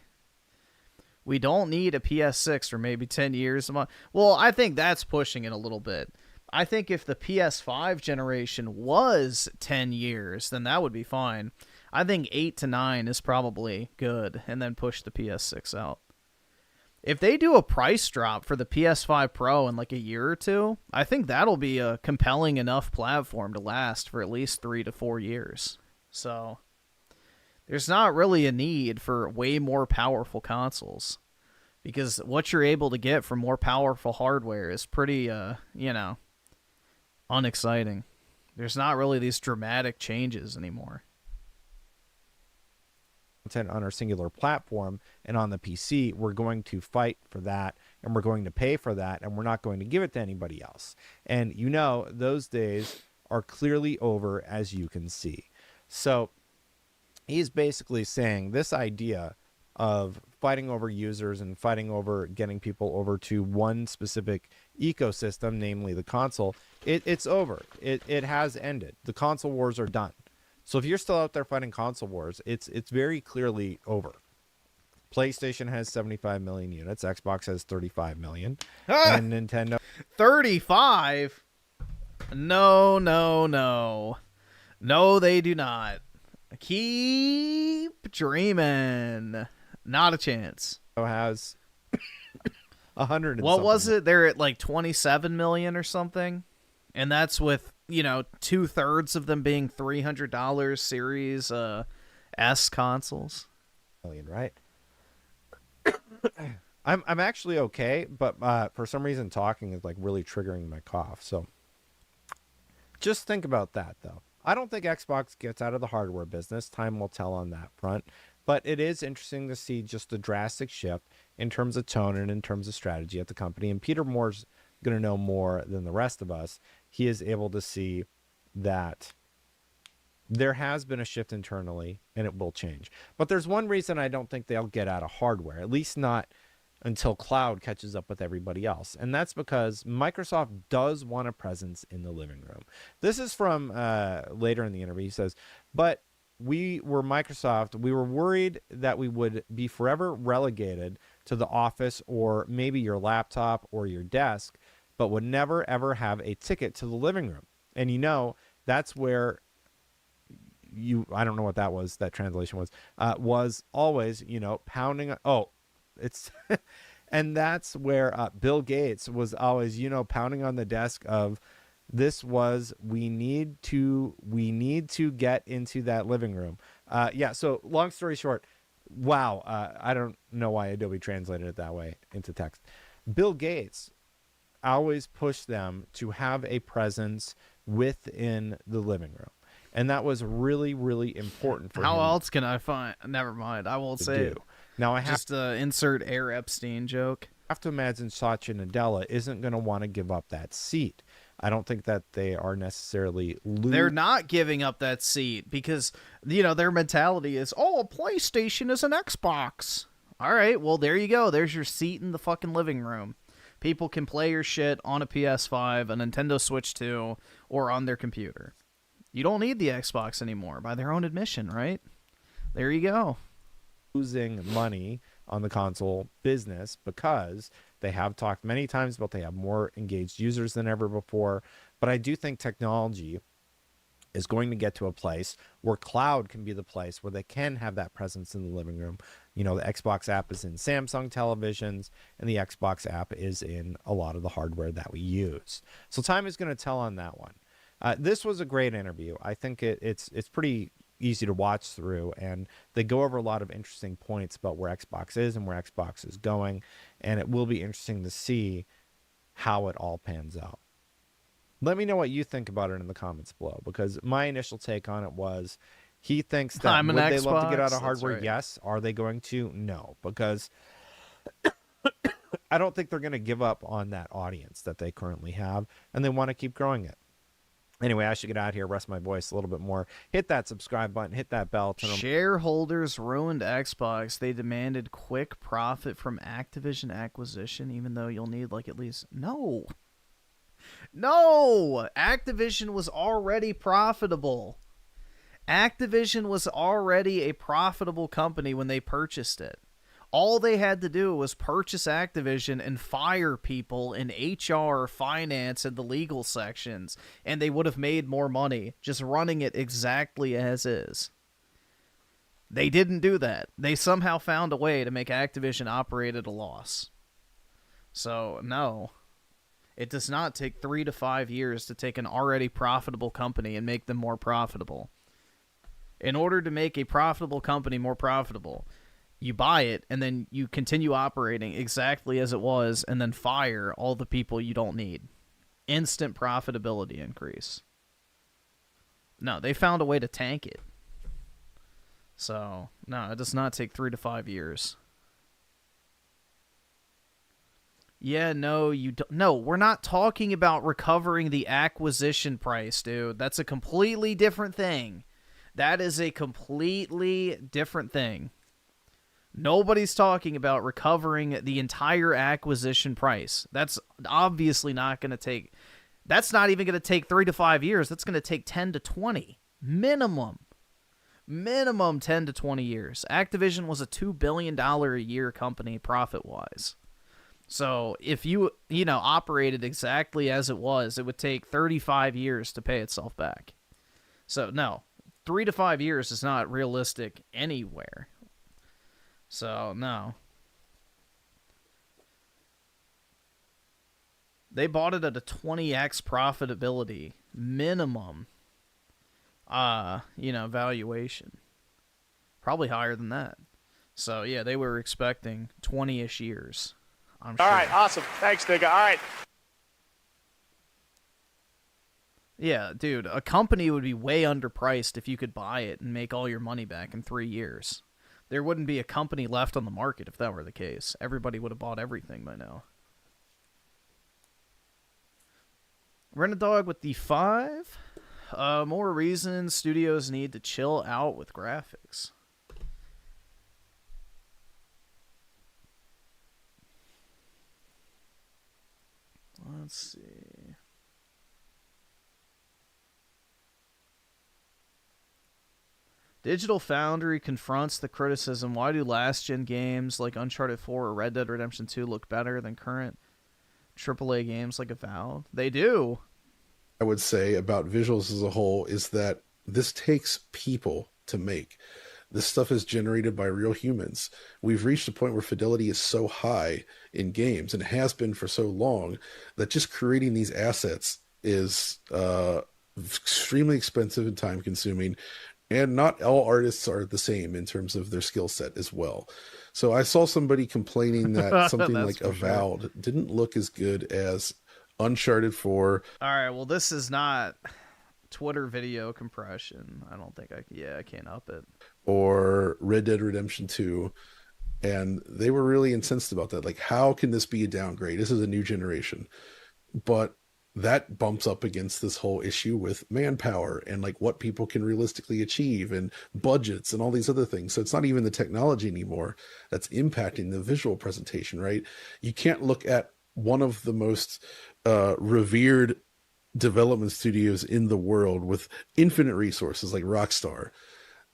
We don't need a PS6 for maybe 10 years. Well, I think that's pushing it a little bit. I think if the PS5 generation was 10 years, then that would be fine. I think 8 to 9 is probably good, and then push the PS6 out. If they do a price drop for the PS5 Pro in like a year or 2, I think that'll be a compelling enough platform to last for at least 3 to 4 years. So there's not really a need for way more powerful consoles because what you're able to get from more powerful hardware is pretty, unexciting. There's not really these dramatic changes anymore. Content on our singular platform, and on the PC, we're going to fight for that, and we're going to pay for that, and we're not going to give it to anybody else. And those days are clearly over, as you can see. So he's basically saying this idea of fighting over users and fighting over getting people over to one specific ecosystem, namely the console, it's over. It has ended. The console wars are done. So if you're still out there fighting console wars, it's very clearly over. PlayStation has 75 million units. Xbox has 35 million. And Nintendo... 35? No, no, no. No, they do not. Keep dreaming. Not a chance. Has 100. What was it? They're at like 27 million or something, and that's with 2/3 of them being $300 Series S consoles. Million, right? I'm actually okay, but for some reason talking is like really triggering my cough. So just think about that, though. I don't think Xbox gets out of the hardware business. Time will tell on that front. But it is interesting to see just the drastic shift in terms of tone and in terms of strategy at the company. And Peter Moore's going to know more than the rest of us. He is able to see that there has been a shift internally and it will change. But there's one reason I don't think they'll get out of hardware, at least not until cloud catches up with everybody else. And that's because Microsoft does want a presence in the living room. This is from later in the interview. He says, but we were Microsoft. We were worried that we would be forever relegated to the office or maybe your laptop or your desk, but would never, ever have a ticket to the living room. And that's where I don't know what that was, that translation was always, pounding. Oh, it's, and that's where Bill Gates was always, pounding on the desk of, we need to get into that living room. So long story short, wow. I don't know why Adobe translated it that way into text. Bill Gates always pushed them to have a presence within the living room. And that was really, really important for him. How else can I find? Never mind. I won't say it. Now I have just insert Air Epstein joke. I have to imagine Satya Nadella isn't going to want to give up that seat. I don't think that they are necessarily They're not giving up that seat because, their mentality is, a PlayStation is an Xbox. All right, well, there you go. There's your seat in the fucking living room. People can play your shit on a PS5, a Nintendo Switch 2, or on their computer. You don't need the Xbox anymore by their own admission, right? There you go. Losing money on the console business because they have talked many times about they have more engaged users than ever before. But I do think technology is going to get to a place where cloud can be the place where they can have that presence in the living room. The Xbox app is in Samsung televisions, and the Xbox app is in a lot of the hardware that we use. So time is going to tell on that one. This was a great interview. I think it's pretty easy to watch through, and they go over a lot of interesting points about where Xbox is and where Xbox is going, and it will be interesting to see how it all pans out. Let me know what you think about it in the comments below, because my initial take on it was he thinks that would they love to get out of hardware? Right. Yes. Are they going to? No, because I don't think they're going to give up on that audience that they currently have, and they want to keep growing it. Anyway, I should get out here, rest my voice a little bit more. Hit that subscribe button, hit that bell. Shareholders ruined Xbox. They demanded quick profit from Activision acquisition, even though you'll need at least... No! Activision was already profitable. Activision was already a profitable company when they purchased it. All they had to do was purchase Activision and fire people in HR, finance, and the legal sections, and they would have made more money just running it exactly as is. They didn't do that. They somehow found a way to make Activision operate at a loss. So, no. It does not take 3 to 5 years to take an already profitable company and make them more profitable. In order to make a profitable company more profitable, you buy it, and then you continue operating exactly as it was, and then fire all the people you don't need. Instant profitability increase. No, they found a way to tank it. So, no, it does not take 3 to 5 years. Yeah, no, you don't. No, we're not talking about recovering the acquisition price, dude. That's a completely different thing. That is a completely different thing. Nobody's talking about recovering the entire acquisition price. That's obviously not going to take... That's not even going to take 3 to 5 years. That's going to take 10 to 20. Minimum 10 to 20 years. Activision was a $2 billion a year company profit-wise. So if you operated exactly as it was, it would take 35 years to pay itself back. So no, 3 to 5 years is not realistic anywhere. So no. They bought it at a 20x profitability minimum, valuation. Probably higher than that. So yeah, they were expecting 20-ish years. I'm sure. All right, awesome. Thanks, nigga. All right. Yeah, dude, a company would be way underpriced if you could buy it and make all your money back in 3 years. There wouldn't be a company left on the market if that were the case. Everybody would have bought everything by now. Rent-A-Dog with the 5. More reasons studios need to chill out with graphics. Let's see. Digital Foundry confronts the criticism, why do last-gen games like Uncharted 4 or Red Dead Redemption 2 look better than current AAA games like Avowed? They do. I would say about visuals as a whole is that this takes people to make. This stuff is generated by real humans. We've reached a point where fidelity is so high in games, and has been for so long, that just creating these assets is extremely expensive and time consuming. And not all artists are the same in terms of their skill set as well. So I saw somebody complaining that something like Avowed didn't look as good as Uncharted 4. All right, well, this is not Twitter video compression. I don't think I can't up it. Or Red Dead Redemption 2. And they were really incensed about that. Like, how can this be a downgrade? This is a new generation. But that bumps up against this whole issue with manpower and like what people can realistically achieve and budgets and all these other things. So it's not even the technology anymore that's impacting the visual presentation, right? You can't look at one of the most revered development studios in the world with infinite resources like Rockstar.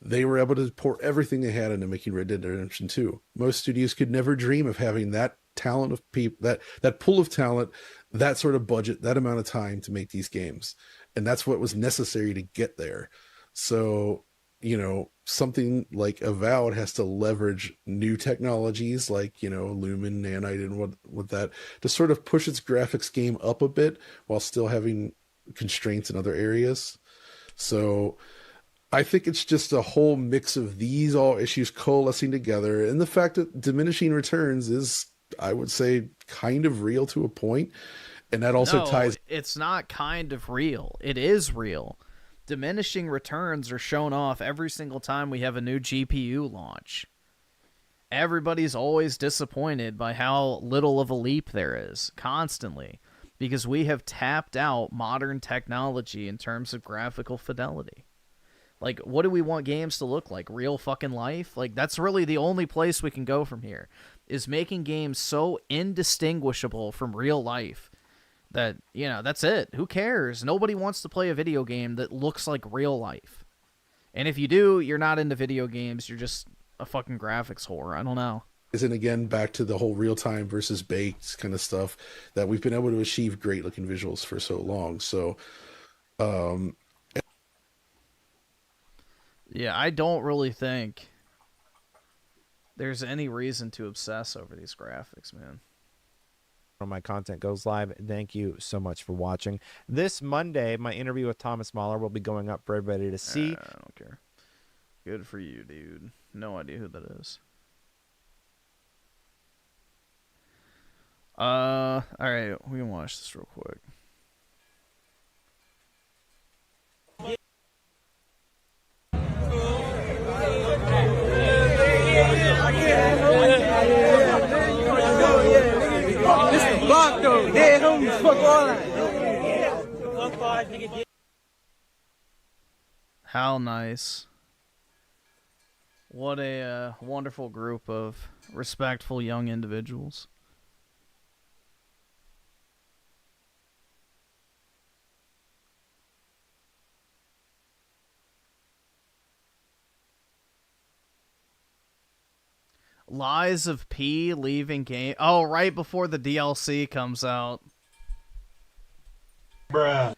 They were able to pour everything they had into making Red Dead Redemption 2. Most studios could never dream of having that talent of people, that pool of talent, that sort of budget, that amount of time to make these games. And that's what was necessary to get there. So, something like Avowed has to leverage new technologies like, Lumen, Nanite, and what that, to sort of push its graphics game up a bit while still having constraints in other areas. So I think it's just a whole mix of these all issues coalescing together, and the fact that diminishing returns is, I would say, kind of real to a point. And that also ties... it's not kind of real. It is real. Diminishing returns are shown off every single time we have a new GPU launch. Everybody's always disappointed by how little of a leap there is, constantly, because we have tapped out modern technology in terms of graphical fidelity. Like, what do we want games to look like? Real fucking life? Like, that's really the only place we can go from here, is making games so indistinguishable from real life that, that's it. Who cares? Nobody wants to play a video game that looks like real life. And if you do, you're not into video games. You're just a fucking graphics whore. I don't know. And again, back to the whole real-time versus baked kind of stuff, that we've been able to achieve great-looking visuals for so long. So, yeah, I don't really think there's any reason to obsess over these graphics, man. My content goes live. Thank you so much for watching. This Monday, my interview with Thomas Mahler will be going up for everybody to see. I don't care. Good for you, dude. No idea who that is. All right, we can watch this real quick. How nice. What a wonderful group of respectful young individuals. Lies of P leaving game. Oh, right before the DLC comes out. Bruh.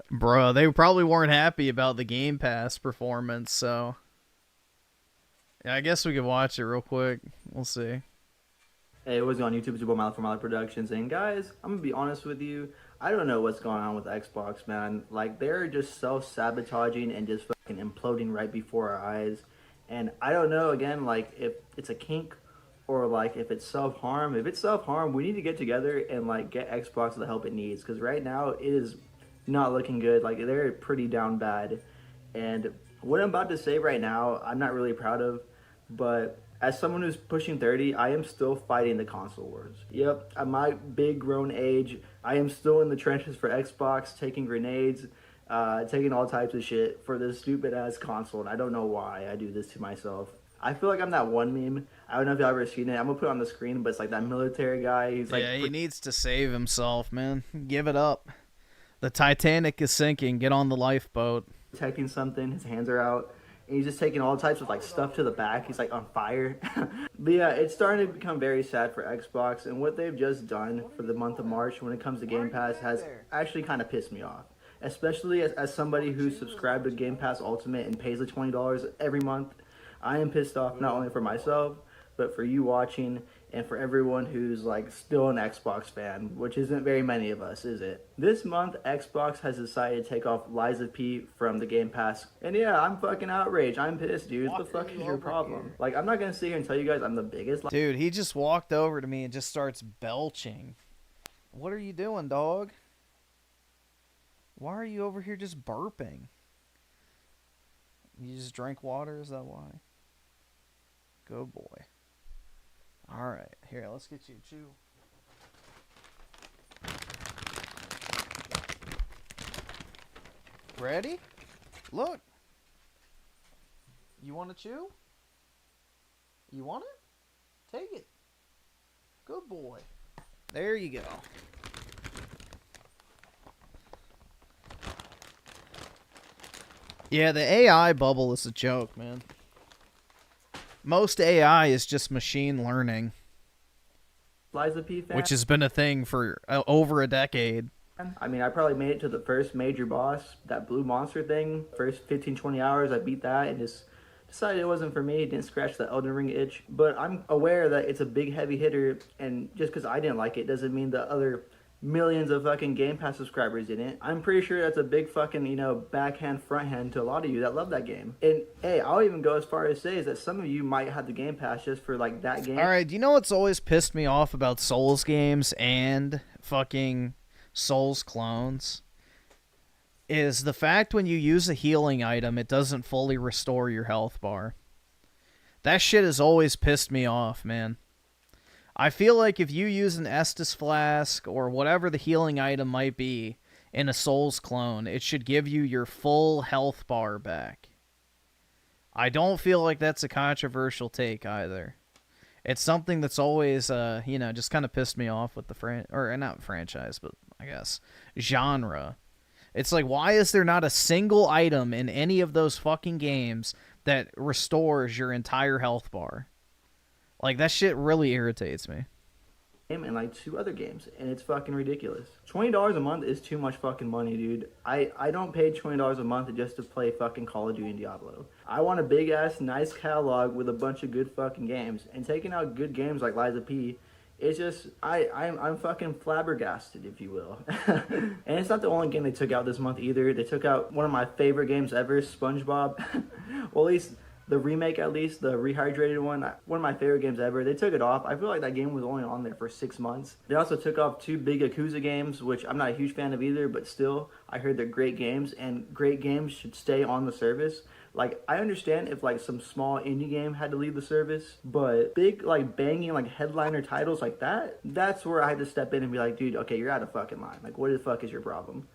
Bro, they probably weren't happy about the Game Pass performance, so... Yeah, I guess we could watch it real quick. We'll see. Hey, what's going on YouTube? It's your boy Malik from Malik Productions. And guys, I'm going to be honest with you. I don't know what's going on with Xbox, man. Like, they're just self-sabotaging and just fucking imploding right before our eyes. And I don't know, again, like, if it's a kink or, like, if it's self-harm. If it's self-harm, we need to get together and, like, get Xbox the help it needs. Because right now, it is not looking good. Like, they're pretty down bad. And what I'm about to say right now, I'm not really proud of. But as someone who's pushing 30, I am still fighting the console wars. Yep, at my big grown age, I am still in the trenches for Xbox, taking grenades, taking all types of shit for this stupid ass console, and I don't know why I do this to myself. I feel like I'm that one meme. I don't know if y'all ever seen it. I'm gonna put it on the screen, but it's like that military guy. He's like, yeah, he needs to save himself, man. Give it up. The Titanic is sinking. Get on the lifeboat. Protecting something. His hands are out. And he's just taking all types of like stuff to the back. He's like on fire. But yeah, it's starting to become very sad for Xbox. And what they've just done for the month of March when it comes to Game Pass has actually kind of pissed me off. Especially as somebody who's subscribed to Game Pass Ultimate and pays the $20 every month. I am pissed off not only for myself, but for you watching and for everyone who's like still an Xbox fan, which isn't very many of us, is it? This month, Xbox has decided to take off Lies of P from the Game Pass. And yeah, I'm fucking outraged. I'm pissed, dude. What the fuck is your problem? Like, I'm not gonna sit here and tell you guys I'm the biggest. Dude, he just walked over to me and just starts belching. What are you doing, dog? Why are you over here just burping? You just drink water? Is that why? Good boy. Alright, here, let's get you a chew. Ready? Look. You want to chew? You want it? Take it. Good boy. There you go. Yeah, the AI bubble is a joke, man. Most AI is just machine learning, Lies of P fan, which has been a thing for over a decade. I mean, I probably made it to the first major boss, that blue monster thing. First 15, 20 hours, I beat that and just decided it wasn't for me. Didn't scratch the Elden Ring itch. But I'm aware that it's a big heavy hitter, and just because I didn't like it doesn't mean the other millions of fucking Game Pass subscribers didn't. I'm pretty sure that's a big fucking, you know, backhand, front hand to a lot of you that love that game. And hey, I'll even go as far as say is that some of you might have the Game Pass just for like that game. Alright, do you know what's always pissed me off about Souls games and fucking Souls clones? Is the fact when you use a healing item, it doesn't fully restore your health bar. That shit has always pissed me off, man. I feel like if you use an Estus Flask or whatever the healing item might be in a Souls clone, it should give you your full health bar back. I don't feel like that's a controversial take either. It's something that's always, you know, just kind of pissed me off with the not franchise, but I guess genre. It's like, why is there not a single item in any of those fucking games that restores your entire health bar? Like, that shit really irritates me. And like 2 other games, and it's fucking ridiculous. $20 a month is too much fucking money, dude. I don't pay $20 a month just to play fucking Call of Duty and Diablo. I want a big ass nice catalog with a bunch of good fucking games, and taking out good games like Lies of P, it's just I'm fucking flabbergasted, if you will. And it's not the only game they took out this month either. They took out one of my favorite games ever, SpongeBob. Well, at least the remake, at least, the rehydrated one of my favorite games ever. They took it off. I feel like that game was only on there for 6 months. They also took off 2 big Yakuza games, which I'm not a huge fan of either, but still, I heard they're great games, and great games should stay on the service. Like, I understand if, like, some small indie game had to leave the service, but big, like, banging, like, headliner titles like that, that's where I had to step in and be like, dude, okay, you're out of fucking line. Like, what the fuck is your problem?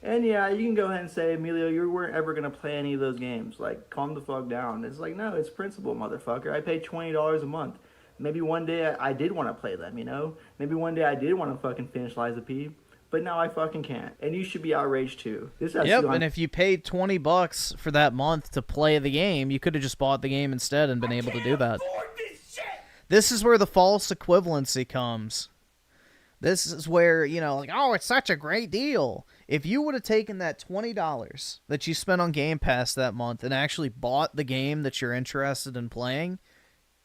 And yeah, you can go ahead and say, Emilio, you weren't ever going to play any of those games. Like, calm the fuck down. It's like, no, it's principle, motherfucker. I pay $20 a month. Maybe one day I did want to play them, you know? Maybe one day I did want to fucking finish Lies of P. but now I fucking can't. And you should be outraged too. This has Yep, gone- and if you paid $20 for that month to play the game, you could have just bought the game instead and been able to do that. This is where the false equivalency comes. This is where, you know, like, oh, it's such a great deal. If you would have taken that $20 that you spent on Game Pass that month and actually bought the game that you're interested in playing,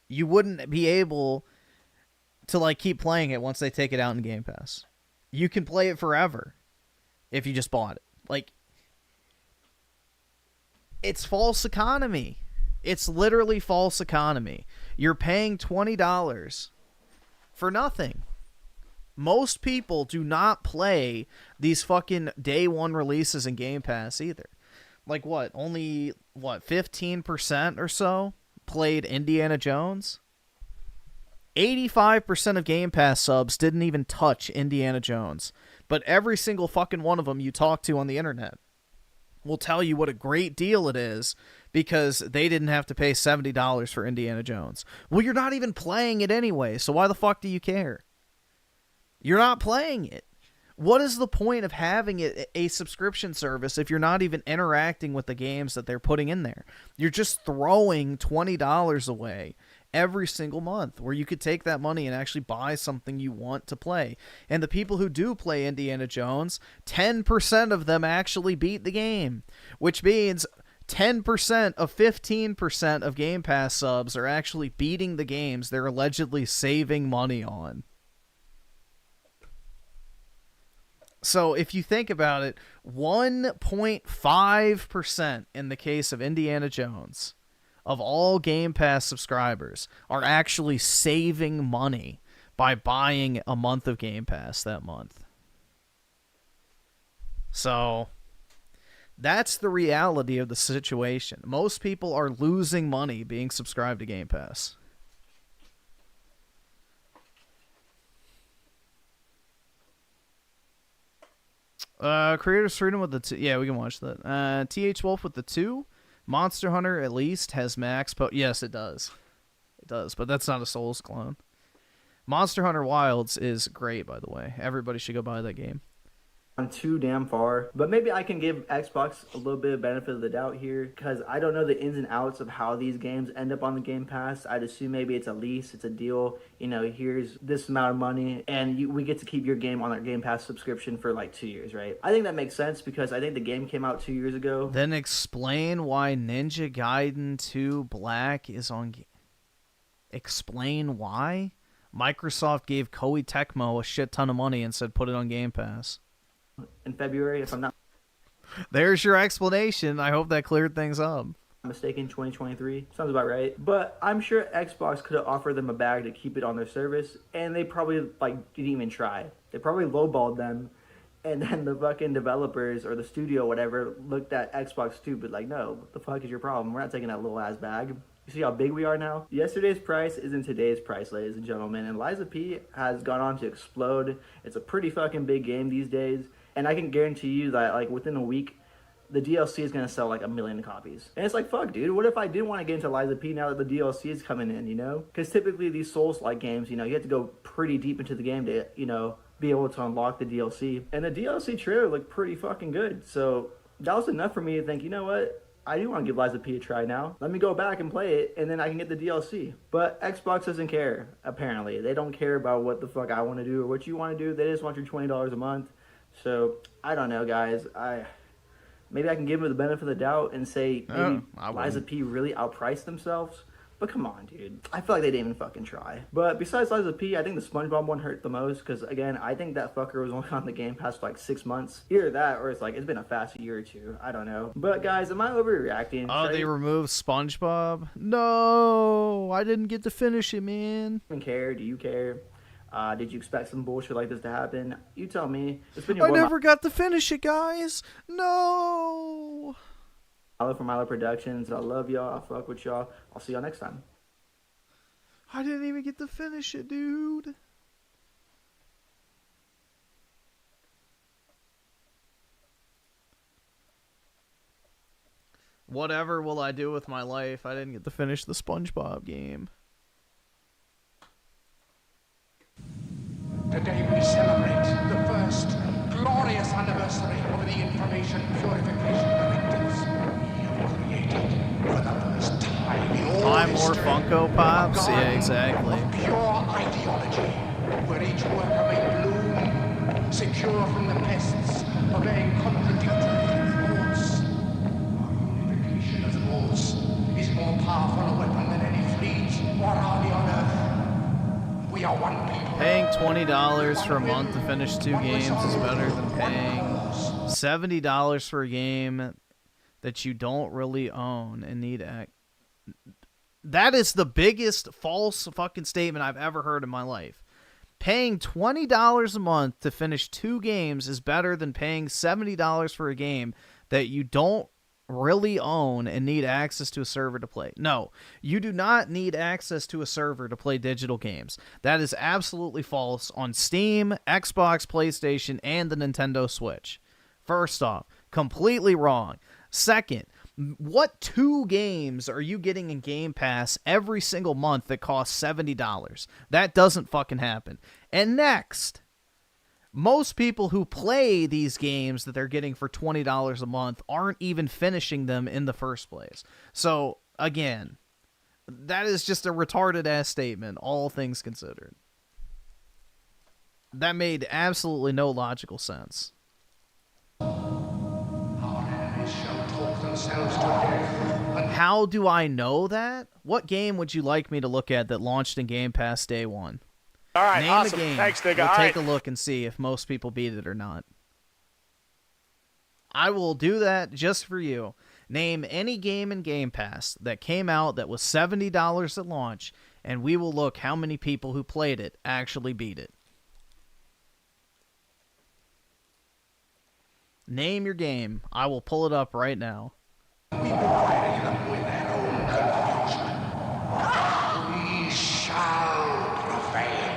you wouldn't be able to, like, keep playing it once they take it out in Game Pass. You can play it forever if you just bought it. Like, it's false economy. It's literally false economy. You're paying $20 for nothing. Most people do not play these fucking day one releases in Game Pass either. Like what? Only, 15% or so played Indiana Jones? 85% of Game Pass subs didn't even touch Indiana Jones. But every single fucking one of them you talk to on the internet will tell you what a great deal it is because they didn't have to pay $70 for Indiana Jones. Well, you're not even playing it anyway, so why the fuck do you care? You're not playing it. What is the point of having a subscription service if you're not even interacting with the games that they're putting in there? You're just throwing $20 away every single month where you could take that money and actually buy something you want to play. And the people who do play Indiana Jones, 10% of them actually beat the game, which means 10% of 15% of Game Pass subs are actually beating the games they're allegedly saving money on. So if you think about it, 1.5% in the case of Indiana Jones of all Game Pass subscribers are actually saving money by buying a month of Game Pass that month. So that's the reality of the situation. Most people are losing money being subscribed to Game Pass. Creators Freedom with the 2. Yeah, we can watch that. TH Wolf with the 2. Monster Hunter at least has max. Yes, it does. It does, but that's not a Souls clone. Monster Hunter Wilds is great, by the way. Everybody should go buy that game. I'm too damn far, but maybe I can give Xbox a little bit of benefit of the doubt here because I don't know the ins and outs of how these games end up on the Game Pass. I'd assume maybe it's a lease, it's a deal, you know, here's this amount of money and we get to keep your game on our Game Pass subscription for like 2 years, right? I think that makes sense because I think the game came out 2 years ago. Then explain why Ninja Gaiden 2 Black is on... Explain why? Microsoft gave Koei Tecmo a shit ton of money and said put it on Game Pass. In February, if I'm not There's your explanation. I hope that cleared things up. mistaken, 2023. Sounds about right. But I'm sure Xbox could have offered them a bag to keep it on their service, and they probably didn't even try. They probably lowballed them, and then the fucking developers or the studio, whatever, looked at Xbox stupid, like, no, what the fuck is your problem? We're not taking that little ass bag. You see how big we are now? Yesterday's price isn't today's price, ladies and gentlemen, and Liza P has gone on to explode. It's a pretty fucking big game these days. And I can guarantee you that, within a week, the DLC is going to sell, 1 million copies. And it's like, fuck, dude, what if I did want to get into Liza P now that the DLC is coming in, you know? Because typically these Souls-like games, you have to go pretty deep into the game to, be able to unlock the DLC. And the DLC trailer looked pretty fucking good. So that was enough for me to think, you know what? I do want to give Liza P a try now. Let me go back and play it, and then I can get the DLC. But Xbox doesn't care, apparently. They don't care about what the fuck I want to do or what you want to do. They just want your $20 a month. So, I don't know, guys. Maybe I can give them the benefit of the doubt and say maybe Liza P really outpriced themselves. But come on, dude. I feel like they didn't even fucking try. But besides Liza P, I think the SpongeBob one hurt the most. Because, again, I think that fucker was only on the Game Pass for 6 months. Either that or it's been a fast year or two. I don't know. But, guys, am I overreacting? Oh, they removed SpongeBob? No! I didn't get to finish it, man. Care? Do you care? Did you expect some bullshit like this to happen? You tell me. I never got to finish it, guys. No. Milo from Milo Productions. I love y'all. I fuck with y'all. I'll see y'all next time. I didn't even get to finish it, dude. Whatever will I do with my life? I didn't get to finish the SpongeBob game. Today we celebrate the first joyous anniversary of the Information Purification Directives we have created for the first time in all Buy more history. Funko Pops? Yeah, exactly. Pure ideology, where each worker may bloom, secure from the pests, obeying contradictory thoughts. Our unification of thoughts is more powerful a weapon than any fleet or army on Earth. We are one people. Paying $20 for a month to finish 2 games is better than paying $70 for a game that you don't really own and need. That is the biggest false fucking statement I've ever heard in my life. Paying $20 a month to finish 2 games is better than paying $70 for a game that you don't really own and need access to a server to play. No, you do not need access to a server to play digital games. That is absolutely false on Steam, Xbox, PlayStation, and the Nintendo Switch. First off, completely wrong. Second, what 2 games are you getting in Game Pass every single month that cost $70? That doesn't fucking happen. And next, most people who play these games that they're getting for $20 a month aren't even finishing them in the first place. So, again, that is just a retarded-ass statement, all things considered. That made absolutely no logical sense. How do I know that? What game would you like me to look at that launched in Game Pass day 1? All right, Name awesome. a game. Thanks, nigga. We'll All take right. a look and see if most people beat it or not. I will do that just for you. Name any game in Game Pass that came out that was $70 at launch, and we will look how many people who played it actually beat it. Name your game. I will pull it up right now. We shall prevail.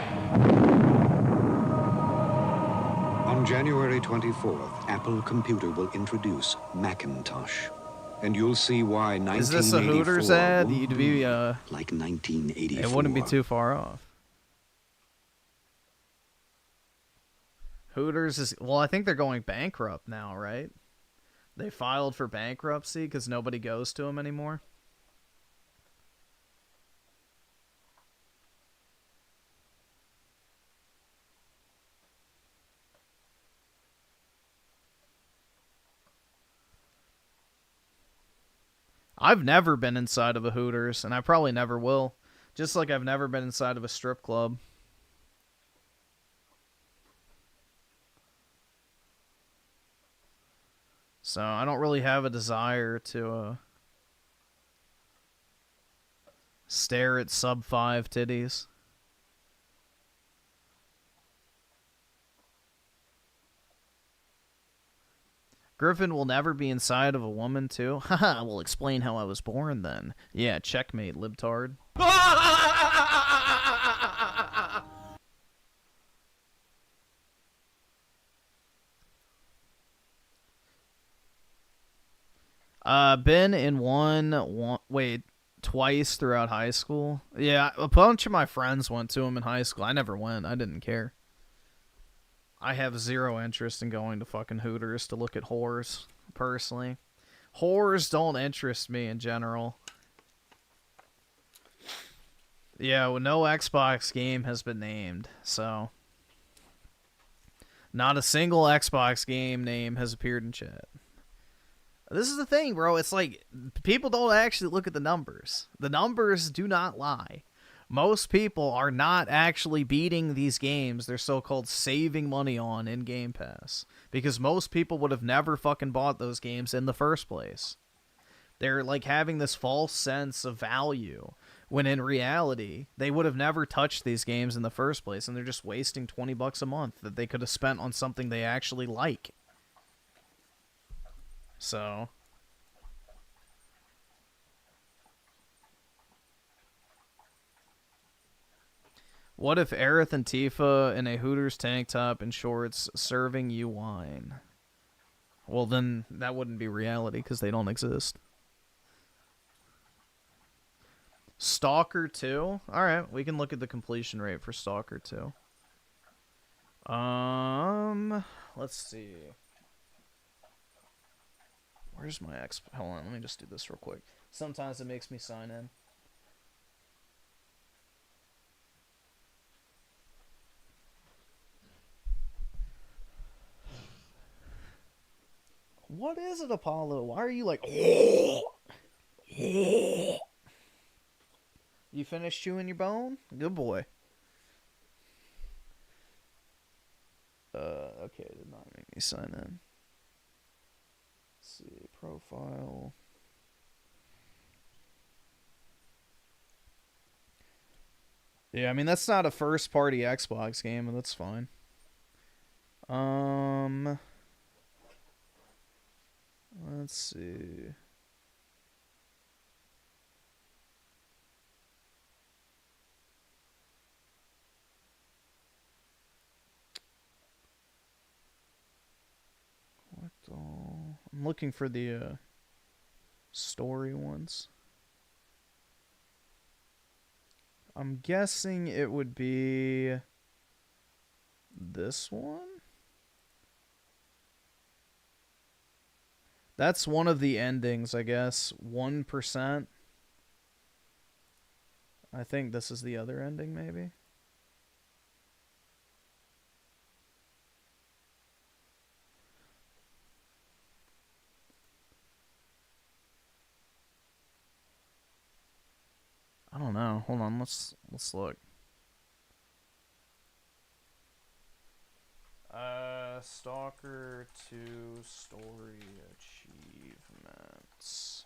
On January 24th, Apple Computer will introduce Macintosh. And you'll see why 1984 Is this a Hooters ad? You'd be, like 1984. It wouldn't be too far off. Hooters is... Well, I think they're going bankrupt now, right? They filed for bankruptcy because nobody goes to them anymore. I've never been inside of a Hooters, and I probably never will. Just like I've never been inside of a strip club. So I don't really have a desire to stare at sub-5 titties. Griffin will never be inside of a woman, too. Haha, we'll explain how I was born, then. Yeah, checkmate, libtard. Been in twice throughout high school. Yeah, a bunch of my friends went to them in high school. I never went. I didn't care. I have zero interest in going to fucking Hooters to look at whores, personally. Whores don't interest me in general. Yeah, well, no Xbox game has been named, so... Not a single Xbox game name has appeared in chat. This is the thing, bro. It's like, people don't actually look at the numbers. The numbers do not lie. Most people are not actually beating these games they're so-called saving money on in Game Pass. Because most people would have never fucking bought those games in the first place. They're like having this false sense of value, when in reality, they would have never touched these games in the first place, and they're just wasting $20 a month that they could have spent on something they actually like. So... What if Aerith and Tifa in a Hooters tank top and shorts serving you wine? Well, then that wouldn't be reality because they don't exist. Stalker 2? Alright, we can look at the completion rate for Stalker 2. let's see. Where's my Hold on, let me just do this real quick. Sometimes it makes me sign in. What is it, Apollo? Why are you like... You finished chewing your bone? Good boy. Okay, it did not make me sign in. Let's see, profile. Yeah, I mean, that's not a first-party Xbox game, and that's fine. Let's see. I'm looking for the story ones. I'm guessing it would be this one. That's one of the endings, I guess. 1%. I think this is the other ending, maybe. I don't know. Hold on, let's look. Stalker 2 story achievements.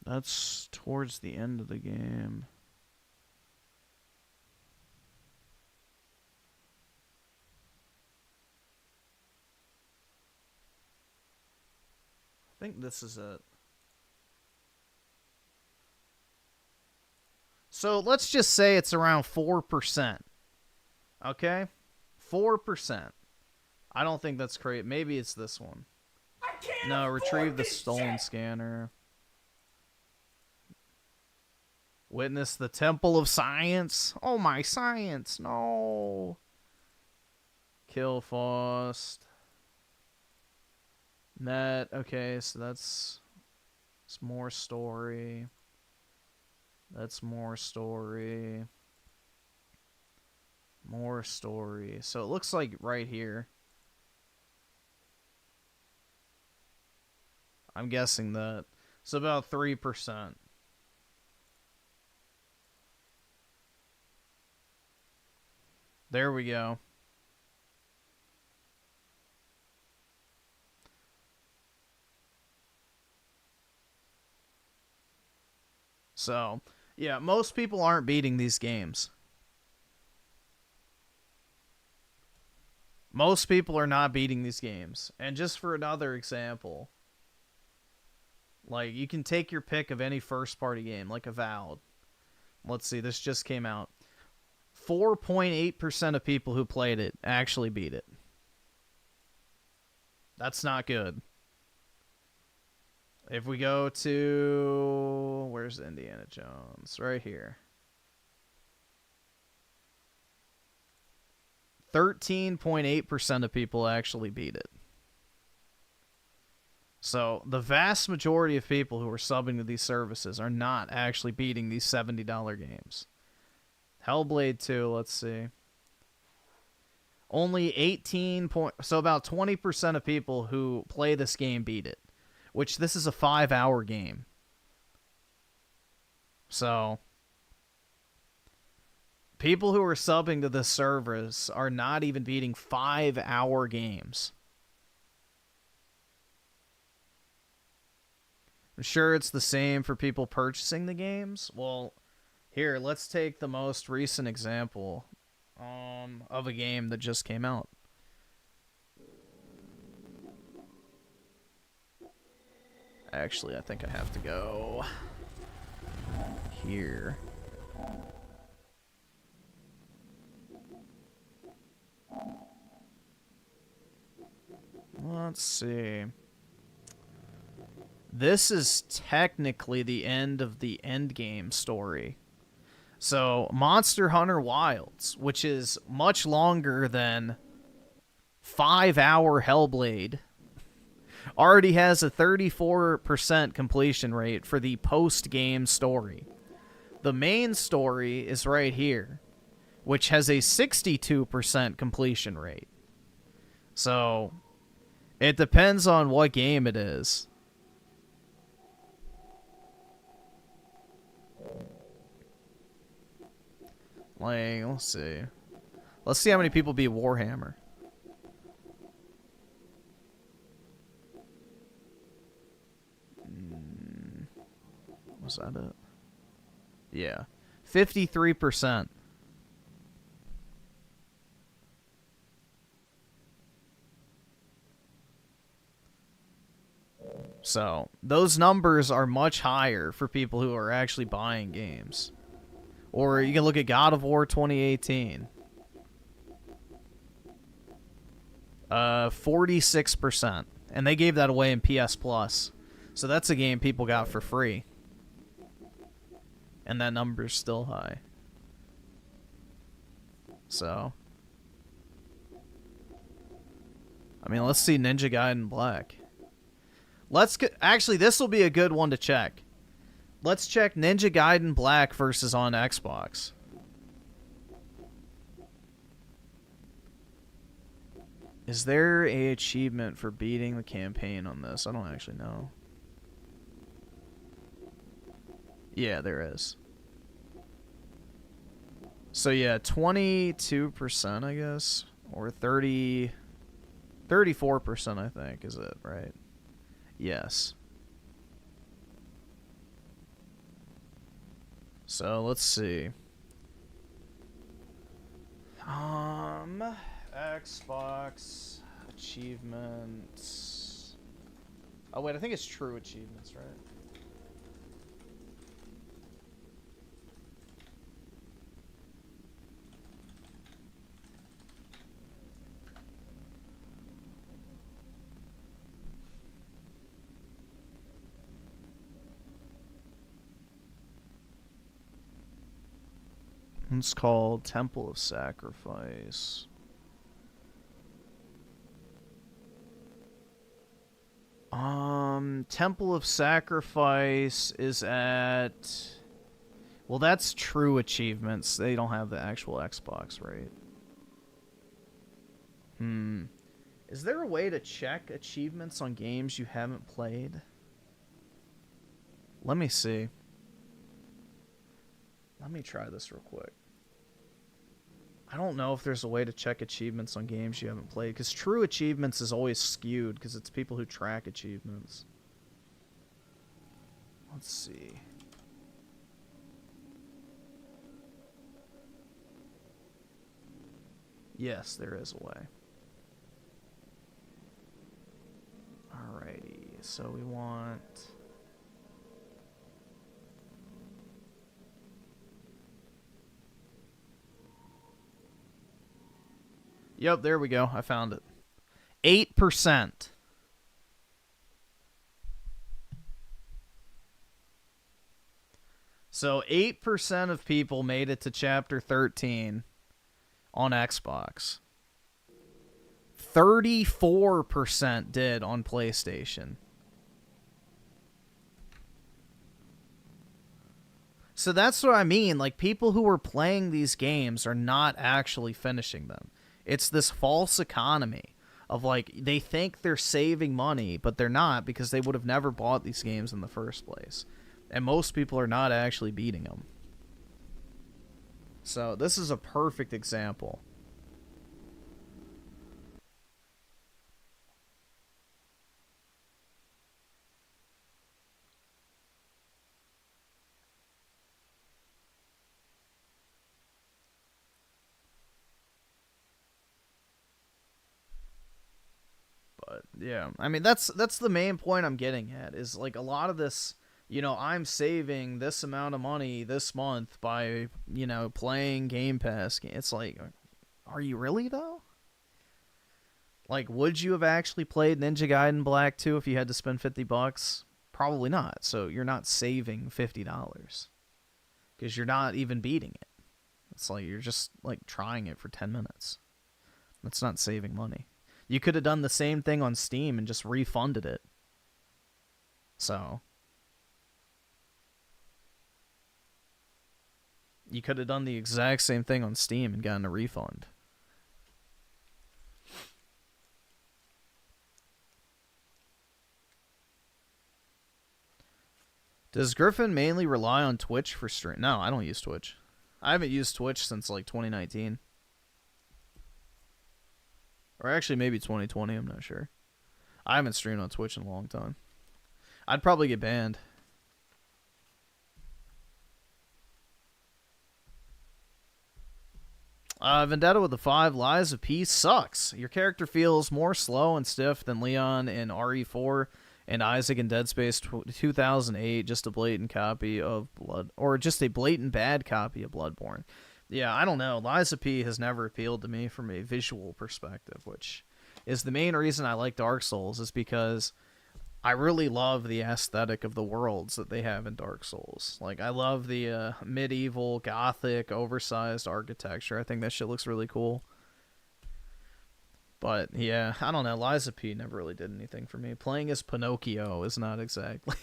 That's towards the end of the game. I think this is it. So let's just say it's around 4%. Okay? 4%. I don't think that's great. Maybe it's this one. No, retrieve the stolen scanner. Witness the Temple of Science. Oh, my science. No. Kill Faust. Net. Okay, so that's more story. That's more story. More story. So it looks like right here. I'm guessing that. It's about 3%. There we go. So, yeah, most people aren't beating these games. Most people are not beating these games. And just for another example, like, you can take your pick of any first-party game, like Avowed. Let's see, this just came out. 4.8% of people who played it actually beat it. That's not good. If we go to... Where's Indiana Jones? Right here. 13.8% of people actually beat it. So, the vast majority of people who are subbing to these services are not actually beating these $70 games. Hellblade 2, let's see. Only 18 so about 20% of people who play this game beat it. Which, this is a 5-hour game. So, people who are subbing to this service are not even beating 5-hour games. I'm sure it's the same for people purchasing the games. Well, here, let's take the most recent example of a game that just came out. Actually, I think I have to go here. Let's see. This is technically the end of the endgame story. So, Monster Hunter Wilds, which is much longer than 5-hour Hellblade, already has a 34% completion rate for the post-game story. The main story is right here, which has a 62% completion rate. So, it depends on what game it is. Like, let's see. Let's see how many people beat Warhammer. Was that it? Yeah. 53%. So, those numbers are much higher for people who are actually buying games. Or you can look at God of War 2018. 46%. And they gave that away in PS Plus. So that's a game people got for free. And that number's still high. So. I mean, let's see Ninja Gaiden Black. Actually, this will be a good one to check. Let's check Ninja Gaiden Black versus on Xbox. Is there a achievement for beating the campaign on this? I don't actually know. Yeah, there is. So yeah, 22%, I guess, or 34%, I think, is it, right? Yes. So let's see. Xbox achievements. Oh wait, I think it's true achievements, right? It's called Temple of Sacrifice. Temple of Sacrifice is at... Well, that's true achievements. They don't have the actual Xbox, right? Is there a way to check achievements on games you haven't played? Let me see. Let me try this real quick. I don't know if there's a way to check achievements on games you haven't played, because true achievements is always skewed, because it's people who track achievements. Let's see. Yes, there is a way. Alrighty, so we want... Yep, there we go. I found it. 8%. So 8% of people made it to Chapter 13 on Xbox. 34% did on PlayStation. So that's what I mean. Like, people who are playing these games are not actually finishing them. It's this false economy of, like, they think they're saving money, but they're not, because they would have never bought these games in the first place. And most people are not actually beating them. So this is a perfect example. Yeah, I mean that's the main point I'm getting at is like a lot of this, you know, I'm saving this amount of money this month by, you know, playing Game Pass. It's like, are you really though? Like, would you have actually played Ninja Gaiden Black 2 if you had to spend $50? Probably not. So you're not saving $50 because you're not even beating it. It's like you're just like trying it for 10 minutes. That's not saving money. You could have done the same thing on Steam and just refunded it. So you could have done the exact same thing on Steam and gotten a refund. Does Griffin mainly rely on Twitch for stream? No, I don't use Twitch. I haven't used Twitch since like 2019. Or actually maybe 2020, I'm not sure. I haven't streamed on Twitch in a long time. I'd probably get banned. Vendetta with the 5, Lies of Peace sucks. Your character feels more slow and stiff than Leon in RE4 and Isaac in Dead Space 2008, just a blatant copy of just a blatant bad copy of Bloodborne. Yeah, I don't know. Lies of P has never appealed to me from a visual perspective, which is the main reason I like Dark Souls, is because I really love the aesthetic of the worlds that they have in Dark Souls. Like, I love the medieval, gothic, oversized architecture. I think that shit looks really cool. But, yeah, I don't know. Lies of P never really did anything for me. Playing as Pinocchio is not exactly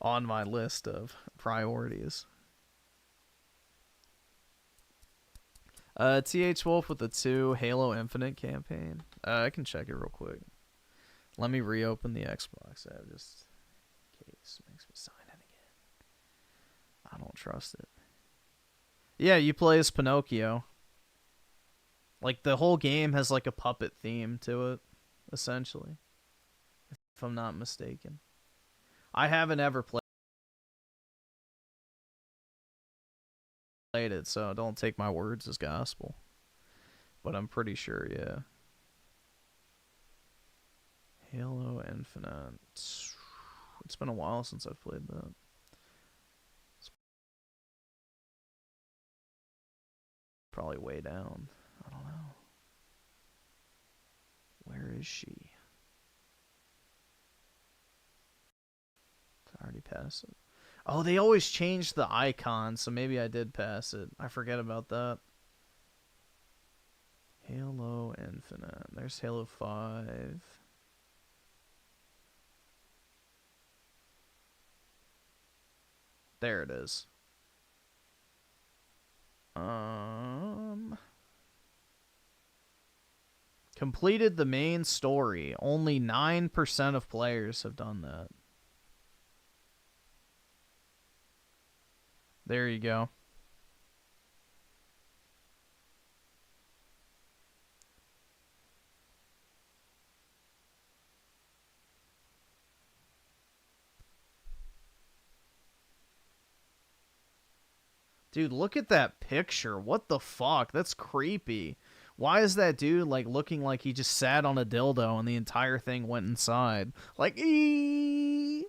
on my list of priorities. TH Wolf with the 2 Halo Infinite campaign. I can check it real quick. Let me reopen the Xbox app just in case it makes me sign in again. I don't trust it. Yeah, you play as Pinocchio. Like, the whole game has like a puppet theme to it, essentially. If I'm not mistaken. I haven't ever played it, so don't take my words as gospel. But I'm pretty sure, yeah. Halo Infinite. It's been a while since I've played that. It's probably way down. I don't know. Where is she? Did I already pass it? Oh, they always change the icon, so maybe I did pass it. I forget about that. Halo Infinite. There's Halo 5. There it is. Completed the main story. Only 9% of players have done that. There you go. Dude, look at that picture. What the fuck? That's creepy. Why is that dude, like, looking like he just sat on a dildo and the entire thing went inside? Like, eee!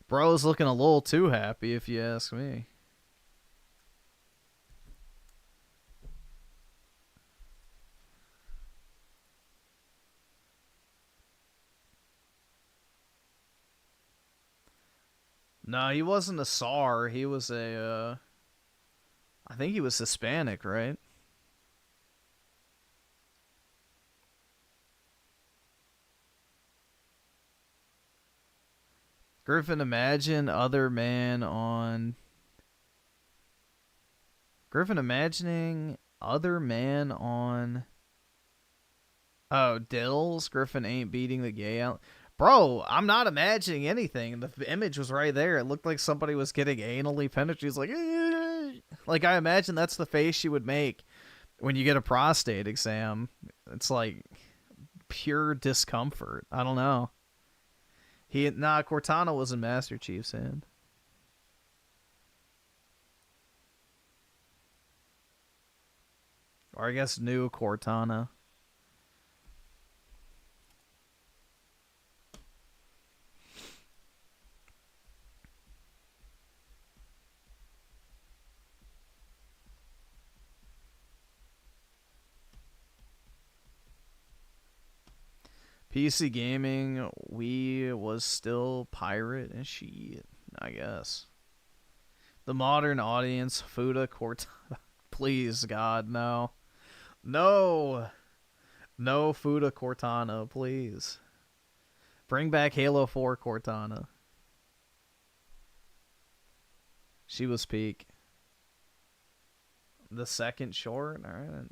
Bro's looking a little too happy, if you ask me. No, he wasn't a SAR. He was a, I think he was Hispanic, right? Griffin, imagine other man on... Griffin imagining other man on... Oh, Dills? Griffin ain't beating the gay out... Bro, I'm not imagining anything. The image was right there. It looked like somebody was getting anally penetrated. He's like, eh. Like, I imagine that's the face you would make when you get a prostate exam. It's like pure discomfort. I don't know. Cortana was in Master Chief's hand. Or I guess new Cortana. PC gaming, we was still pirate and shit, I guess. The modern audience, Fuda Cortana. Please, God, no. No! No Fuda Cortana, please. Bring back Halo 4 Cortana. She was peak. The second short? Alright.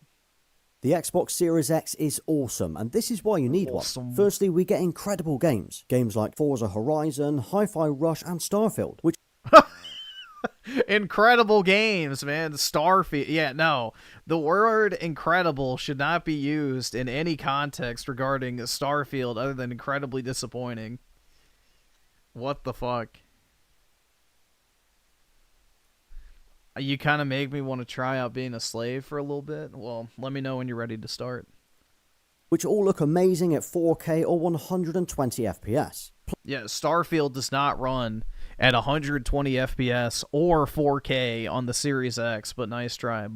The Xbox Series X is awesome, and this is why you need one. Firstly, we get incredible games. Games like Forza Horizon, Hi-Fi Rush, and Starfield, which... Incredible games, man. Starfield. Yeah, no. The word incredible should not be used in any context regarding Starfield other than incredibly disappointing. What the fuck? You kind of make me want to try out being a slave for a little bit. Well, let me know when you're ready to start. Which all look amazing at 4K or 120 FPS. Yeah, Starfield does not run at 120 FPS or 4K on the Series X, but nice try.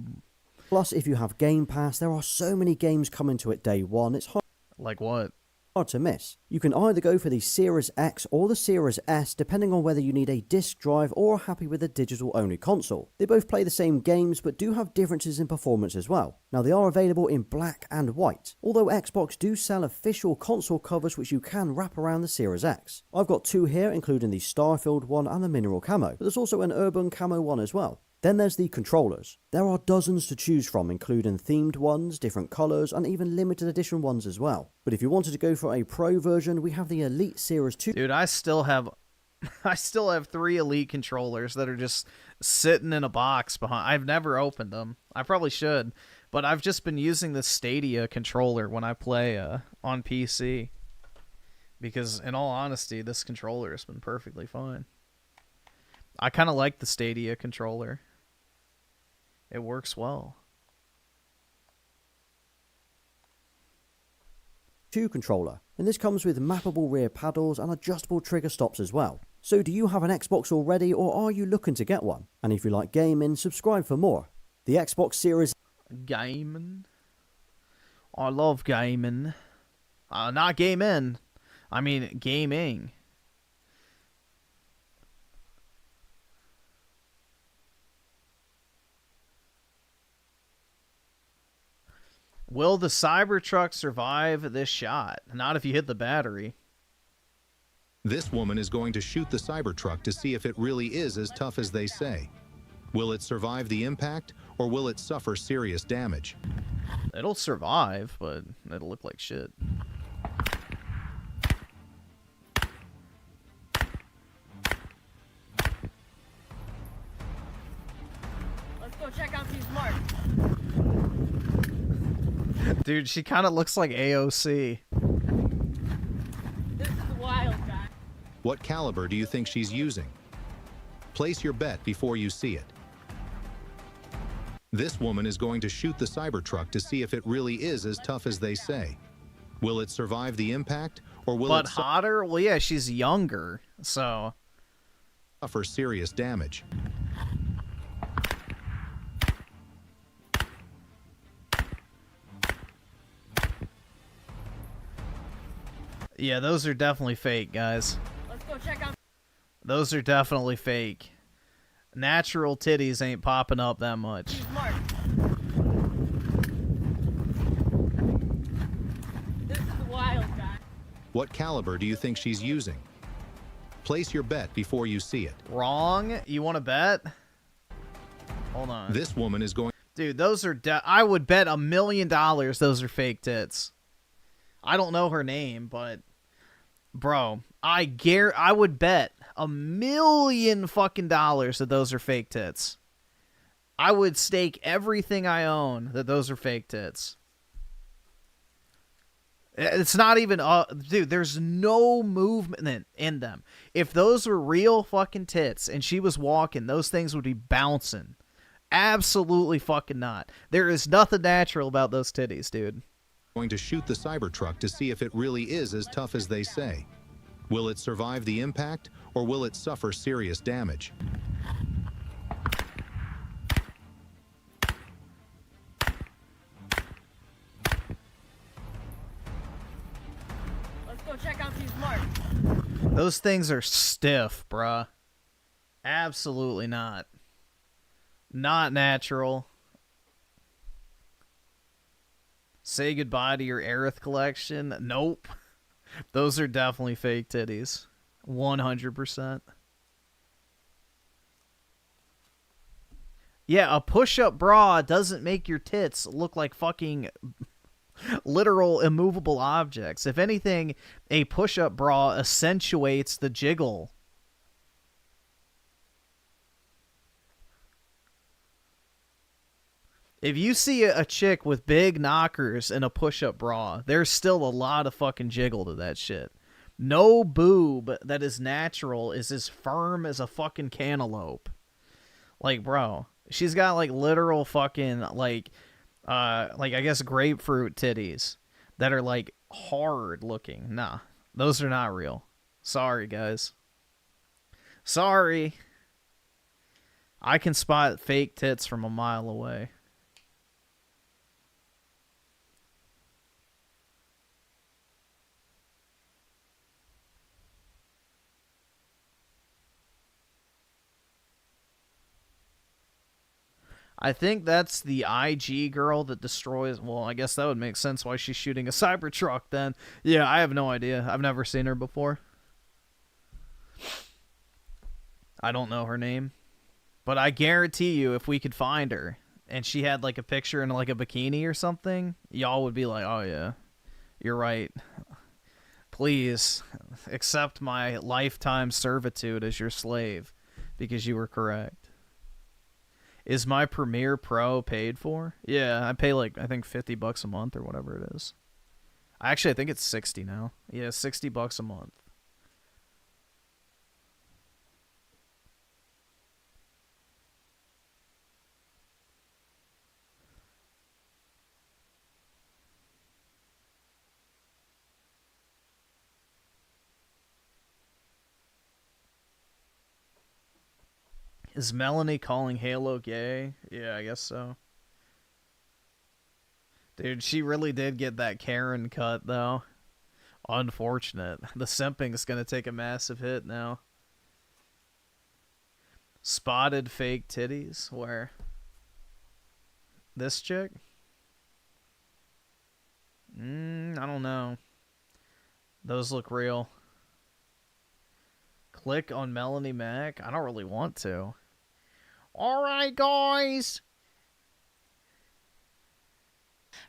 Plus, if you have Game Pass, there are so many games coming to it day one, it's hard. Like what? Hard to miss. You can either go for the Series X or the Series S, depending on whether you need a disc drive or are happy with a digital-only console. They both play the same games, but do have differences in performance as well. Now, they are available in black and white, although Xbox do sell official console covers which you can wrap around the Series X. I've got two here, including the Starfield one and the Mineral Camo, but there's also an Urban Camo one as well. Then there's the controllers. There are dozens to choose from, including themed ones, different colours, and even limited edition ones as well. But if you wanted to go for a Pro version, we have the Elite Series 2. Dude, I still have 3 Elite controllers that are just sitting in a box behind. I've never opened them. I probably should, but I've just been using the Stadia controller when I play on PC. Because, in all honesty, this controller has been perfectly fine. I kind of like the Stadia controller. It works well. 2 controller, and this comes with mappable rear paddles and adjustable trigger stops as well. So do you have an Xbox already, or are you looking to get one? And if you like gaming, subscribe for more. The Xbox Series... Gaming? I love gaming. Not gaming. I mean gaming. Will the Cybertruck survive this shot? Not if you hit the battery. This woman is going to shoot the Cybertruck to see if it really is as tough as they say. Will it survive the impact, or will it suffer serious damage? It'll survive, but it'll look like shit. Let's go check out these marks. Dude, she kind of looks like AOC. This is wild, guy. What caliber do you think she's using? Place your bet before you see it. This woman is going to shoot the Cybertruck to see if it really is as tough as they say. Will it survive the impact, or will but it hotter? Well, yeah, she's younger, so... suffer serious damage? Yeah, those are definitely fake, guys. Let's go check out. Those are definitely fake. Natural titties ain't popping up that much. These marks. This is wild, guy. What caliber do you think she's using? Place your bet before you see it. Wrong? You want to bet? Hold on. This woman is going... Dude, those are... I would bet $1 million those are fake tits. I don't know her name, but... Bro, I would bet $1 million fucking dollars that those are fake tits. I would stake everything I own that those are fake tits. It's not even... dude, there's no movement in them. If those were real fucking tits and she was walking, those things would be bouncing Absolutely fucking not. There is nothing natural about those titties, dude. Going to shoot the Cybertruck to see if it really is as tough as they say. Will it survive the impact, or will it suffer serious damage? Let's go check out these marks. Those things are stiff, bruh. Absolutely not. Not natural. Say goodbye to your Aerith collection. Nope. Those are definitely fake titties. 100%. Yeah, a push-up bra doesn't make your tits look like fucking literal immovable objects. If anything, a push-up bra accentuates the jiggle. If you see a chick with big knockers and a push-up bra, there's still a lot of fucking jiggle to that shit. No boob that is natural is as firm as a fucking cantaloupe. Like, bro, she's got like literal fucking like I guess grapefruit titties that are like hard looking. Nah, those are not real. Sorry, guys. Sorry. I can spot fake tits from a mile away. I think that's the IG girl that destroys... Well, I guess that would make sense why she's shooting a Cybertruck then. Yeah, I have no idea. I've never seen her before. I don't know her name. But I guarantee you, if we could find her, and she had like a picture in like a bikini or something, y'all would be like, oh yeah, you're right. Please accept my lifetime servitude as your slave, because you were correct. Is my Premiere Pro paid for? Yeah, I pay like, I think $50 a month or whatever it is. Actually, I think it's 60 now. Yeah, $60 a month. Is Melanie calling Halo gay? Yeah, I guess so. Dude, she really did get that Karen cut, though. Unfortunate. The simping's gonna take a massive hit now. Spotted fake titties? Where? This chick? I don't know. Those look real. Click on Melanie Mac? I don't really want to. Alright, guys.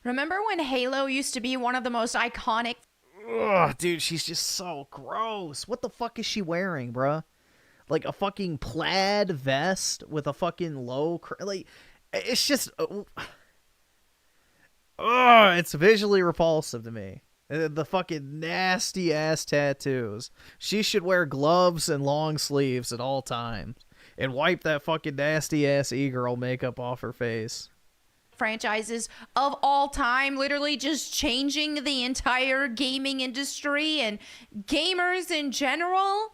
Remember when Halo used to be one of the most iconic... Ugh, dude, she's just so gross. What the fuck is she wearing, bruh? Like a fucking plaid vest with a fucking low... like, it's just... it's visually repulsive to me. The fucking nasty-ass tattoos. She should wear gloves and long sleeves at all times. And wipe that fucking nasty-ass e-girl makeup off her face. franchises of all time, literally just changing the entire gaming industry and gamers in general.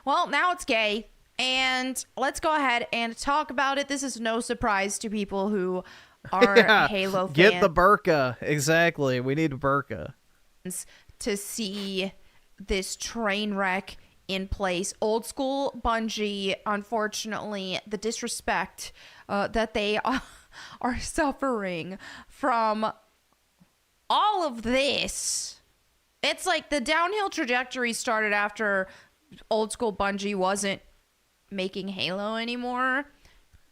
Well, now it's gay. And let's go ahead and talk about it. This is no surprise to people who are Halo fans. Get the burqa. Exactly. We need a burqa. To see this train wreck in place. Old school Bungie, unfortunately, the disrespect that they are suffering from all of this. It's like the downhill trajectory started after old school Bungie wasn't making Halo anymore,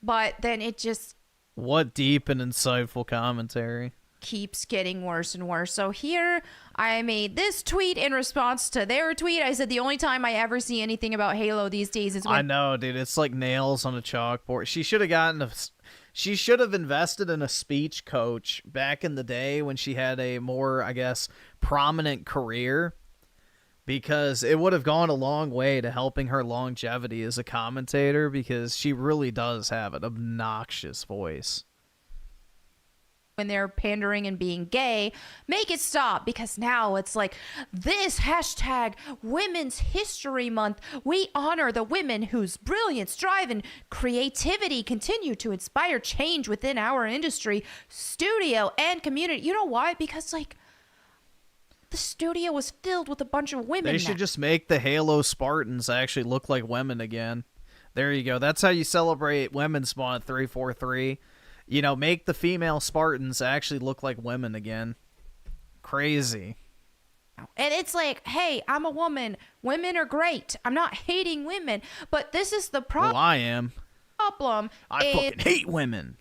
but then it just... What deep and insightful commentary. Keeps getting worse and worse. So here I made this tweet in response to their tweet. I said the only time I ever see anything about Halo these days is when... I know, dude. It's like nails on a chalkboard. She should have gotten a... She should have invested in a speech coach back in the day when she had a more, I guess, prominent career. because it would have gone a long way to helping her longevity as a commentator, because she really does have an obnoxious voice. When they're pandering and being gay, make it stop, because now it's like this hashtag Women's History Month. We honor the women whose brilliance, drive, and creativity continue to inspire change within our industry, studio, and community. You know why? Because like the studio was filled with a bunch of women. They should just make the Halo Spartans actually look like women again. There you go. That's how you celebrate Women's Month 343. You know, make the female Spartans actually look like women again. Crazy. And it's like, hey, I'm a woman. Women are great. I'm not hating women. But this is the problem. Well, I am. I is- fucking hate women.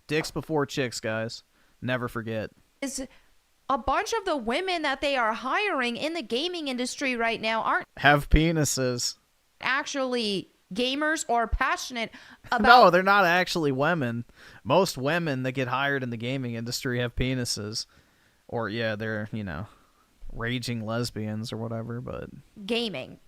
Dicks before chicks, guys. Never forget. Is a bunch of the women that they are hiring in the gaming industry right now aren't Have penises. actually gamers or passionate about. No, they're not actually women. Most women that get hired in the gaming industry have penises. Or, yeah, they're, you know, raging lesbians or whatever, but... gaming,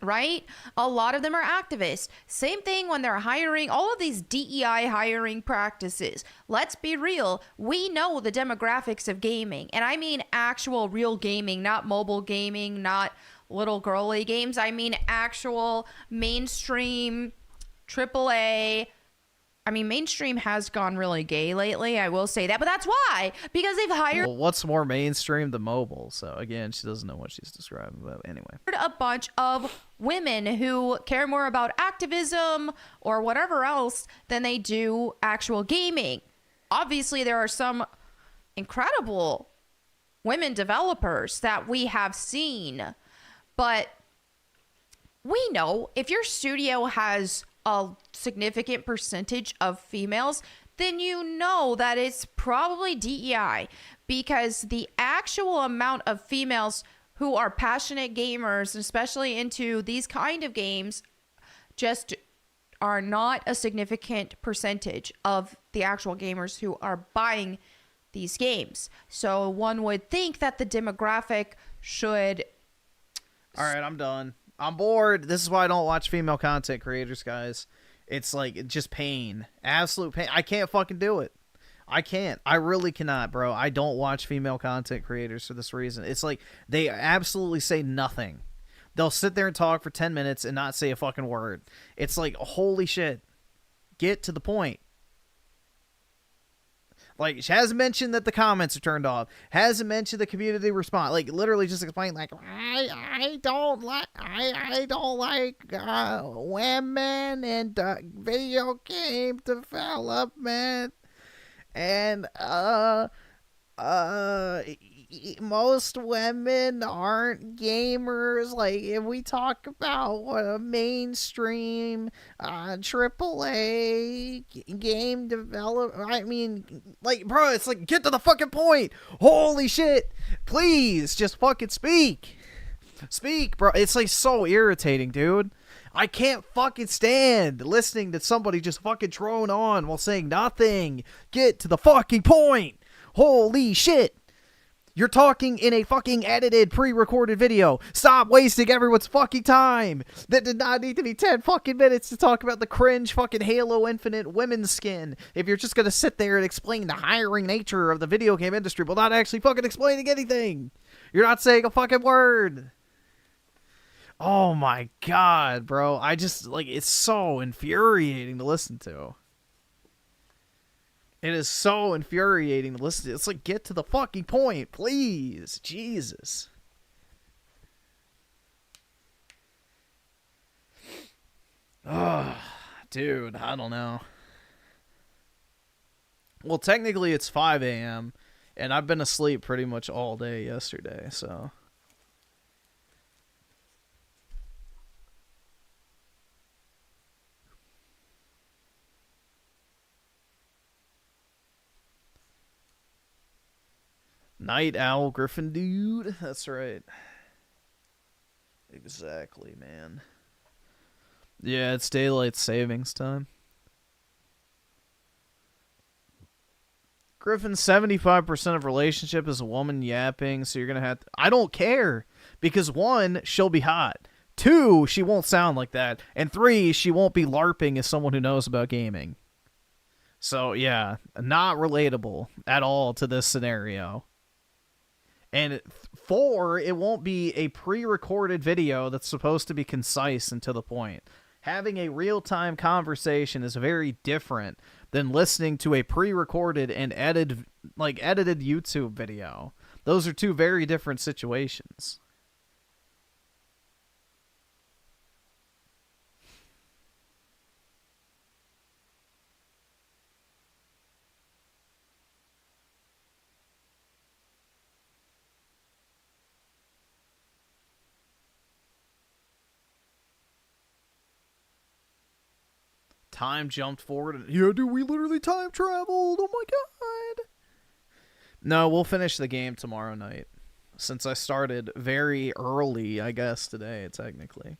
right? A lot of them are activists. Same thing when they're hiring all of these DEI hiring practices. Let's be real. We know the demographics of gaming. And I mean actual real gaming, not mobile gaming, not little girly games. I mean actual mainstream AAA. I mean, mainstream has gone really gay lately, I will say that, but that's why, because they've hired Well, what's more mainstream than mobile? So, again, she doesn't know what she's describing, but anyway. a bunch of women who care more about activism or whatever else than they do actual gaming. Obviously, there are some incredible women developers that we have seen, but we know if your studio has a significant percentage of females, then you know that it's probably DEI, because the actual amount of females who are passionate gamers, especially into these kind of games, just are not a significant percentage of the actual gamers who are buying these games. So one would think that the demographic should... All right, I'm done. I'm bored. This is why I don't watch female content creators, guys. It's like just pain. Absolute pain. I can't fucking do it. I can't. I really cannot, bro. I don't watch female content creators for this reason. It's like they absolutely say nothing. They'll sit there and talk for 10 minutes and not say a fucking word. It's like, holy shit. Get to the point. Like, she hasn't mentioned that the comments are turned off. Hasn't mentioned the community response. Like, literally just explain, like, I don't like women and video game development. And, most women aren't gamers. Like, if we talk about what a mainstream AAA game developer, I mean, like, bro, it's like, get to the fucking point. Holy shit. Please, just fucking speak. Speak, bro. It's like so irritating, dude. I can't fucking stand listening to somebody just fucking drone on while saying nothing. Get to the fucking point. Holy shit. You're talking in a fucking edited, pre-recorded video. Stop wasting everyone's fucking time. That did not need to be 10 fucking minutes to talk about the cringe fucking Halo Infinite women's skin. If you're just gonna sit there and explain the hiring nature of the video game industry while not actually fucking explaining anything. You're not saying a fucking word. Oh my god, bro. I just, like, it's so infuriating to listen to. It is so infuriating to listen to. It's like, get to the fucking point, please. Jesus. Oh, dude, I don't know. Well, technically it's 5 a.m., and I've been asleep pretty much all day yesterday, so... Night Owl Griffin, dude. That's right. Exactly, man. Yeah, it's daylight savings time. Griffin, 75% of relationship is a woman yapping, so you're going to have to... I don't care, because 1, she'll be hot. 2, she won't sound like that. And 3, she won't be LARPing as someone who knows about gaming. So, yeah, not relatable at all to this scenario. And 4, it won't be a pre-recorded video that's supposed to be concise and to the point. Having a real-time conversation is very different than listening to a pre-recorded and edited YouTube video. Those are 2 very different situations. Time jumped forward. And, yeah, dude, we literally time traveled. Oh my god. No, we'll finish the game tomorrow night. Since I started very early, I guess, today, technically.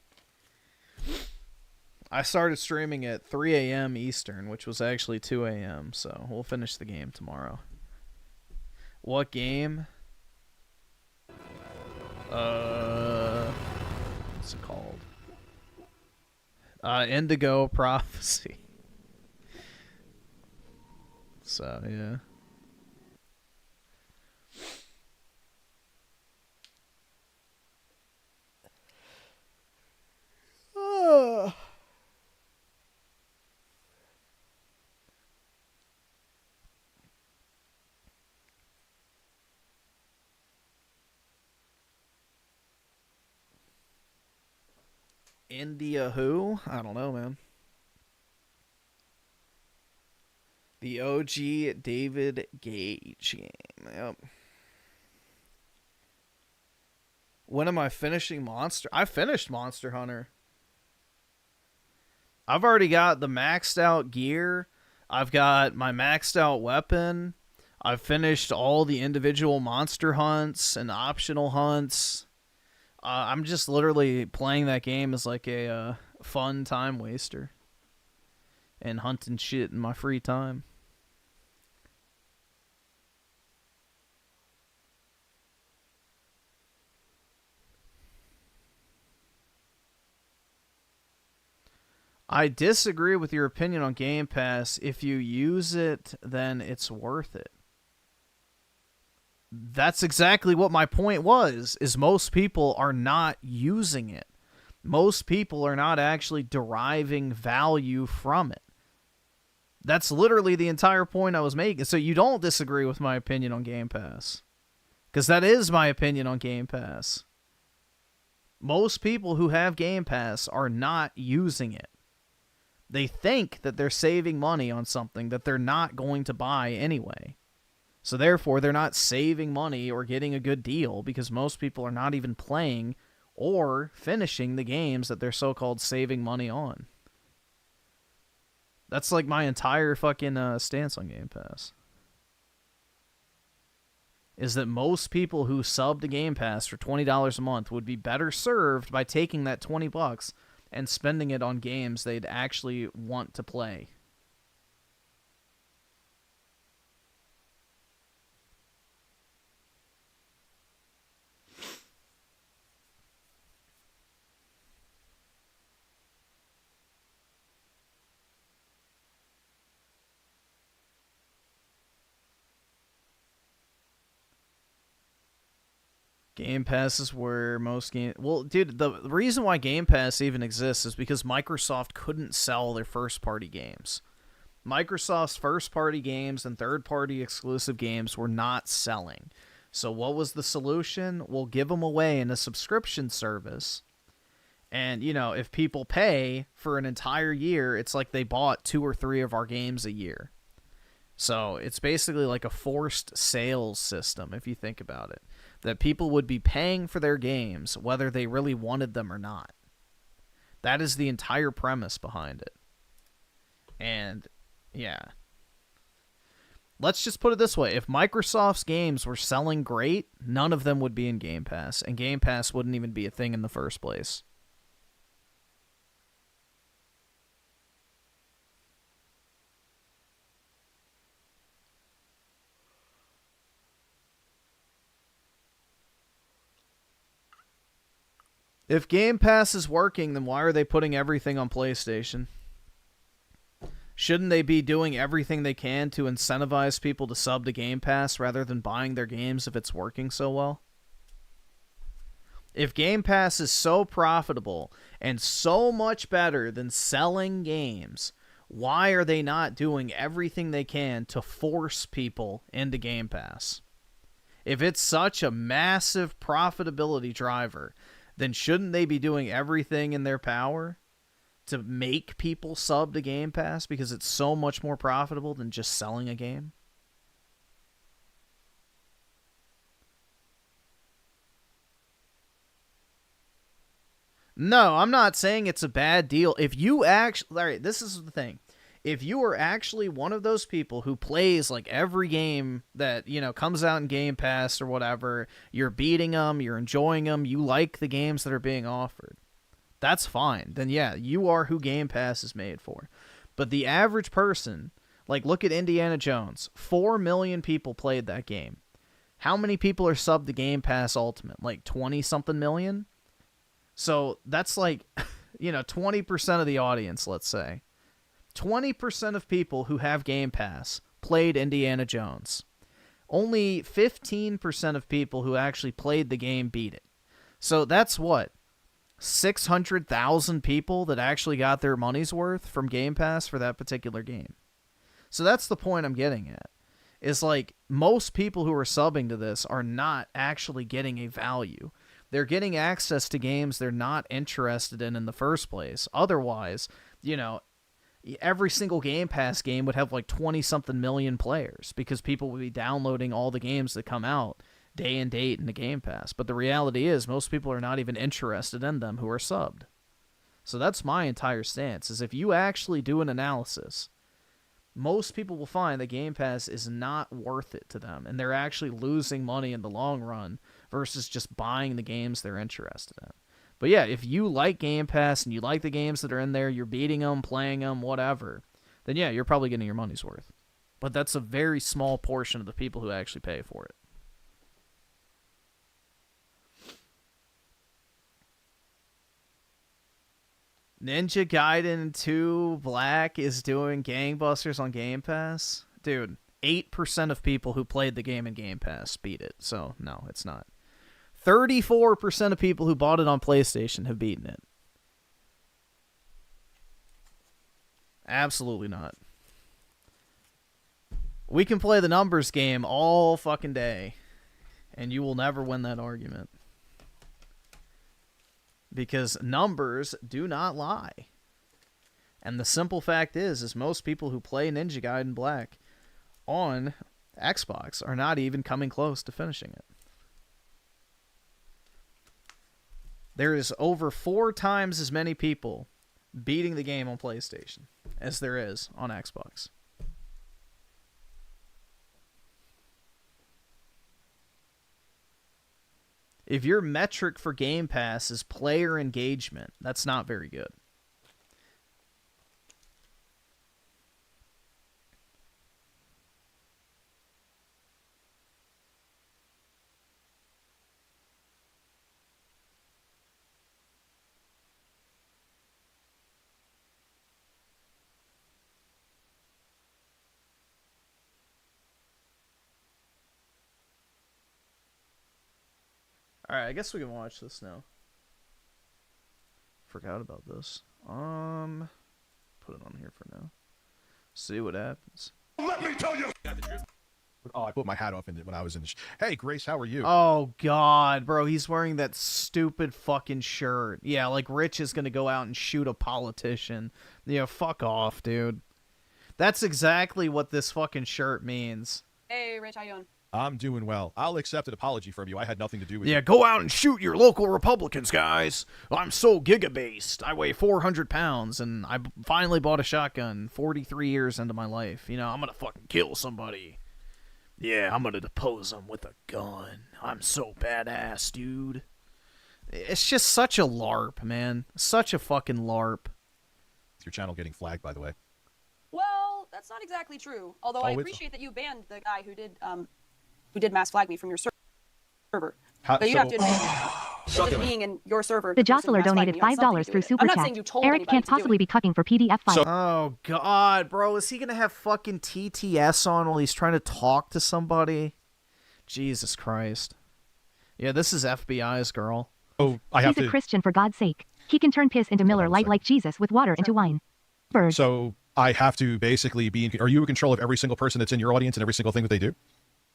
I started streaming at 3 a.m. Eastern, which was actually 2 a.m., so we'll finish the game tomorrow. What game? What's it called? Indigo Prophecy. So, yeah. India who? I don't know, man. The OG David Gage game. Yep. When am I finishing Monster? I finished Monster Hunter. I've already got the maxed out gear. I've got my maxed out weapon. I've finished all the individual monster hunts and optional hunts. I'm just literally playing that game as like a fun time waster. And hunting shit in my free time. I disagree with your opinion on Game Pass. If you use it, then it's worth it. That's exactly what my point was, is most people are not using it. Most people are not actually deriving value from it. That's literally the entire point I was making. So you don't disagree with my opinion on Game Pass. Because that is my opinion on Game Pass. Most people who have Game Pass are not using it. They think that they're saving money on something that they're not going to buy anyway. So therefore, they're not saving money or getting a good deal because most people are not even playing or finishing the games that they're so-called saving money on. That's like my entire fucking stance on Game Pass. Is that most people who sub to Game Pass for $20 a month would be better served by taking that $20 and spending it on games they'd actually want to play. Game Pass is where most games... Well, dude, the reason why Game Pass even exists is because Microsoft couldn't sell their first-party games. Microsoft's first-party games and third-party exclusive games were not selling. So what was the solution? We'll give them away in a subscription service. And, you know, if people pay for an entire year, it's like they bought 2 or 3 of our games a year. So it's basically like a forced sales system, if you think about it. That people would be paying for their games, whether they really wanted them or not. That is the entire premise behind it. And, yeah. Let's just put it this way. If Microsoft's games were selling great, none of them would be in Game Pass. And Game Pass wouldn't even be a thing in the first place. If Game Pass is working, then why are they putting everything on PlayStation? Shouldn't they be doing everything they can to incentivize people to sub to Game Pass rather than buying their games if it's working so well? If Game Pass is so profitable and so much better than selling games, why are they not doing everything they can to force people into Game Pass? If it's such a massive profitability driver, then shouldn't they be doing everything in their power to make people sub to Game Pass because it's so much more profitable than just selling a game? No, I'm not saying it's a bad deal. If you actually... All right, this is the thing. If you are actually one of those people who plays like every game that, you know, comes out in Game Pass or whatever, you're beating them, you're enjoying them, you like the games that are being offered, that's fine. Then yeah, you are who Game Pass is made for. But the average person, like look at Indiana Jones, 4 million people played that game. How many people are subbed to Game Pass Ultimate? Like 20-something million? So that's like, you know, 20% of the audience, let's say. 20% of people who have Game Pass played Indiana Jones. Only 15% of people who actually played the game beat it. So that's what? 600,000 people that actually got their money's worth from Game Pass for that particular game. So that's the point I'm getting at. Is like most people who are subbing to this are not actually getting a value. They're getting access to games they're not interested in the first place. Otherwise, you know, every single Game Pass game would have like 20-something million players because people would be downloading all the games that come out day and date in the Game Pass. But the reality is most people are not even interested in them who are subbed. So that's my entire stance, is if you actually do an analysis, most people will find that Game Pass is not worth it to them, and they're actually losing money in the long run versus just buying the games they're interested in. But yeah, if you like Game Pass and you like the games that are in there, you're beating them, playing them, whatever, then yeah, you're probably getting your money's worth. But that's a very small portion of the people who actually pay for it. Ninja Gaiden 2 Black is doing gangbusters on Game Pass? Dude, 8% of people who played the game in Game Pass beat it, so no, it's not. 34% of people who bought it on PlayStation have beaten it. Absolutely not. We can play the numbers game all fucking day, and you will never win that argument. Because numbers do not lie. And the simple fact is most people who play Ninja Gaiden Black on Xbox are not even coming close to finishing it. There is over 4 times as many people beating the game on PlayStation as there is on Xbox. If your metric for Game Pass is player engagement, that's not very good. Alright, I guess we can watch this now. Forgot about this. Put it on here for now. See what happens. Let me tell you. Oh, I put my hat off in it when I was in the... Hey, Grace, how are you? Oh, God, bro. He's wearing that stupid fucking shirt. Yeah, like Rich is going to go out and shoot a politician. Yeah, fuck off, dude. That's exactly what this fucking shirt means. Hey, Rich, how you doing? I'm doing well. I'll accept an apology from you. I had nothing to do with it. Yeah, go out and shoot your local Republicans, guys. I'm so giga-based. I weigh 400 pounds, and I finally bought a shotgun 43 years into my life. You know, I'm gonna fucking kill somebody. Yeah, I'm gonna depose them with a gun. I'm so badass, dude. It's just such a LARP, man. Such a fucking LARP. Is your channel getting flagged, by the way? Well, that's not exactly true. Although I it's- appreciate that you banned the guy who did mass flag me from your server. How- But you so- have to admit, It was being in your server. The Jostler donated $5 through Super I'm not Chat. saying you told Eric anybody can't to do possibly it. be cucking for PDF files. Oh God, bro, is he gonna have fucking TTS on while he's trying to talk to somebody? Jesus Christ. Yeah, this is FBI's girl. Oh, He's a Christian, for God's sake. He can turn piss into Miller Lite like Jesus with water into wine. Bird. So I have to basically be are you in control of every single person that's in your audience and every single thing that they do?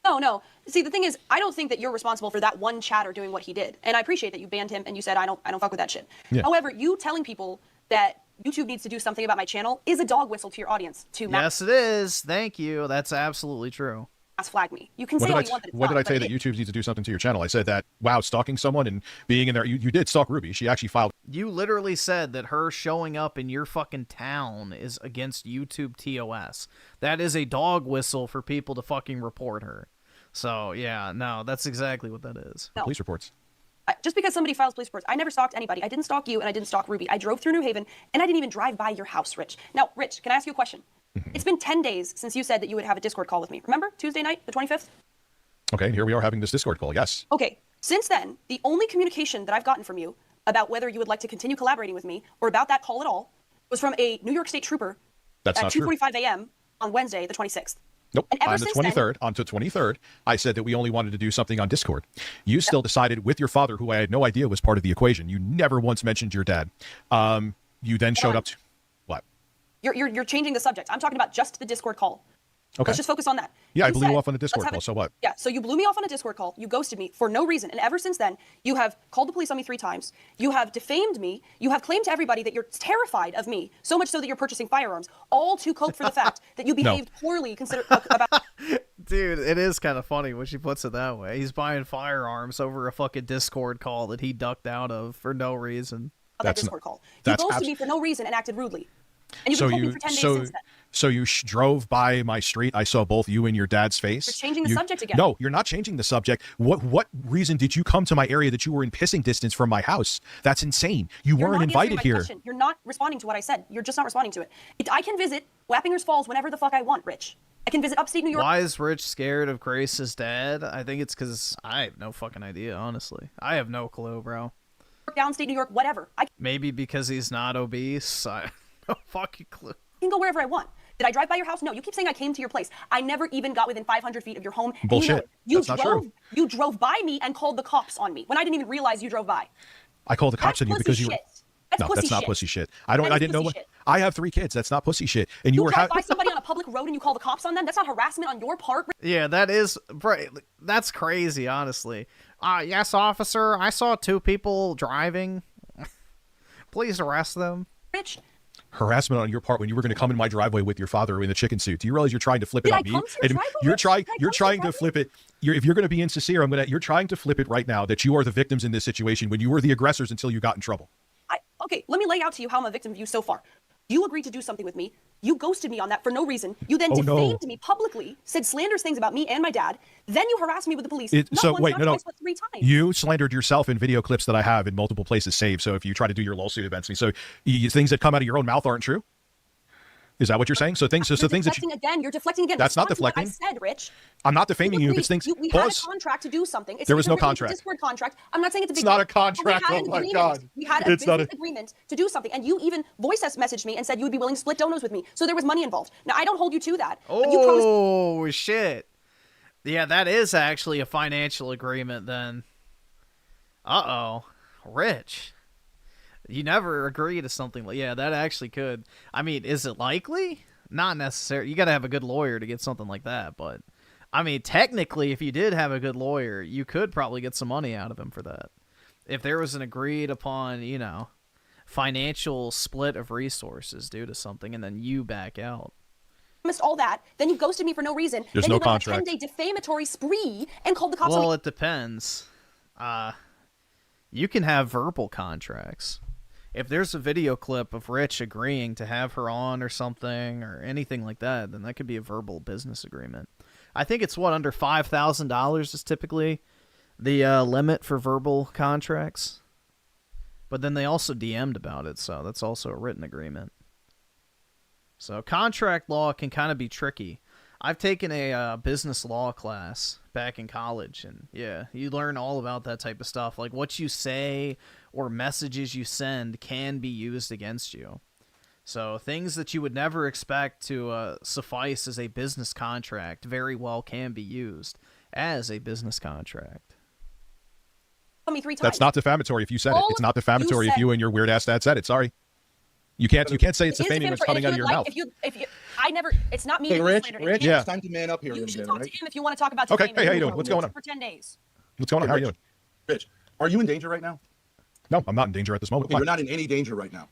No. See, the thing is, I don't think that you're responsible for that one chatter doing what he did. And I appreciate that you banned him and you said I don't fuck with that shit. Yeah. However, you telling people that YouTube needs to do something about my channel is a dog whistle to your audience to Yes, it is. Thank you. That's absolutely true. flag me. You can say all you want that it's What did not, I say but that YouTube needs to do something to your channel? I said that, wow, stalking someone and being in there. You did stalk Ruby. She actually filed. You literally said that her showing up in your fucking town is against YouTube TOS. That is a dog whistle for people to fucking report her. So, yeah, no, that's exactly what that is. No. Police reports. Just because somebody files police reports, I never stalked anybody. I didn't stalk you, and I didn't stalk Ruby. I drove through New Haven, and I didn't even drive by your house, Rich. Now, Rich, can I ask you a question? It's been 10 days since you said that you would have a Discord call with me. Remember? Tuesday night, the 25th? Okay, here we are having this Discord call. Yes. Okay, since then, the only communication that I've gotten from you about whether you would like to continue collaborating with me or about that call at all was from a New York State trooper That's at not true. 2:45 a.m. on Wednesday, the 26th. Nope. And ever On the since then- 23rd, on the 23rd, I said that we only wanted to do something on Discord. You still decided with your father, who I had no idea was part of the equation. You never once mentioned your dad. You then showed up to what? You're changing the subject. I'm talking about just the Discord call. Okay. Let's just focus on that. Yeah, I You blew you said, off on the Discord "Let's have call. it." So what? Yeah, so you blew me off on a Discord call. You ghosted me for no reason. And ever since then, you have called the police on me 3 times. You have defamed me. You have claimed to everybody that you're terrified of me, so much so that you're purchasing firearms, all to cope for the fact that you behaved poorly about... Dude, it is kind of funny when she puts it that way. He's buying firearms over a fucking Discord call that he ducked out of for no reason. that Discord call. You ghosted me for no reason and acted rudely. And you've been told me for 10 days since then. So you drove by my street. I saw both you and your dad's face. You're changing the subject again. No, you're not changing the subject. What reason did you come to my area that you were in pissing distance from my house? That's insane. You You're weren't not answering invited my here. question. You're not responding to what I said. You're just not responding to it. I can visit Wappingers Falls whenever the fuck I want, Rich. I can visit upstate New York. Why is Rich scared of Grace's dad? I think it's because I have no fucking idea, honestly. I have no clue, bro. Downstate New York, whatever. I Maybe because he's not obese. I have no fucking clue. can go wherever I want. Did I drive by your house? No. You keep saying I came to your place. I never even got within 500 feet of your home. And Bullshit. You That's not true. You drove by me and called the cops on me when I didn't even realize you drove by. I called the cops on you because you were. That's No, pussy that's not shit. pussy shit. That I is didn't know pussy what. shit. I have 3 kids. That's not pussy shit. And You were drive by somebody on a public road and you call the cops on them? That's not harassment on your part. Yeah, that is, that's crazy, honestly. Yes, officer, I saw 2 people driving. Please arrest them. Rich. Harassment on your part when you were going to come in my driveway with your father in the chicken suit. Do you realize you're trying to flip it Did I on me? come to your And driveway, you're Rich? trying. Did I You're come to trying to flip it. If you're going to be insincere, you're trying to flip it right now that you are the victims in this situation when you were the aggressors until you got in trouble. Okay, let me lay out to you how I'm a victim of you so far. You agreed to do something with me. You ghosted me on that for no reason. You then defamed me publicly, said slanderous things about me and my dad. Then you harassed me with the police. Not once, not twice, but 3 times. You slandered yourself in video clips that I have in multiple places saved. So if you try to do your lawsuit against me, so things that come out of your own mouth aren't true. Is that what you're saying? So things that you. You're deflecting again. That's not Respond to deflecting. what I said, Rich. I'm not defaming you. If agreed. it's things. We had a Pause. contract to do something. There was no it's a contract. Discord contract. I'm not saying it's a big It's not deal, a contract. but we had Oh an my agreement. God. We had a It's not business agreement to do something, and you even messaged me and said you would be willing to split donos with me. So there was money involved. Now I don't hold you to that. But you promised. Oh, shit. Yeah, that is actually a financial agreement then. Uh-oh. Rich. You never agree to something like... Yeah, that actually could. I mean, is it likely? Not necessarily. You got to have a good lawyer to get something like that, but... I mean, technically, if you did have a good lawyer, you could probably get some money out of him for that. If there was an agreed upon, financial split of resources due to something, and then you back out. Promised all that, then you ghosted me for no reason. There's then no you went contract. on a 10-day defamatory spree and called the cops on Well, me. it depends. You can have verbal contracts. If there's a video clip of Rich agreeing to have her on or something or anything like that, then that could be a verbal business agreement. I think it's under $5,000 is typically the limit for verbal contracts. But then they also DM'd about it, so that's also a written agreement. So contract law can kind of be tricky. I've taken a business law class back in college, and yeah, you learn all about that type of stuff. Like what you say or messages you send can be used against you. So things that you would never expect to suffice as a business contract very well can be used as a business contract. Me 3 times. That's not defamatory if you said it. It's not defamatory if you and your weird ass dad said it. Sorry. You can't say it's defaming when it's coming out of your mouth. It's not me. Hey, Rich, Yeah. it's time to man up here. You a should minute, talk right? to him if you want to talk about Okay, defaming. hey, how you doing? What's going on? For 10 days. What's going on? How are you doing? Rich, are you in danger right now? No, I'm not in danger at this moment. Okay, you're not in any danger right now.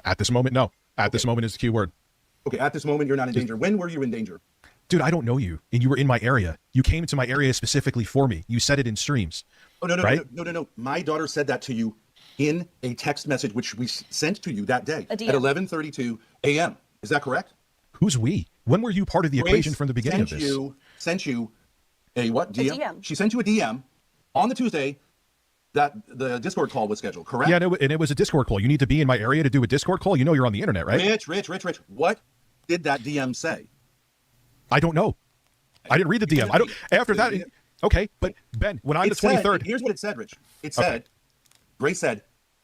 At this moment, no. At this moment is the key word. Okay, at this moment, you're not in danger. When were you in danger? Dude, I don't know you, and you were in my area. You came into my area specifically for me. You said it in streams. Oh, no. Right? No. My daughter said that to you in a text message, which we sent to you that day A at DM. 11:32 a.m. Is that correct? Who's we? When were you part of the equation from the beginning of this? Sent you a what? DM? DM. She sent you a DM on the Tuesday that the Discord call was scheduled, correct? Yeah, and it was a Discord call. You need to be in my area to do a Discord call. You know you're on the internet, right? Rich. What did that DM say? I don't know. I didn't read the DM. I don't. After that, okay. But Ben, when I'm the 23rd, here's what it said, Rich. It said, Grace said,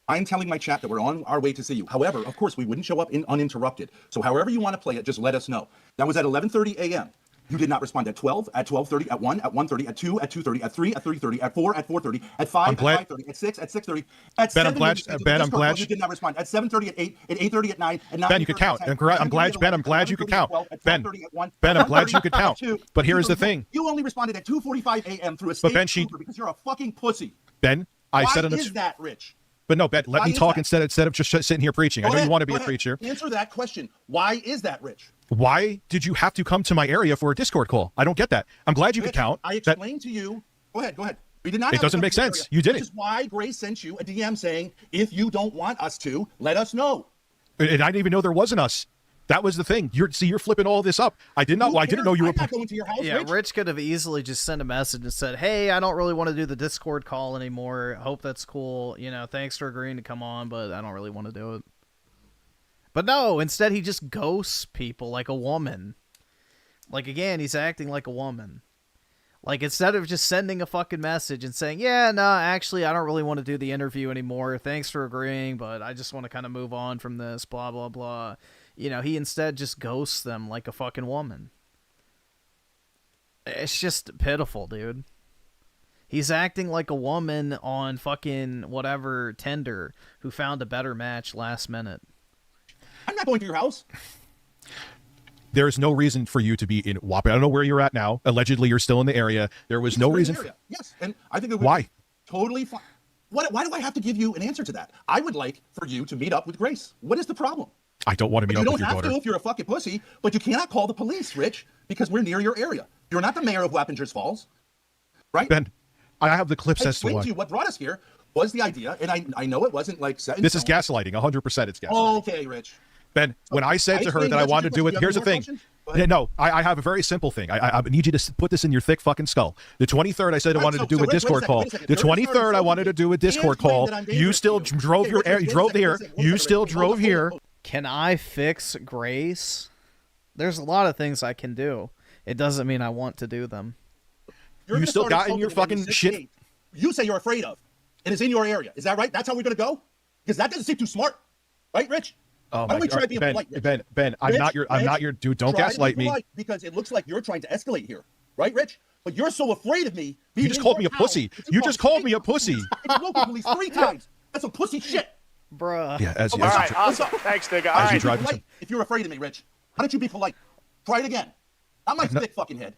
"I'm telling my chat that we're on our way to see you. However, of course, we wouldn't show up uninterrupted. So however you want to play it, just let us know." That was at 11:30 a.m. You did not respond at 12, at 12:30, at 1, at 1:30, at 2, at 2:30, at 3, at 3:30, at 4, at 4:30, at 5, at 5:30, at 6, at 6:30, at 7. I'm glad you did not respond. At 7:30, at 8, at 8:30, at 9, at 9. Ben, you could count. I'm glad you could count. Ben, I'm glad you could count. But here is the thing. You only responded at 2:45 a.m. through a But state Ben, trooper because you're a fucking pussy. Ben, Why is that, Rich? But no, Ben, let Why me is talk that? instead of just sitting here preaching. I know you want to be a preacher. Answer that question. Why is that, Rich? Why did you have to come to my area for a Discord call? I don't get that. I'm glad you could count. I explained to you. Go ahead. We did not. It doesn't make sense. You did it. Which is why Grace sent you a DM saying, if you don't want us to, let us know. And I didn't even know there wasn't us. That was the thing. You're flipping all this up. I didn't know you were. I'm not going to your house, Yeah, Rich. Rich could have easily just sent a message and said, "Hey, I don't really want to do the Discord call anymore. Hope that's cool. Thanks for agreeing to come on, but I don't really want to do it." But no, instead he just ghosts people like a woman. Like, again, he's acting like a woman. Like, instead of just sending a fucking message and saying, "Yeah, no, actually, I don't really want to do the interview anymore. Thanks for agreeing, but I just want to kind of move on from this, blah, blah, blah." He instead just ghosts them like a fucking woman. It's just pitiful, dude. He's acting like a woman on fucking whatever Tinder who found a better match last minute. I'm not going to your house. There is no reason for you to be in Wapping. I don't know where you're at now. Allegedly, you're still in the area. There was no reason. Yes, and I think it would Why? be totally fine. Why do I have to give you an answer to that? I would like for you to meet up with Grace. What is the problem? I don't want to meet up with your daughter. You don't have to if you're a fucking pussy, but you cannot call the police, Rich, because we're near your area. You're not the mayor of Wappingers Falls, right? Ben, I have the clips as to why. To you what brought us here was the idea, and I know it wasn't like set in This is stone. gaslighting. 100% it's gaslighting. Okay, Rich. Ben, when I said to her that I wanted to do it, here's the thing. No, I have a very simple thing. I need you to put this in your thick fucking skull. The 23rd, I said I wanted to do a Discord call. The 23rd, I wanted to do a Discord call. You still drove here. You still drove here. Can I fix Grace? There's a lot of things I can do. It doesn't mean I want to do them. You still got in your fucking shit. You say you're afraid of, and it's in your area. Is that right? That's how we're gonna go? Because that doesn't seem too smart, right, Rich? Oh Why don't my we try God. being polite, Rich? Ben, I'm not your dude. Don't Try to gaslight be me. polite, because it looks like you're trying to escalate here, right, Rich? But you're so afraid of me. You just called me a pussy. You just called me a pussy. Local police 3 times. That's some pussy shit. Bruh. Yeah, as All right, awesome. Thanks, nigga. All As you right. drive Polite if you're afraid of me, Rich. Why don't you be polite? Try it again. Not my thick fucking head.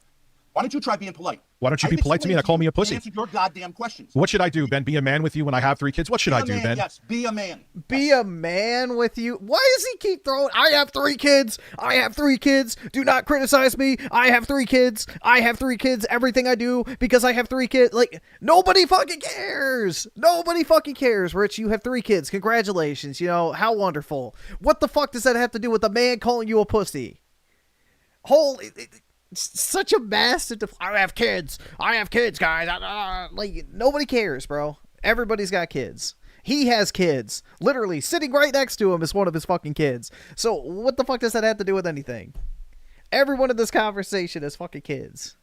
Why don't you try being polite? Why don't you be polite to me and call me a pussy? Answer your goddamn questions. What should I do, Ben? Be a man with you when I have 3 kids? What should I do, Ben? Yes, be a man. Be a man with you. Why does he keep throwing? I have 3 kids. I have 3 kids. Do not criticize me. I have 3 kids. I have 3 kids. Everything I do because I have 3 kids. Like, nobody fucking cares. Nobody fucking cares, Rich. You have 3 kids. Congratulations. How wonderful. What the fuck does that have to do with a man calling you a pussy? Holy... Such a massive. I have kids, guys. Like, nobody cares, bro. Everybody's got kids. He has kids. Literally, sitting right next to him is one of his fucking kids. So, what the fuck does that have to do with anything? Everyone in this conversation is fucking kids.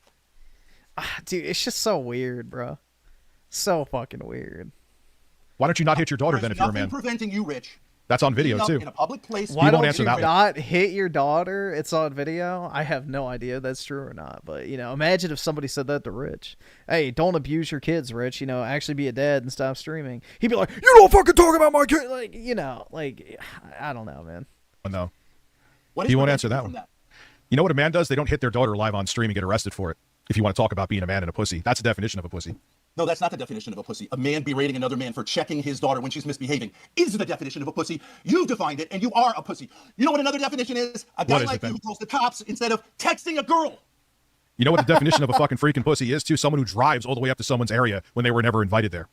Dude, it's just so weird, bro. So fucking weird. Why don't you not hit your daughter then if you're a Nothing man? preventing you, Rich. That's on video Being up too. In a public place. Why don't answer you that one. not hit your daughter? It's on video. I have no idea if that's true or not. But, imagine if somebody said that to Rich. Hey, don't abuse your kids, Rich. Actually be a dad and stop streaming. He'd be like, you don't fucking talk about my kid. I don't know, man. No. What He won't answer that one. You know what a man does? They don't hit their daughter live on stream and get arrested for it. If you want to talk about being a man and a pussy, that's the definition of a pussy. No, that's not the definition of a pussy. A man berating another man for checking his daughter when she's misbehaving is the definition of a pussy. You've defined it, and you are a pussy. You know what another definition is? A guy like you who calls the cops instead of texting a girl. You know what the definition of a fucking freaking pussy is, too? Someone who drives all the way up to someone's area when they were never invited there.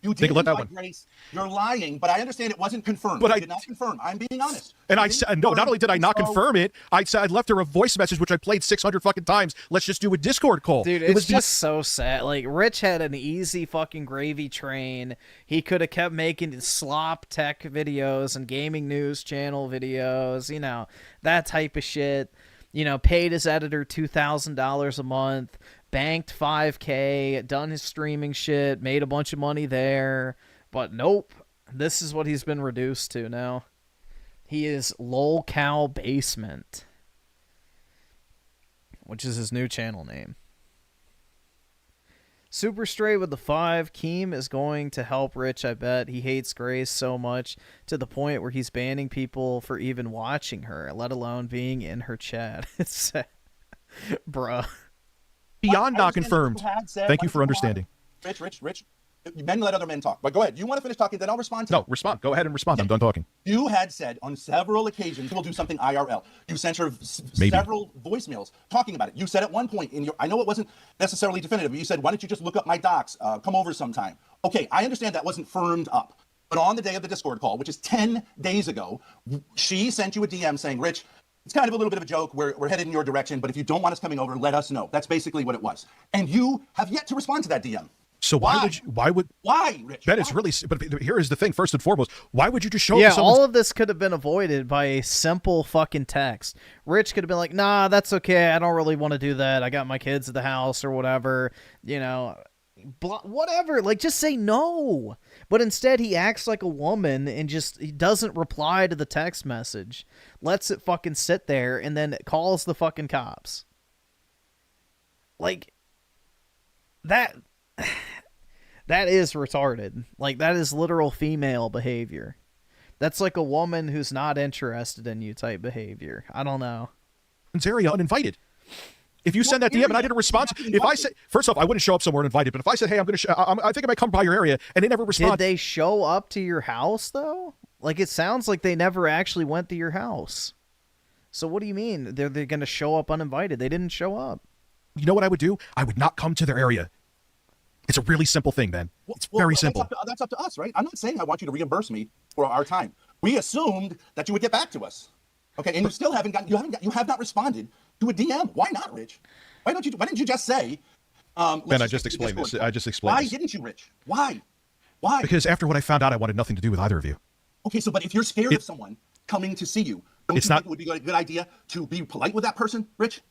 You did let that one. Grace. You're lying, but I understand it wasn't confirmed. But I I did not confirm. I'm being honest. And I said, no, not only did I not confirm it, I said I left her a voice message, which I played 600 fucking times. Let's just do a Discord call. Dude, it's just so sad. Like, Rich had an easy fucking gravy train. He could have kept making slop tech videos and gaming news channel videos, that type of shit. Paid his editor $2,000 a month, banked $5K, done his streaming shit, made a bunch of money there. But nope, this is what he's been reduced to now. He is Lol Cow Basement, which is his new channel name. Super Straight with the 5. Keem is going to help Rich, I bet. He hates Grace so much to the point where he's banning people for even watching her, let alone being in her chat. It's bruh. Beyond not confirmed. Thank you for understanding. Rich. Men let other men talk. But go ahead. You want to finish talking, then I'll respond to you. No, respond. Go ahead and respond. I'm done talking. You had said on several occasions, we'll do something IRL. You sent her several voicemails talking about it. You said at one point in your, I know it wasn't necessarily definitive, but you said, why don't you just look up my docs? Come over sometime. Okay, I understand that wasn't firmed up. But on the day of the Discord call, which is 10 days ago, she sent you a DM saying, Rich, it's kind of a little bit of a joke. We're headed in your direction, but if you don't want us coming over, let us know. That's basically what it was. And you have yet to respond to that DM. So why, Rich? Ben, it's really, but here is the thing, first and foremost, why would you just show up? Yeah, to all of this could have been avoided by a simple fucking text. Rich could have been like, nah, that's okay. I don't really want to do that. I got my kids at the house or whatever, whatever. Like, just say no. But instead, he acts like a woman and he doesn't reply to the text message, lets it fucking sit there, and then calls the fucking cops. Like, that is retarded. Like, that is literal female behavior. That's like a woman who's not interested in you type behavior. I don't know. Area uninvited. If you send that DM and I didn't respond, if I said, first off, I wouldn't show up somewhere uninvited, but if I said, hey, I think I might come by your area, and they never respond. Did they show up to your house, though? Like, it sounds like they never actually went to your house. So what do you mean? They're going to show up uninvited? They didn't show up. You know what I would do? I would not come to their area. It's a really simple thing, Ben. It's very simple. That's up to us, right? I'm not saying I want you to reimburse me for our time. We assumed that you would get back to us. Okay, and you still haven't gotten. You have not responded to a DM. Why not, Rich? Why didn't you just say? Ben, I just explained this. I just explained. Why didn't you, Rich? Why? Because after what I found out, I wanted nothing to do with either of you. Okay, but if you're scared of someone coming to see you, don't you think it would be a good idea to be polite with that person, Rich?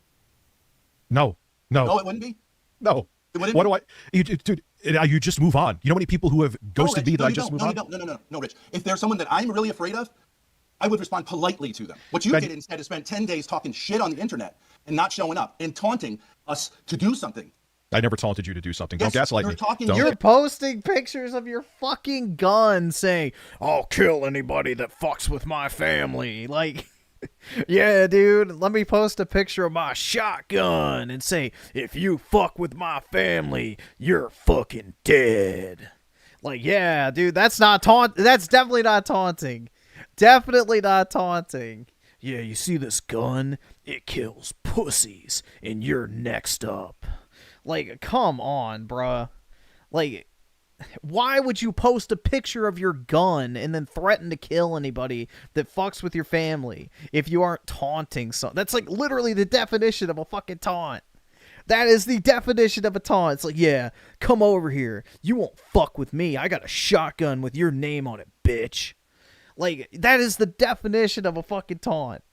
No. No, it wouldn't be. No. What do I? Dude, you just move on. You know how many people who have ghosted me that I just move on? No, Rich. If there's someone that I'm really afraid of, I would respond politely to them. What you did instead is spend 10 days talking shit on the internet and not showing up and taunting us to do something. I never taunted you to do something. Yes, don't gaslight me. You're posting pictures of your fucking gun saying, I'll kill anybody that fucks with my family. Like, yeah, dude, let me post a picture of my shotgun and say, if you fuck with my family, you're fucking dead. Like, yeah, dude, that's definitely not taunting. Definitely not taunting. Yeah, you see this gun? It kills pussies, and you're next up. Like, come on, bruh. Like, why would you post a picture of your gun and then threaten to kill anybody that fucks with your family if you aren't taunting someone? That's like literally the definition of a fucking taunt. That is the definition of a taunt. It's like, yeah, come over here. You won't fuck with me. I got a shotgun with your name on it, bitch. Like, that is the definition of a fucking taunt.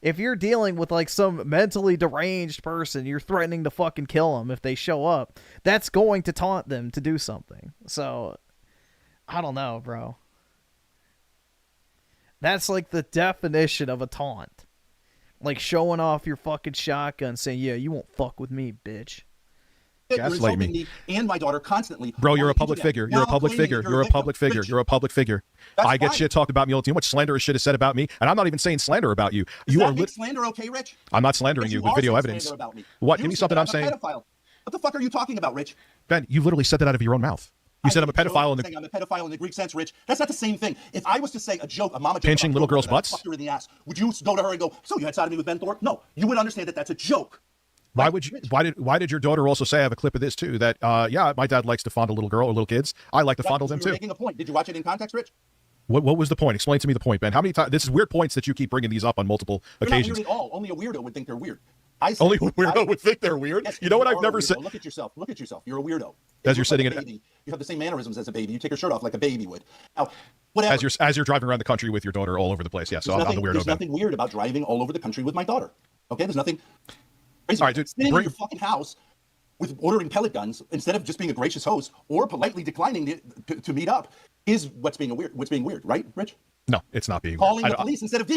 If you're dealing with like some mentally deranged person, you're threatening to fucking kill them if they show up. That's going to taunt them to do something. So, I don't know, bro. That's like the definition of a taunt. Like showing off your fucking shotgun saying, yeah, you won't fuck with me, bitch. Gaslight me. And my daughter constantly. Bro, you're a public figure. You're a public figure. You're a public figure. You're a public figure. I get shit talked about me all the time. What slanderous shit is said about me, and I'm not even saying slander about you. Does that make slander okay, Rich? I'm not slandering you with video evidence. About me. What? Give me something I'm saying. What the fuck are you talking about, Rich? Ben, you literally said that out of your own mouth. You said I'm a pedophile in the. I'm a pedophile in the Greek sense, Rich. That's not the same thing. If I was to say a joke, a mama joke, pinching little girls' butts, fuck her in the ass, would you go to her and go, "So you had sodomy with Ben Thorpe"? No, you would understand that that's a joke. Why would you? Why did your daughter also say? I have a clip of this too. That yeah, my dad likes to fondle little girl or little kids. I like to fondle them too. Making a point. Did you watch it in context, Rich? What was the point? Explain to me the point, Ben. How many times? This is weird points that you keep bringing these up on multiple occasions. Not weird at all. Only a weirdo would think they're weird. Only a weirdo would think they're weird. Yes, you know what I've never said. Look at yourself. Look at yourself. You're a weirdo. As you're sitting like in baby, you have the same mannerisms as a baby. You take your shirt off like a baby would. Now, whatever. As you're driving around the country with your daughter all over the place. Yeah, so I'm the weirdo. There's nothing weird about driving all over the country with my daughter. Okay, there's nothing crazy. All right, dude. Sitting in your fucking house with ordering pellet guns instead of just being a gracious host or politely declining to meet up is what's being weird, right, Rich? No, it's not being calling the police instead of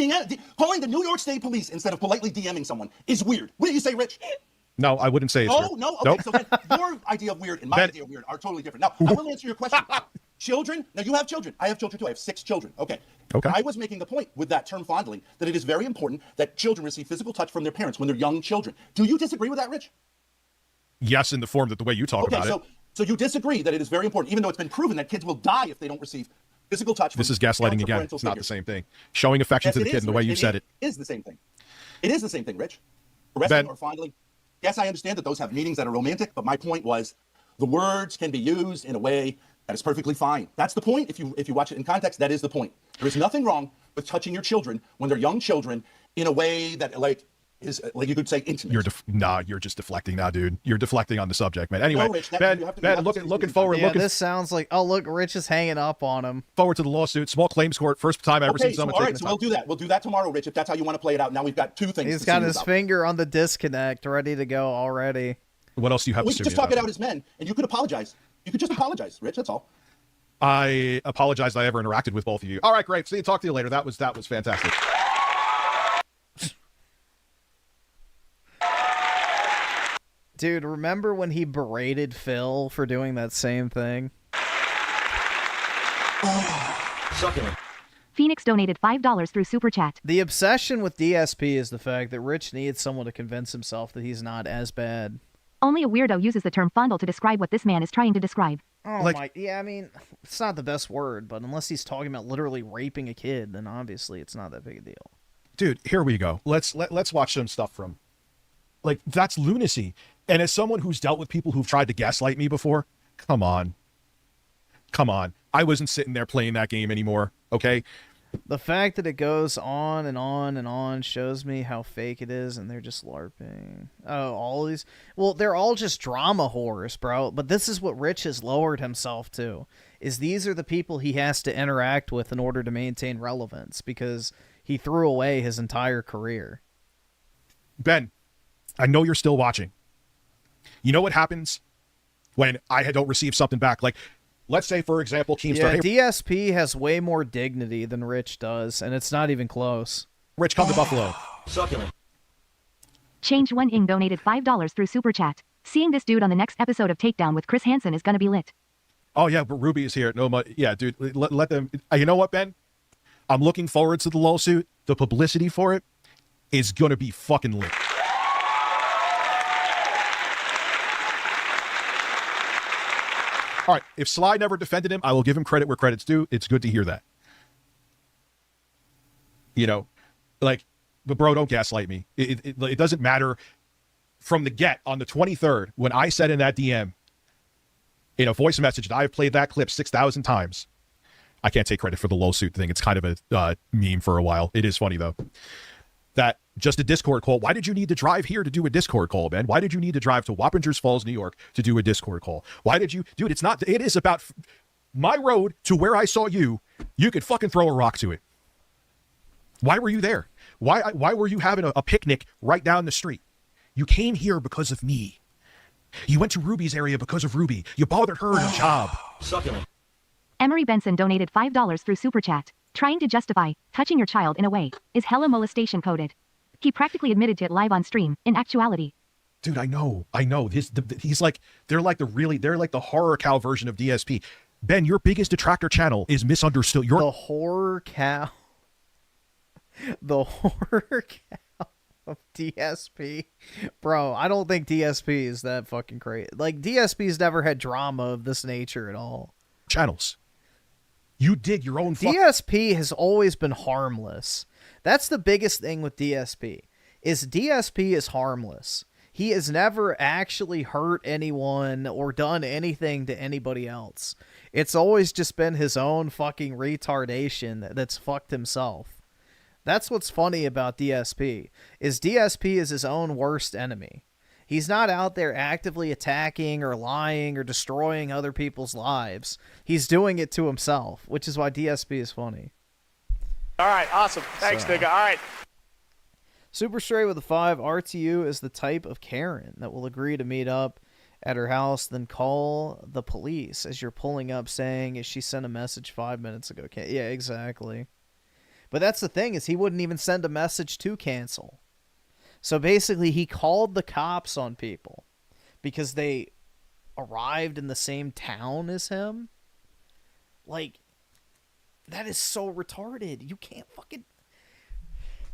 calling the New York State Police instead of politely DMing someone is weird. What do you say, Rich? No, I wouldn't say it's weird. No. Okay, so then your idea of weird and my idea of weird are totally different. Now, I will answer your question. Children. Now, you have children. I have children too. I have 6 children. Okay. I was making the point with that term fondling that it is very important that children receive physical touch from their parents when they're young children. Do you disagree with that, Rich? Yes, in the form that the way you talk about it. So you disagree that it is very important, even though it's been proven that kids will die if they don't receive physical touch. This is gaslighting again. It's not the same thing. Showing affection to the kid in the way you said it. It is the same thing. It is the same thing, Rich. Caressing or fondling. Yes, I understand that those have meanings that are romantic, but my point was the words can be used in a way that is perfectly fine. That's the point. If you watch it in context, that is the point. There is nothing wrong with touching your children when they're young children in a way that is like you could say intimate. You're just deflecting now, dude. You're deflecting on the subject, man. Anyway, no, Rich, Ben, looking forward. Yeah, this sounds like, oh, look, Rich is hanging up on him. Forward to the lawsuit, small claims court, first time I ever seen someone. All right, so we'll do that. We'll do that tomorrow, Rich, if that's how you want to play it out. Now we've got 2 things. He's got his finger on the disconnect, ready to go already. What else do you have to say? We could just talk it out as men, and you could apologize. You could just apologize, Rich. That's all. I apologize that I ever interacted with both of you. All right, great. See you. Talk to you later. That was fantastic. Dude, remember when he berated Phil for doing that same thing? Phoenix donated $5 through Super Chat. The obsession with DSP is the fact that Rich needs someone to convince himself that he's not as bad. Only a weirdo uses the term fondle to describe what this man is trying to describe. Oh yeah, I mean, it's not the best word, but unless he's talking about literally raping a kid, then obviously it's not that big a deal. Dude, here we go. Let's watch some stuff from, that's lunacy. And as someone who's dealt with people who've tried to gaslight me before, come on. I wasn't sitting there playing that game anymore, okay? The fact that it goes on and on and on shows me how fake it is, and they're just LARPing. Oh, all these... Well, they're all just drama whores, bro. But this is what Rich has lowered himself to, is these are the people he has to interact with in order to maintain relevance, because he threw away his entire career. Ben, I know you're still watching. You know what happens when I don't receive something back? Like, let's say, for example, Keemstar. Yeah, DSP has way more dignity than Rich does, and it's not even close. Rich, come to Buffalo. Succulent. Change One Ing donated $5 through Super Chat. Seeing this dude on the next episode of Takedown with Chris Hansen is gonna be lit. Oh, yeah, but Ruby is here. No, yeah, dude, let them... You know what, Ben? I'm looking forward to the lawsuit. The publicity for it is gonna be fucking lit. All right, if Sly never defended him, I will give him credit where credit's due. It's good to hear that. You know, but bro, don't gaslight me. It doesn't matter from the get on the 23rd when I said in that DM in a voice message that I've played that clip 6,000 times. I can't take credit for the lawsuit thing. It's kind of a meme for a while. It is funny, though. That just a Discord call. Why did you need to drive here to do a Discord call, man? Why did you need to drive to Wappingers Falls, New York to do a Discord call? Why did you... Dude, it is about my road to where I saw you. You could fucking throw a rock to it. Why were you there? Why were you having a picnic right down the street? You came here because of me. You went to Ruby's area because of Ruby. You bothered her in a job. Succulent. Emery Benson donated $5 through Super Chat. Trying to justify touching your child in a way is hella molestation coded. He practically admitted to it live on stream, in actuality. Dude, I know. He's like, they're like the horror cow version of DSP. Ben, your biggest detractor channel is misunderstood. The horror cow. The horror cow of DSP. Bro, I don't think DSP is that fucking crazy. Like, DSP's never had drama of this nature at all. Channels. You dig your own DSP has always been harmless. That's the biggest thing with DSP. DSP is harmless. He has never actually hurt anyone or done anything to anybody else. It's always just been his own fucking retardation that's fucked himself. That's what's funny about DSP, is DSP is his own worst enemy. He's not out there actively attacking or lying or destroying other people's lives. He's doing it to himself, which is why DSP is funny. All right, awesome. Thanks, nigga. All right. Super Stray with a 5. RTU is the type of Karen that will agree to meet up at her house, then call the police as you're pulling up saying, she sent a message 5 minutes ago. Yeah, exactly. But that's the thing, is he wouldn't even send a message to cancel. So basically, he called the cops on people because they arrived in the same town as him. Like, that is so retarded. You can't fucking...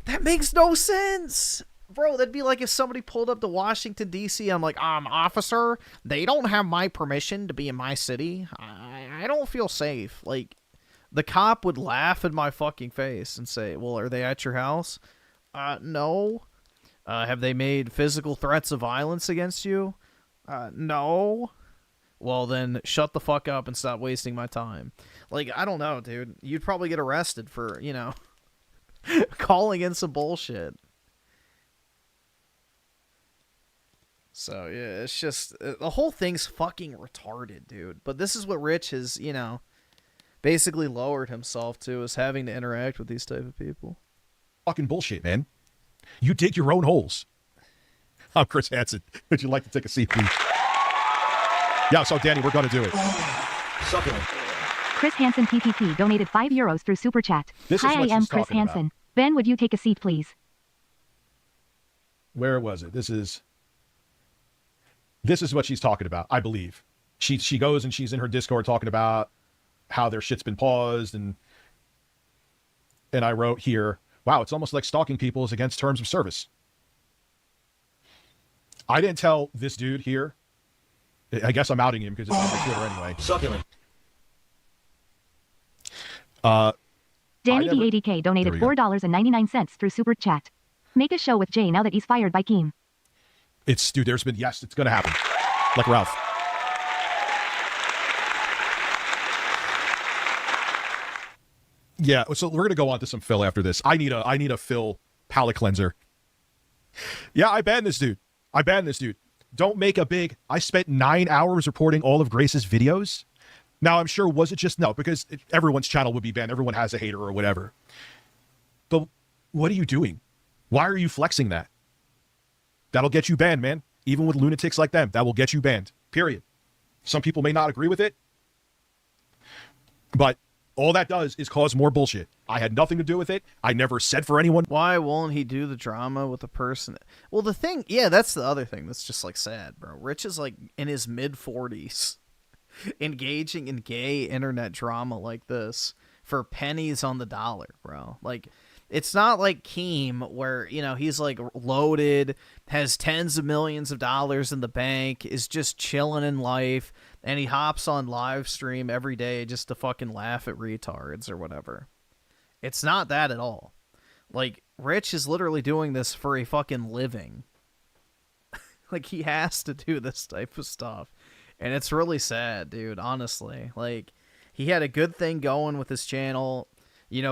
That makes no sense. Bro, that'd be like if somebody pulled up to Washington, D.C. I'm like, officer, they don't have my permission to be in my city. I don't feel safe. Like, the cop would laugh in my fucking face and say, well, are they at your house? No. Have they made physical threats of violence against you? No. Well, then shut the fuck up and stop wasting my time. Like, I don't know, dude. You'd probably get arrested for, calling in some bullshit. So, yeah, it's just... the whole thing's fucking retarded, dude. But this is what Rich has, basically lowered himself to, is having to interact with these type of people. Fucking bullshit, man. You dig your own holes. I'm Chris Hansen. Would you like to take a seat, please? Yeah, so Danny, we're going to do it. Succulent. Chris Hansen PPP donated €5 through Super Chat. Hi, I am Chris Hansen. About. Ben, would you take a seat, please? Where was it? This is what she's talking about, I believe. She goes and she's in her Discord talking about how their shit's been paused, and I wrote here, wow, it's almost like stalking people is against terms of service. I didn't tell this dude here. I guess I'm outing him because it's on my Twitter anyway. Succulent. Danny D80K donated $4.99 through Super Chat. Make a show with Jay now that he's fired by Keem. Dude, it's going to happen. Like Ralph. Yeah, so we're going to go on to some Phil after this. I need a Phil palate cleanser. Yeah, I banned this dude. Don't make a big... I spent 9 hours reporting all of Grace's videos. Now, I'm sure, was it just... No, because everyone's channel would be banned. Everyone has a hater or whatever. But what are you doing? Why are you flexing that? That'll get you banned, man. Even with lunatics like them, that will get you banned. Period. Some people may not agree with it. But all that does is cause more bullshit. I had nothing to do with it. I never said for anyone. Why won't he do the drama with a person? Well, the thing... Yeah, that's the other thing that's just, like, sad, bro. Rich is, like, in his mid-40s. Engaging in gay internet drama like this for pennies on the dollar, bro. Like, it's not like Keem where, he's like loaded, has tens of millions of dollars in the bank, is just chilling in life, and he hops on live stream every day just to fucking laugh at retards or whatever. It's not that at all. Like, Rich is literally doing this for a fucking living. Like, he has to do this type of stuff. And it's really sad, dude, honestly. Like, he had a good thing going with his channel.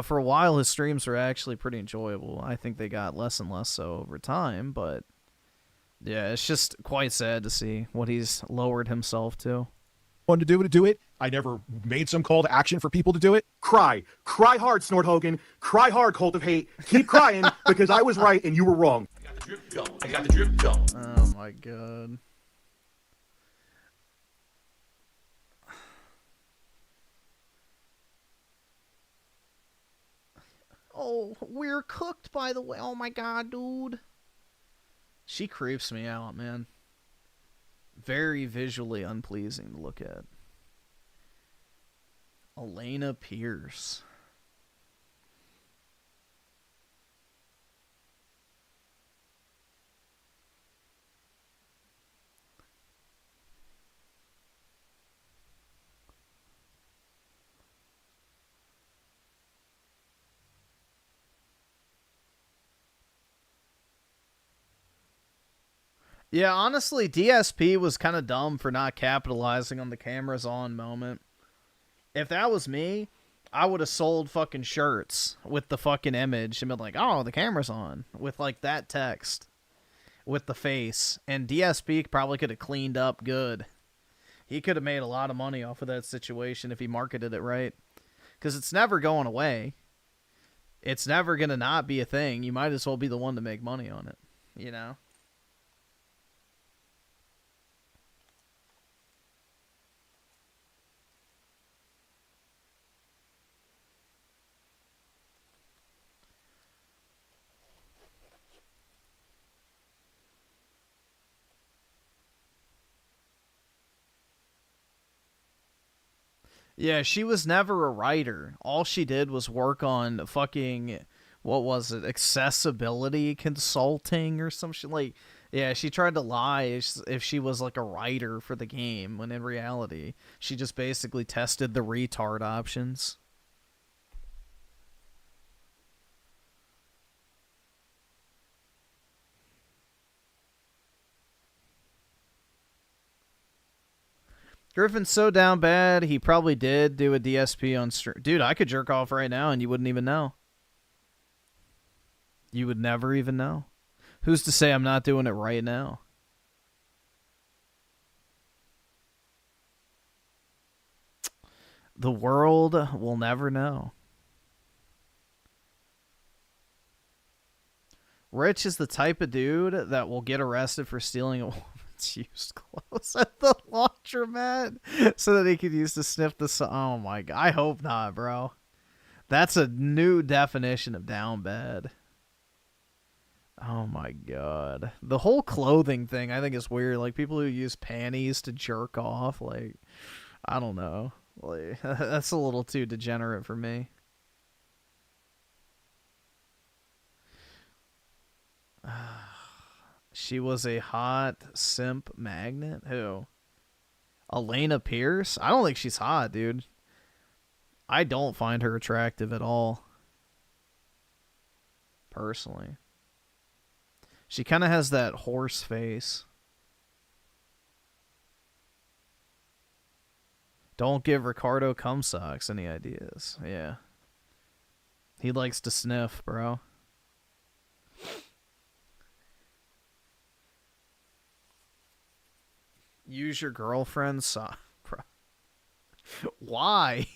For a while, his streams were actually pretty enjoyable. I think they got less and less so over time, but yeah, it's just quite sad to see what he's lowered himself to. wanted to do it. I never made some call to action for people to do it. Cry hard, Snort Hogan. Cry hard, Cult of Hate. Keep crying because I was right and you were wrong. I got the drip go. Oh my god. Oh, we're cooked, by the way. Oh my god, dude. She creeps me out, man. Very visually unpleasing to look at. Elena Pierce. Yeah, honestly, DSP was kind of dumb for not capitalizing on the cameras on moment. If that was me, I would have sold fucking shirts with the fucking image and been like, oh, the camera's on. With like that text. With the face. And DSP probably could have cleaned up good. He could have made a lot of money off of that situation if he marketed it right. Because it's never going away. It's never going to not be a thing. You might as well be the one to make money on it. You know? Yeah, she was never a writer. All she did was work on fucking, what was it, accessibility consulting or some shit. Like, yeah, she tried to lie if she was like a writer for the game, when in reality, she just basically tested the retard options. Griffin's so down bad, he probably did do a DSP on stream. Dude, I could jerk off right now and you wouldn't even know. You would never even know. Who's to say I'm not doing it right now? The world will never know. Rich is the type of dude that will get arrested for stealing a woman's used clothes at the laundromat so that he could use to sniff the sun. Oh my god. I hope not, bro. That's a new definition of down bad. Oh my god. The whole clothing thing I think is weird. Like people who use panties to jerk off. Like, I don't know. Like, that's a little too degenerate for me. She was a hot simp magnet? Who? Elena Pierce? I don't think she's hot, dude. I don't find her attractive at all. Personally. She kind of has that horse face. Don't give Ricardo cum socks any ideas. Yeah. He likes to sniff, bro. Use your girlfriend's sock, bro. Why?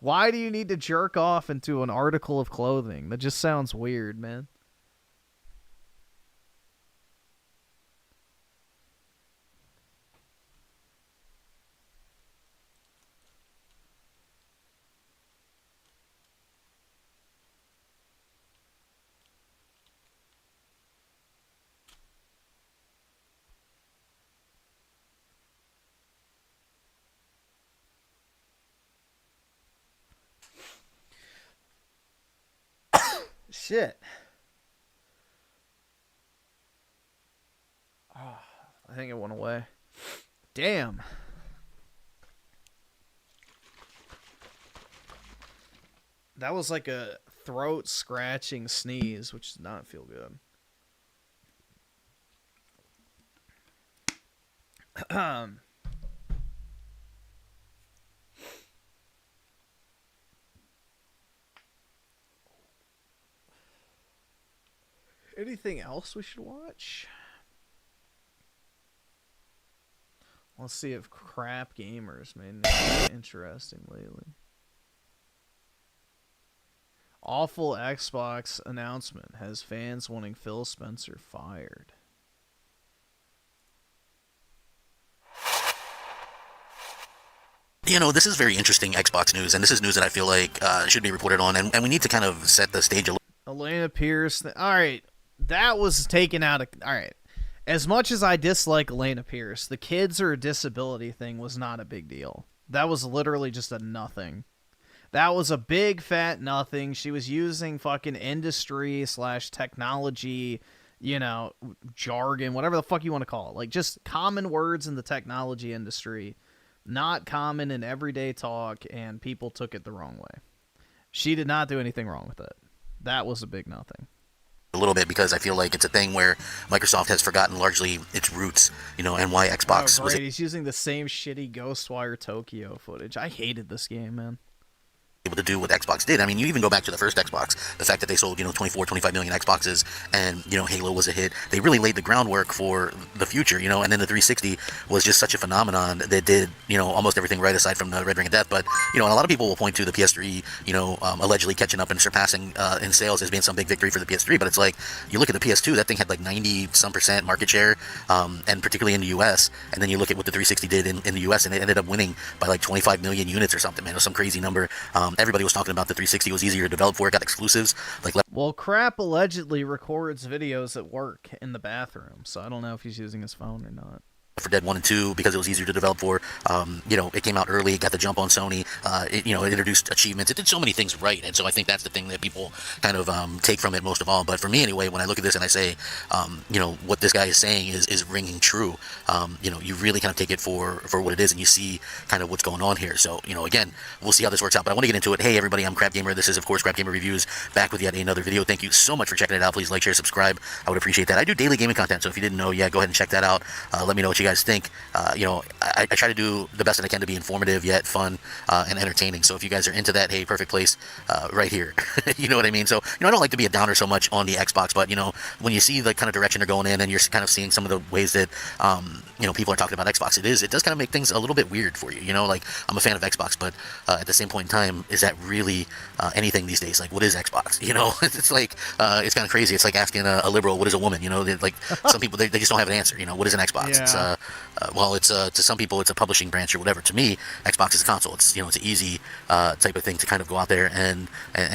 Why do you need to jerk off into an article of clothing? That just sounds weird, man. Shit. Oh, I think it went away. Damn. That was like a throat scratching sneeze, which did not feel good. Anything else we should watch? Let's see if crap gamers made anything interesting lately. Awful Xbox announcement has fans wanting Phil Spencer fired. You know, this is very interesting Xbox news, and this is news that I feel like should be reported on, and we need to kind of set the stage a little. Elena Pierce. All right. That was taken out of... All right. As much as I dislike Elena Pierce, the kids or disability thing was not a big deal. That was literally just a nothing. That was a big fat nothing. She was using fucking industry / technology, you know, jargon, whatever the fuck you want to call it. Like, just common words in the technology industry, not common in everyday talk, and people took it the wrong way. She did not do anything wrong with it. That was a big nothing. A little bit, because I feel like it's a thing where Microsoft has forgotten largely its roots, you know, and why Xbox was... He's using the same shitty Ghostwire Tokyo footage. I hated this game, man. Able to do what Xbox did. I mean, you even go back to the first Xbox, the fact that they sold, 25 million Xboxes, and, Halo was a hit. They really laid the groundwork for the future, and then the 360 was just such a phenomenon that did, almost everything right aside from the Red Ring of Death. But, and a lot of people will point to the PS3, allegedly catching up and surpassing in sales as being some big victory for the PS3. But it's like, you look at the PS2, that thing had like 90-some% market share, and particularly in the US. And then you look at what the 360 did in the US, and it ended up winning by like 25 million units or something, man. It was some crazy number. Everybody was talking about the 360 was easier to develop for. It got exclusives. Well, Crap allegedly records videos at work in the bathroom, so I don't know if he's using his phone or not. For Dead 1 and 2 because it was easier to develop for. It came out early, it got the jump on Sony. It introduced achievements. It did so many things right, and so I think that's the thing that people kind of take from it most of all. But for me anyway, when I look at this and I say, what this guy is saying is ringing true. You really kind of take it for what it is, and you see kind of what's going on here. So again, we'll see how this works out. But I want to get into it. Hey everybody, I'm Crap Gamer. This is of course Crap Gamer Reviews, back with yet another video. Thank you so much for checking it out. Please like, share, subscribe. I would appreciate that. I do daily gaming content, so if you didn't know, yeah, go ahead and check that out. Let me know what you guys think. I try to do the best that I can to be informative yet fun and entertaining. So if you guys are into that, hey, perfect place right here. You know what I mean? So I don't like to be a downer so much on the Xbox, but when you see the kind of direction they're going in, and you're kind of seeing some of the ways that people are talking about Xbox, it does kind of make things a little bit weird for you. Like, I'm a fan of Xbox, but at the same point in time, is that really anything these days? Like, what is Xbox? It's like it's kind of crazy. It's like asking a liberal, what is a woman? Like some people they just don't have an answer. What is an Xbox? Yeah. It's to some people it's a publishing branch or whatever. To me, Xbox is a console. It's it's an easy type of thing to kind of go out there and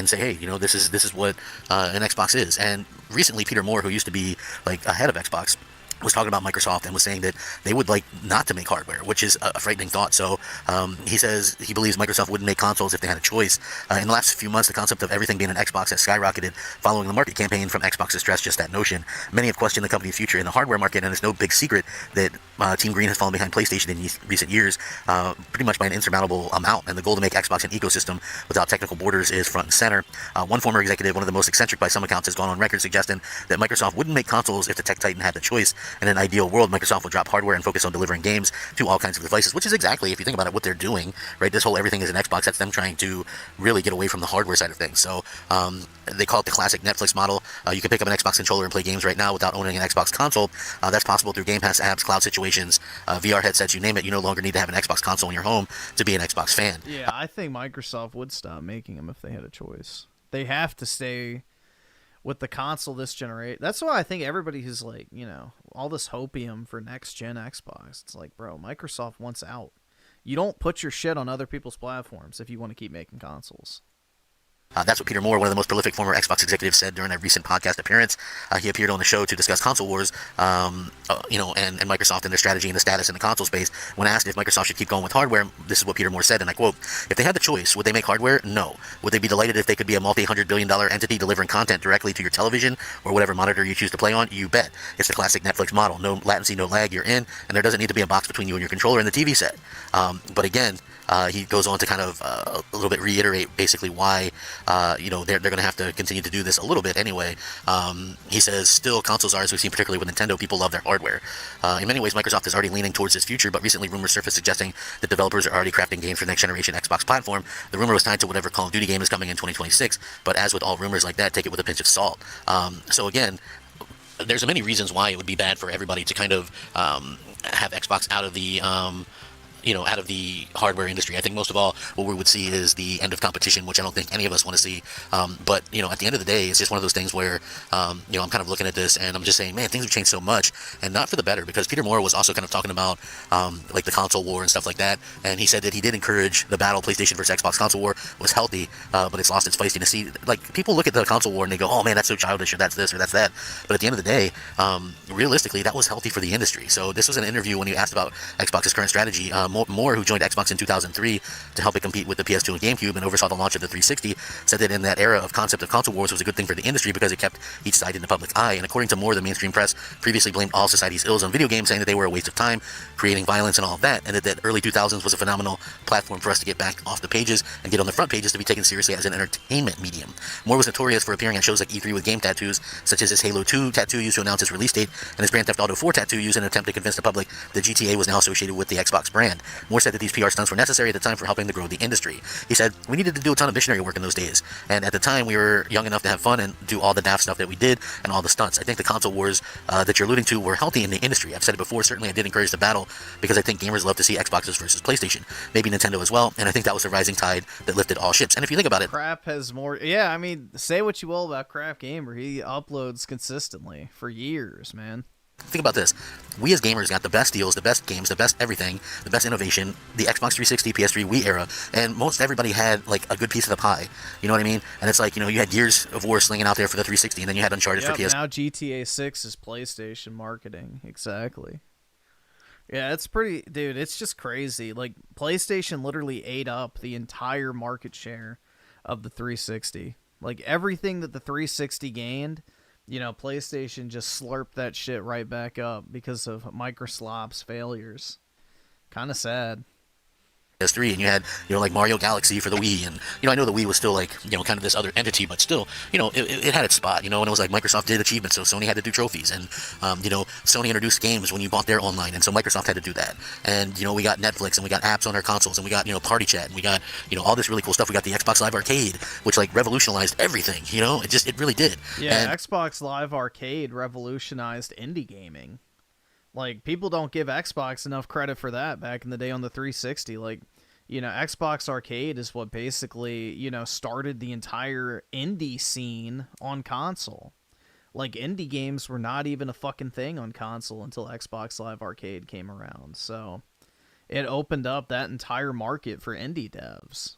say, hey, this is what an Xbox is. And recently, Peter Moore, who used to be like ahead of Xbox, was talking about Microsoft and was saying that they would like not to make hardware, which is a frightening thought. So he says he believes Microsoft wouldn't make consoles if they had a choice. In the last few months, the concept of everything being an Xbox has skyrocketed following the market campaign from Xbox to stress just that notion. Many have questioned the company's future in the hardware market, and it's no big secret that Team Green has fallen behind PlayStation in recent years, pretty much by an insurmountable amount, and the goal to make Xbox an ecosystem without technical borders is front and center. One former executive, one of the most eccentric by some accounts, has gone on record suggesting that Microsoft wouldn't make consoles if the tech titan had the choice. In an ideal world, Microsoft would drop hardware and focus on delivering games to all kinds of devices, which is exactly, if you think about it, what they're doing, right? This whole everything is an Xbox. That's them trying to really get away from the hardware side of things. So they call it the classic Netflix model. You can pick up an Xbox controller and play games right now without owning an Xbox console. That's possible through Game Pass apps, cloud situations, VR headsets, you name it. You no longer need to have an Xbox console in your home to be an Xbox fan. Yeah, I think Microsoft would stop making them if they had a choice. They have to stay with the console this generation. That's why I think everybody who's like, all this hopium for next gen Xbox. It's like, bro, Microsoft wants out. You don't put your shit on other people's platforms if you want to keep making consoles. That's what Peter Moore, one of the most prolific former Xbox executives, said during a recent podcast appearance. He appeared on the show to discuss console wars, and Microsoft and their strategy and the status in the console space. When asked if Microsoft should keep going with hardware, this is what Peter Moore said, and I quote, "If they had the choice, would they make hardware? No. Would they be delighted if they could be a multi-hundred-billion-dollar entity delivering content directly to your television or whatever monitor you choose to play on? You bet. It's the classic Netflix model. No latency, no lag, you're in, and there doesn't need to be a box between you and your controller and the TV set." But again, he goes on to kind of a little bit reiterate basically why they're going to have to continue to do this a little bit anyway. He says, still, consoles are, as we've seen particularly with Nintendo, people love their hardware. In many ways, Microsoft is already leaning towards this future, but recently rumors surfaced suggesting that developers are already crafting games for the next generation Xbox platform. The rumor was tied to whatever Call of Duty game is coming in 2026, but as with all rumors like that, take it with a pinch of salt. So again, there's many reasons why it would be bad for everybody to kind of have Xbox out of the out of the hardware industry. I think most of all, what we would see is the end of competition, which I don't think any of us want to see. But at the end of the day, it's just one of those things where, I'm kind of looking at this and I'm just saying, man, things have changed so much, and not for the better, because Peter Moore was also kind of talking about, like the console war and stuff like that. And he said that he did encourage the battle. PlayStation versus Xbox console war was healthy, but it's lost its feistiness. See, like, people look at the console war and they go, oh man, that's so childish, or that's this, or that's that. But at the end of the day, realistically, that was healthy for the industry. So this was an interview when he asked about Xbox's current strategy. Moore, who joined Xbox in 2003 to help it compete with the PS2 and GameCube and oversaw the launch of the 360, said that in that era of concept of console wars was a good thing for the industry because it kept each side in the public eye. And according to Moore, the mainstream press previously blamed all society's ills on video games, saying that they were a waste of time, creating violence and all of that, and that early 2000s was a phenomenal platform for us to get back off the pages and get on the front pages to be taken seriously as an entertainment medium. Moore was notorious for appearing at shows like E3 with game tattoos, such as his Halo 2 tattoo used to announce its release date, and his Grand Theft Auto 4 tattoo used in an attempt to convince the public that GTA was now associated with the Xbox brand. Moore said that these PR stunts were necessary at the time for helping to grow the industry. He said, we needed to do a ton of missionary work in those days, and at the time we were young enough to have fun and do all the daft stuff that we did and all the stunts. I think the console wars that you're alluding to were healthy in the industry. I've said it before, certainly I did encourage the battle because I think gamers love to see Xboxes versus PlayStation, maybe Nintendo as well, and I think that was the rising tide that lifted all ships. And if you think about it, Crap has more. Yeah, I mean, say what you will about Craft Gamer, he uploads consistently for years, man. think about this. We as gamers got the best deals, the best games, the best everything, the best innovation, the Xbox 360, PS3, Wii era, and most everybody had like a good piece of the pie. You know what I mean? And it's like, you had Gears of War slinging out there for the 360, and then you had Uncharted for PS. Now GTA 6 is PlayStation marketing. Exactly. Yeah, it's pretty, dude, it's just crazy. Like, PlayStation literally ate up the entire market share of the 360. Like, everything that the 360 gained, PlayStation just slurped that shit right back up because of Microsoft's failures. Kind of sad. PS3, and you had like Mario Galaxy for the Wii, and I know the Wii was still like kind of this other entity, but still it had its spot, and it was like Microsoft did achievements, so Sony had to do trophies, and Sony introduced games when you bought their online, and so Microsoft had to do that, and we got Netflix, and we got apps on our consoles, and we got Party Chat, and we got all this really cool stuff. We got the Xbox Live Arcade, which like revolutionized everything. It really did. Yeah, and Xbox Live Arcade revolutionized indie gaming. Like, people don't give Xbox enough credit for that back in the day on the 360. Like, Xbox Arcade is what basically, started the entire indie scene on console. Like, indie games were not even a fucking thing on console until Xbox Live Arcade came around. So, it opened up that entire market for indie devs.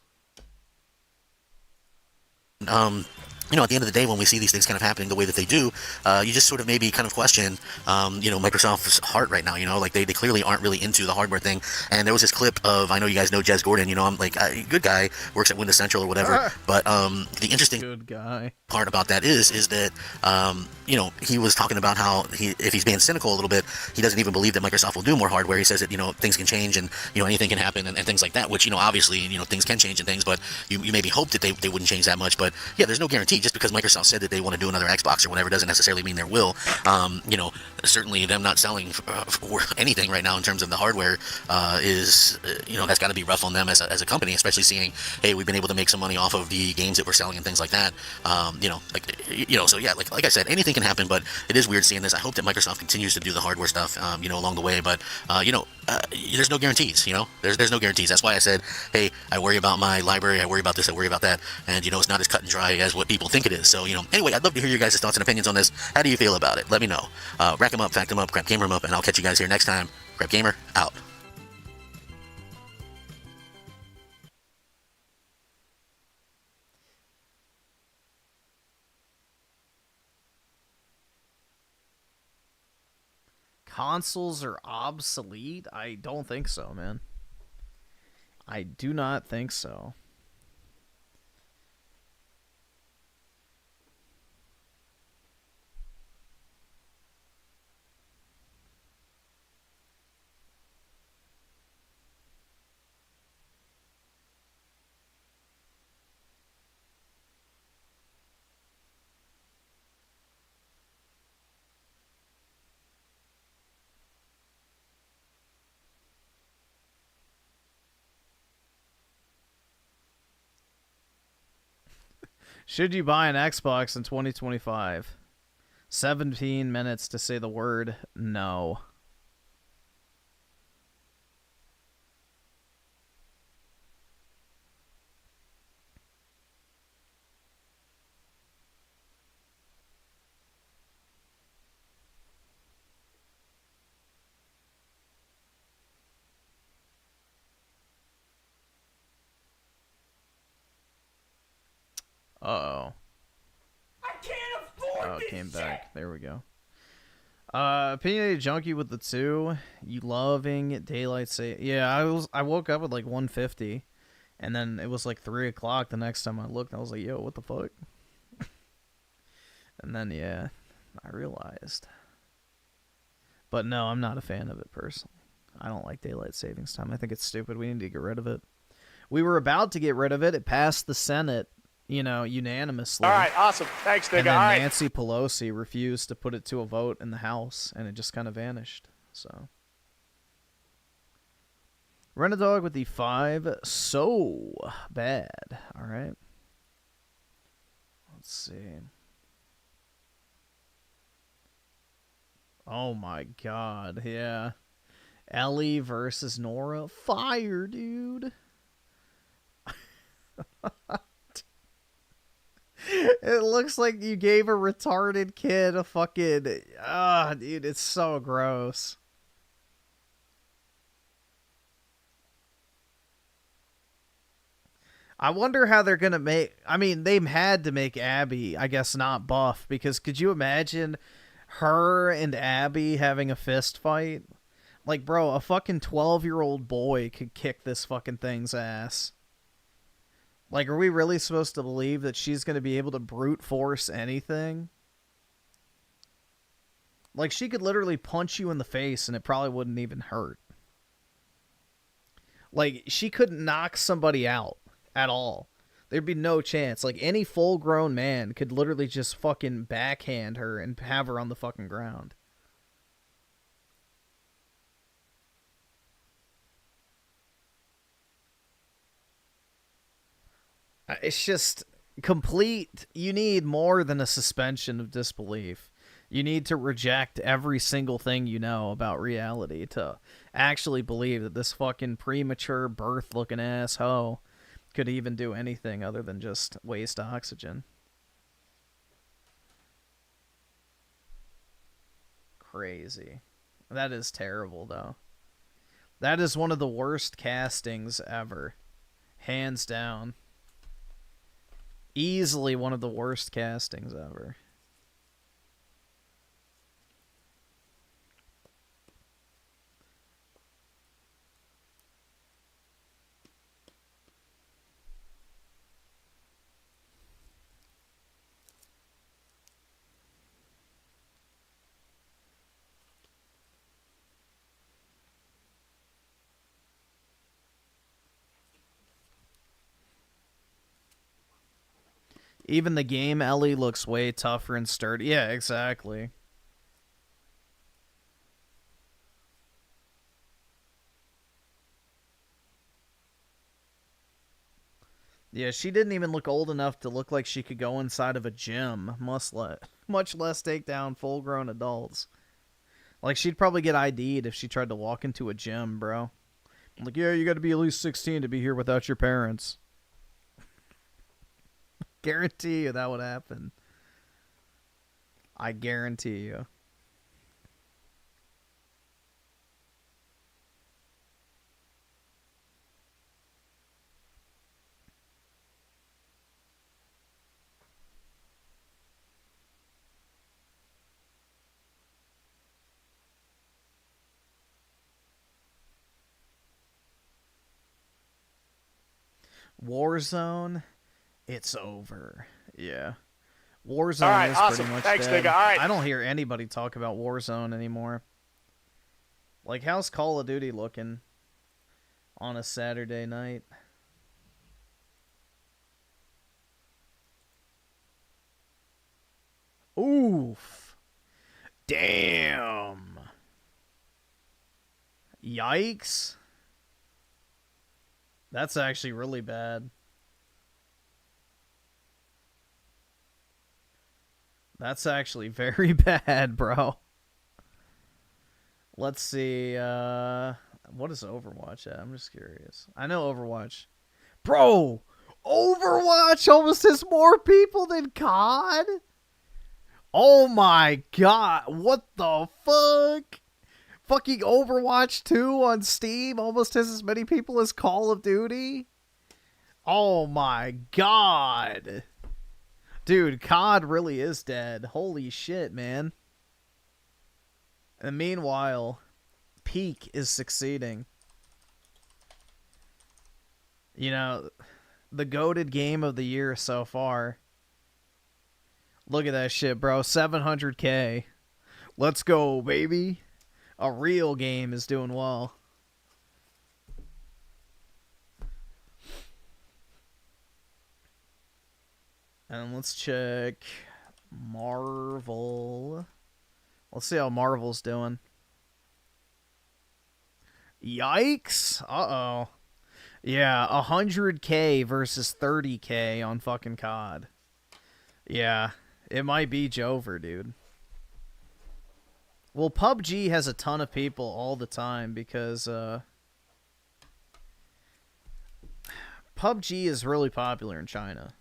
At the end of the day, when we see these things kind of happening the way that they do, you just sort of maybe kind of question, Microsoft's heart right now. Like they clearly aren't really into the hardware thing. And there was this clip of, I know you guys know Jez Gordon. I'm like, good guy, works at Windows Central or whatever. But the interesting good guy part about that is that he was talking about how if he's being cynical a little bit, he doesn't even believe that Microsoft will do more hardware. He says that things can change and anything can happen and things like that. Which obviously things can change and things, but you maybe hope that they wouldn't change that much. But yeah, there's no guarantee. Just because Microsoft said that they want to do another Xbox or whatever doesn't necessarily mean there will. Certainly them not selling for anything right now in terms of the hardware is that's got to be rough on them as a company, especially seeing, hey, we've been able to make some money off of the games that we're selling and things like that. So yeah, like I said, anything can happen, but it is weird seeing this. I hope that Microsoft continues to do the hardware stuff, along the way, but there's no guarantees. There's no guarantees. That's why I said, hey, I worry about my library, I worry about this, I worry about that, and it's not as cut and dry as what people think it is. So anyway, I'd love to hear your guys' thoughts and opinions on this. How do you feel about it? Let me know. Rack 'em up, fact 'em up, Crap Gamer 'em up, and I'll catch you guys here next time. Crap Gamer out. Consoles are obsolete? I don't think so, man. I do not think so. Should you buy an Xbox in 2025? 17 minutes to say the word no. Uh-oh. I can't afford Oh, it this came shit. back. There we go. Opinionated junkie with the 2. You loving daylight say? Yeah, I woke up at like 1:50, and then it was like 3 o'clock the next time I looked. I was like, yo, what the fuck? And then yeah, I realized. But no, I'm not a fan of it personally. I don't like daylight savings time. I think it's stupid. We need to get rid of it. We were about to get rid of it. It passed the Senate, unanimously. All right, awesome. Thanks, nigga. And then All right. Nancy Pelosi refused to put it to a vote in the House, and it just kind of vanished. So, Rent a Dog with the 5. So bad. All right. Let's see. Oh my God. Yeah. Ellie versus Nora. Fire, dude. It looks like you gave a retarded kid a fucking... dude, it's so gross. I wonder how they're gonna make... I mean, they had to make Abby, I guess, not buff, because could you imagine her and Abby having a fist fight? Like, bro, a fucking 12-year-old boy could kick this fucking thing's ass. Like, are we really supposed to believe that she's going to be able to brute force anything? Like, she could literally punch you in the face and it probably wouldn't even hurt. Like, she couldn't knock somebody out at all. There'd be no chance. Like, any full-grown man could literally just fucking backhand her and have her on the fucking ground. It's just complete. You need more than a suspension of disbelief. You need to reject every single thing you know about reality to actually believe that this fucking premature birth-looking ass hoe could even do anything other than just waste oxygen. Crazy. That is terrible, though. That is one of the worst castings ever. Hands down. Easily one of the worst castings ever. Even the game Ellie looks way tougher and sturdy. Yeah, exactly. Yeah, she didn't even look old enough to look like she could go inside of a gym, much less take down full-grown adults. Like, she'd probably get ID'd if she tried to walk into a gym, bro. Like, yeah, you gotta be at least 16 to be here without your parents. Guarantee you that would happen. I guarantee you. Warzone, it's over. Yeah. Warzone All right, is awesome. pretty much Thanks, dead. nigga. All right. I don't hear anybody talk about Warzone anymore. Like, how's Call of Duty looking on a Saturday night? Oof. Damn. Yikes. That's actually really bad. That's actually very bad, bro. Let's see. What is Overwatch at? I'm just curious. I know Overwatch. Bro, Overwatch almost has more people than COD? Oh my god. What the fuck? Fucking Overwatch 2 on Steam almost has as many people as Call of Duty? Oh my god. Dude, COD really is dead. Holy shit, man. And meanwhile, Peak is succeeding. You know, the goated game of the year so far. Look at that shit, bro. 700K. Let's go, baby. A real game is doing well. And let's check Marvel. Let's see how Marvel's doing. Yikes. Uh-oh. Yeah, 100K versus 30K on fucking COD. Yeah, it might be Jover, dude. Well, PUBG has a ton of people all the time because PUBG is really popular in China.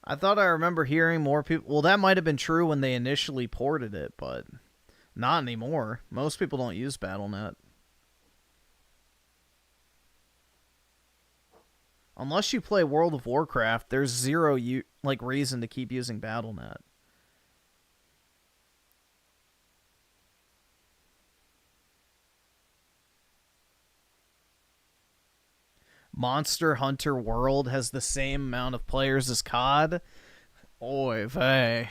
I thought I remember hearing more people. Well, that might have been true when they initially ported it, but not anymore. Most people don't use Battle.net. Unless you play World of Warcraft, there's zero reason to keep using Battle.net. Monster Hunter World has the same amount of players as COD. Oy vey.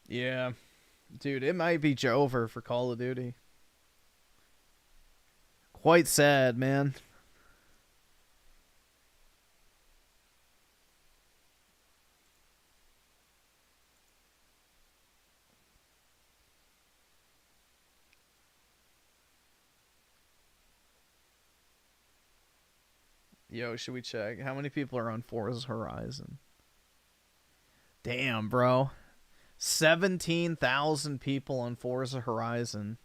Yeah. Dude, it might be Jover for Call of Duty. Quite sad, man. Yo, should we check? How many people are on Forza Horizon? Damn, bro. 17,000 people on Forza Horizon.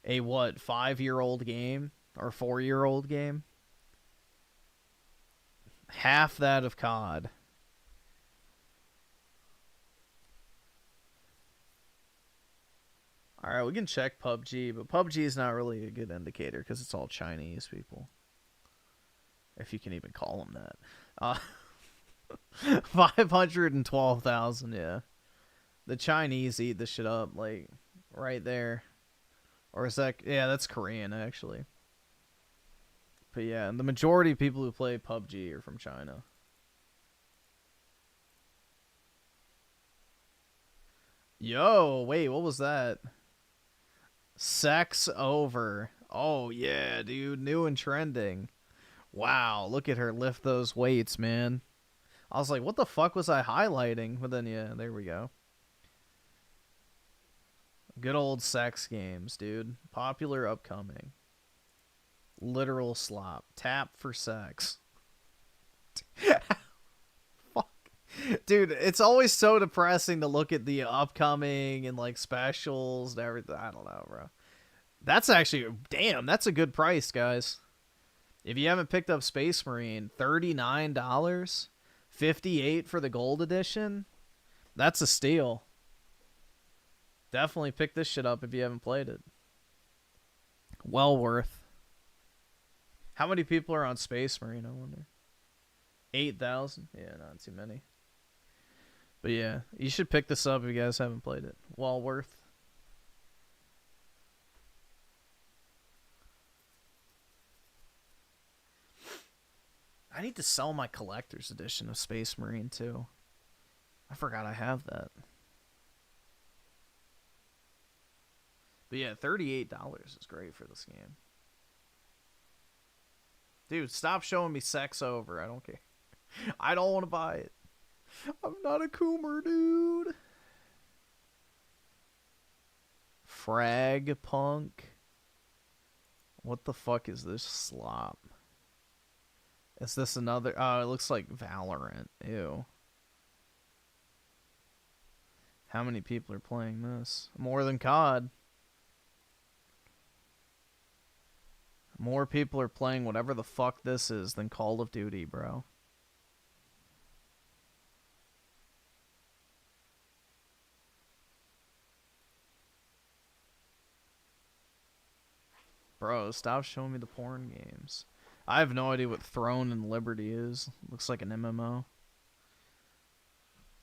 A what, 5-year-old game? Or 4-year-old game? Half that of COD. Alright, we can check PUBG, but PUBG is not really a good indicator because it's all Chinese people. If you can even call them that. 512,000, yeah. The Chinese eat this shit up, like, right there. Or is that... Yeah, that's Korean, actually. But yeah, and the majority of people who play PUBG are from China. Yo, wait, what was that? Sex over. Oh, yeah, dude. New and trending. Wow, look at her lift those weights, man. I was like, what the fuck was I highlighting? But then, yeah, there we go. Good old sex games, dude. Popular upcoming. Literal slop. Tap for sex. Fuck. Dude, it's always so depressing to look at the upcoming and, like, specials and everything. I don't know, bro. That's actually... Damn, that's a good price, guys. If you haven't picked up Space Marine, $39, $58 for the gold edition. That's a steal. Definitely pick this shit up if you haven't played it. Well worth. How many people are on Space Marine, I wonder? 8,000? Yeah, not too many. But yeah, you should pick this up if you guys haven't played it. Well worth. I need to sell my collector's edition of Space Marine too. I forgot I have that. But yeah, $38 is great for this game. Dude, stop showing me sex over. I don't care. I don't want to buy it. I'm not a coomer, dude. Frag punk. What the fuck is this slop? Is this another? Oh, it looks like Valorant. Ew. How many people are playing this? More than COD. More people are playing whatever the fuck this is than Call of Duty, bro. Bro, stop showing me the porn games. I have no idea what Throne and Liberty is. Looks like an MMO.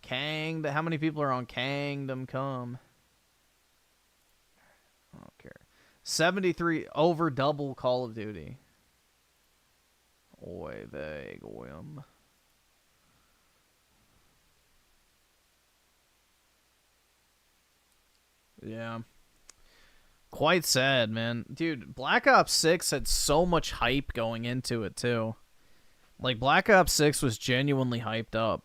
How many people are on Kingdom Come? I don't care. 73 over double Call of Duty. Oy vey goyim. Yeah. Quite sad, man. Dude, Black Ops 6 had so much hype going into it, too. Like, Black Ops 6 was genuinely hyped up.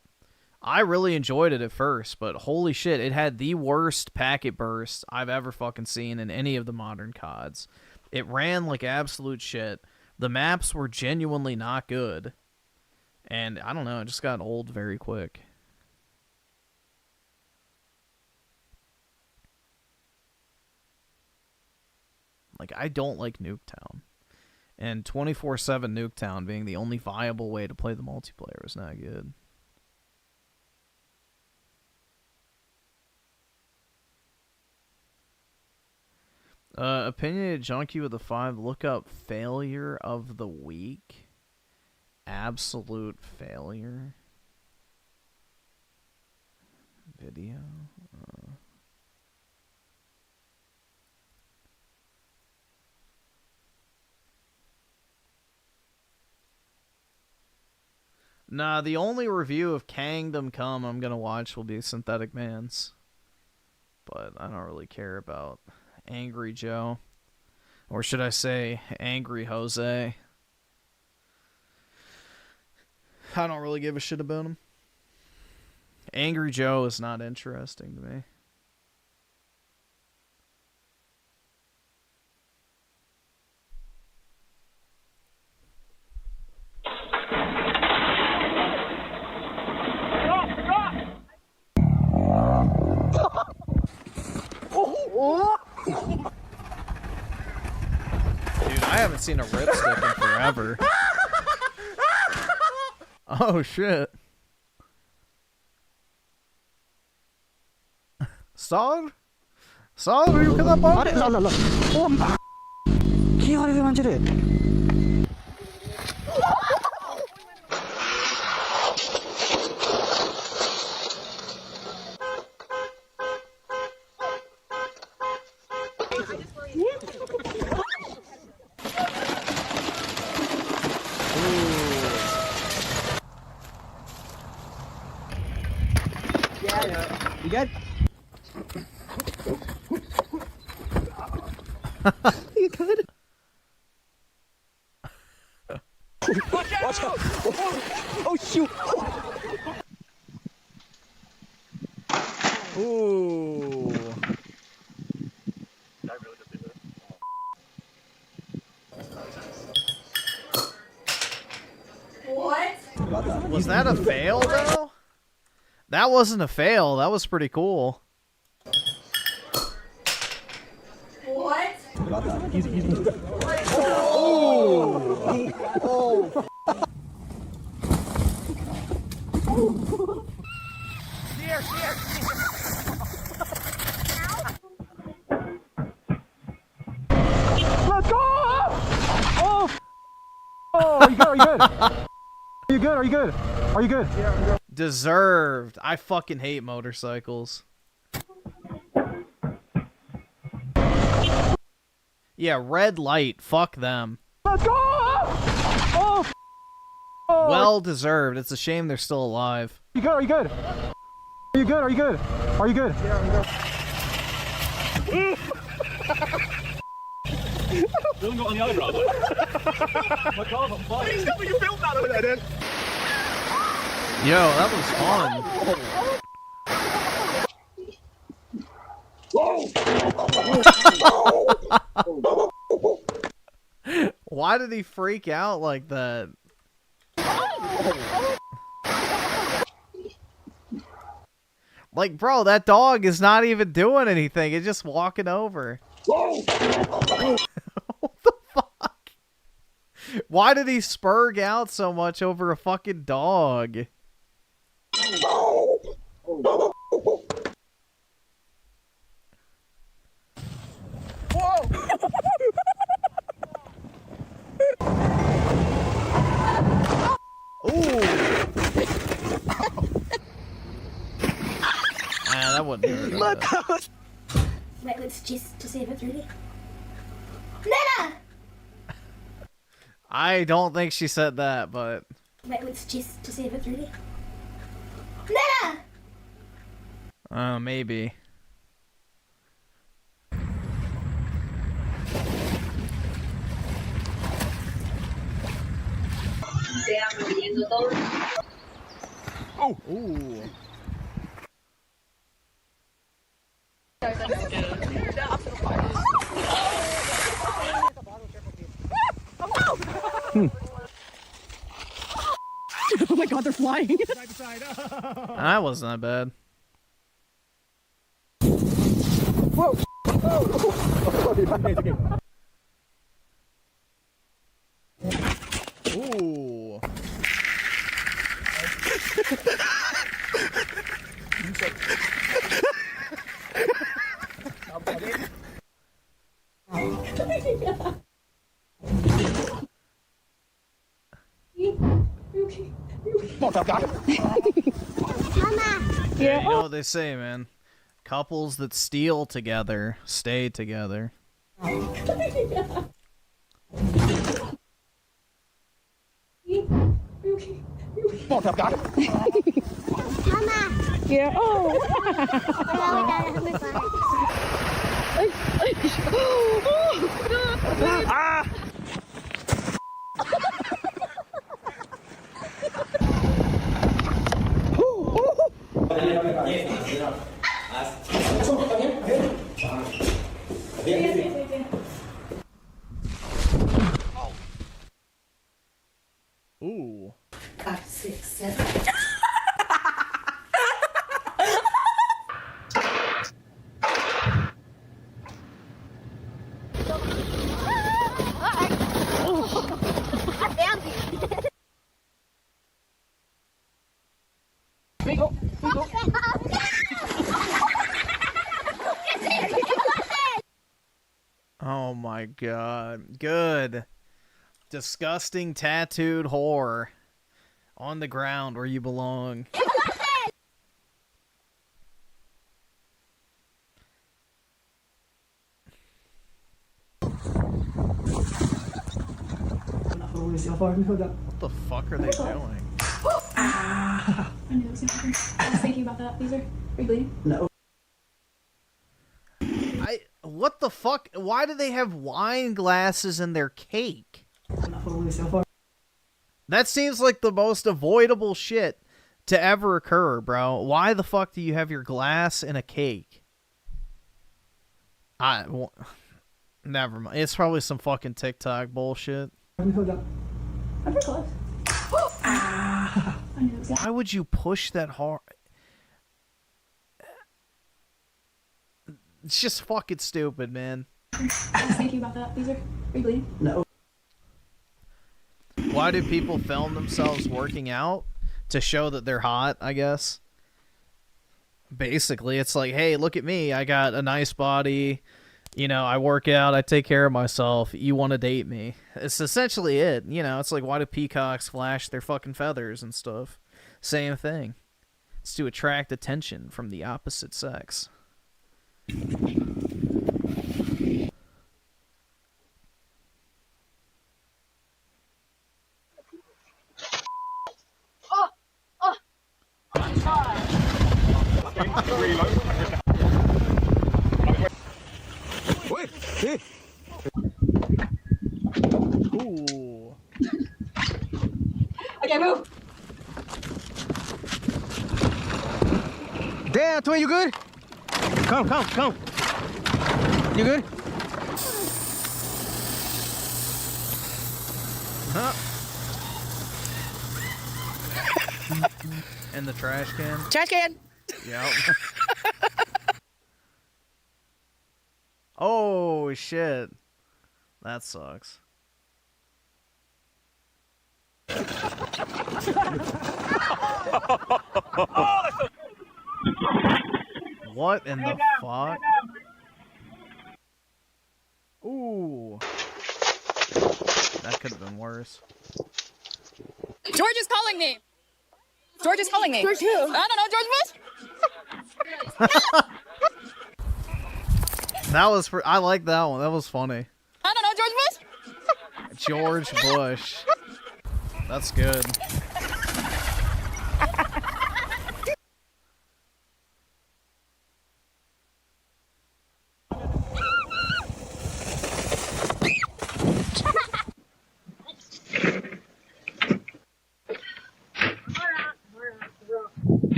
I really enjoyed it at first, but holy shit, it had the worst packet burst I've ever fucking seen in any of the modern CODs. It ran like absolute shit. The maps were genuinely not good. And, I don't know, it just got old very quick. Like, I don't like Nuketown. And 24/7 Nuketown being the only viable way to play the multiplayer was not good. Opinionated Junkie with a 5. Look up failure of the week. Absolute failure. Video. Nah, the only review of Kingdom Come I'm gonna watch will be Synthetic Man's. But I don't really care about Angry Joe. Or should I say, Angry Jose. I don't really give a shit about him. Angry Joe is not interesting to me. Dude, I haven't seen a ripstick in forever. Oh shit. Star? Star, you kenapa? Gila dia anjir. You good? You good? Watch out! Oh shoot! Ooh. What? Was that a fail though? That wasn't a fail. That was pretty cool. What? Oh! Oh! Here. Let's go! Oh! Oh, are you good? Are you good? Are you good? Are you good? Yeah, I'm good. Deserved. I fucking hate motorcycles. Yeah, red light. Fuck them. Let's go! Oh! Well deserved. It's a shame they're still alive. You good? Are you good? Are you good? Are you good? Are you good? Yeah, I'm good. Still got on the eyebrow. My car's on fire. Please tell me you filmed that over there, then. Yo, that was fun. Why did he freak out like that? Like, bro, that dog is not even doing anything. It's just walking over. What the fuck? Why did he spurg out so much over a fucking dog? Ooh. That wouldn't hurt. Wait, let's just to see if it's ready. Nana! I don't think she said that, but... Wait, let's just to see if it's ready. Nana! Maybe. Oh! Ooh. Oh my god, they're flying. That wasn't that bad. Whoa! Ooh. Yeah, you know what they say, man. Couples that steal together stay together. Yeah. Oh. Ah! Ooh. 5, 6, 7. Oh my god. Good. Disgusting tattooed whore. On the ground where you belong. What the fuck are they doing? I knew it was gonna happen. I was thinking about that. These are you bleeding? No. What the fuck? Why do they have wine glasses in their cake? That seems like the most avoidable shit to ever occur, bro. Why the fuck do you have your glass in a cake? Never mind. It's probably some fucking TikTok bullshit. I'm pretty close. I knew it was Why would you push that hard? It's just fucking stupid, man. I was thinking about that. These are you bleeding? No. Why do people film themselves working out? To show that they're hot, I guess. Basically, it's like, hey, look at me. I got a nice body. You know, I work out. I take care of myself. You want to date me. It's essentially it. You know, it's like, why do peacocks flash their fucking feathers and stuff? Same thing. It's to attract attention from the opposite sex. Damn, twin, you good? Come. You good? Huh? In the trash can? Trash can! Yep. Oh, shit. That sucks. What in the fuck? Ooh. That could have been worse. George is calling me. George is calling me. George who? I don't know, George Bush? That was I like that one. That was funny. I don't know, George Bush? George Bush. That's good.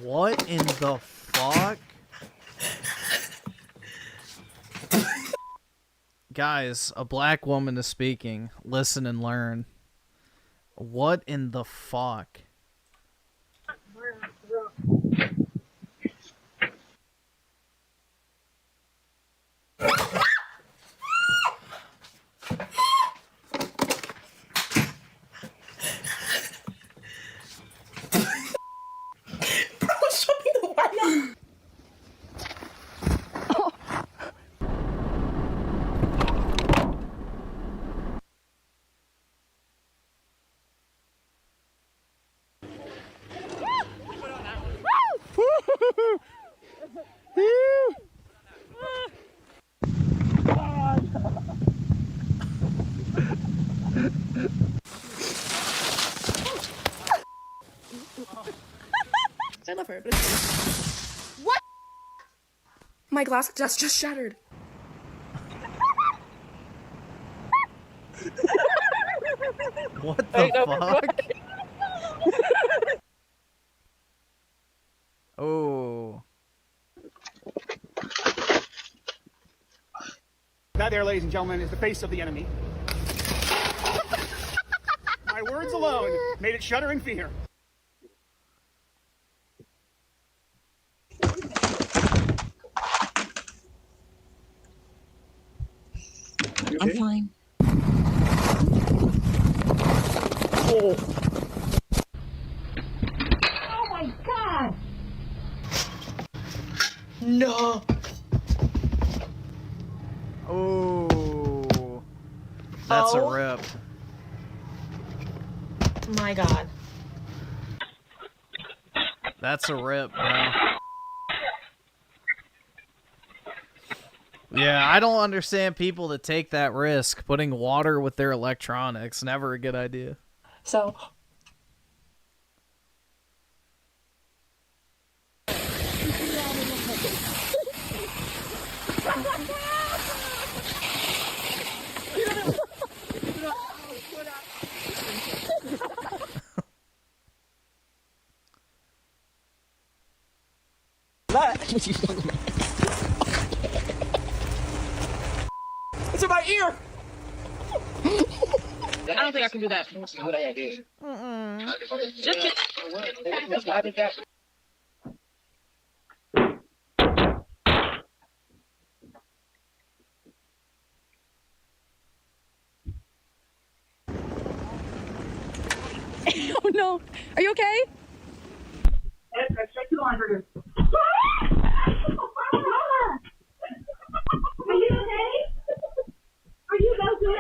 What in the fuck? Guys, a black woman is speaking. Listen and learn. What in the fuck? I love her, but it's what? My glass just shattered. What the fuck? Oh. That there, ladies and gentlemen, is the face of the enemy. My words alone made it shudder in fear. I'm fine. Oh. Oh my god! No. Oh. That's a rip. My god. That's a rip, bro. Yeah, I don't understand people that take that risk. Putting water with their electronics, never a good idea. So. It's in my ear! I don't think I can do that. Just I did that. Oh no. Are you okay? Check the laundry. Are you okay? Are you okay?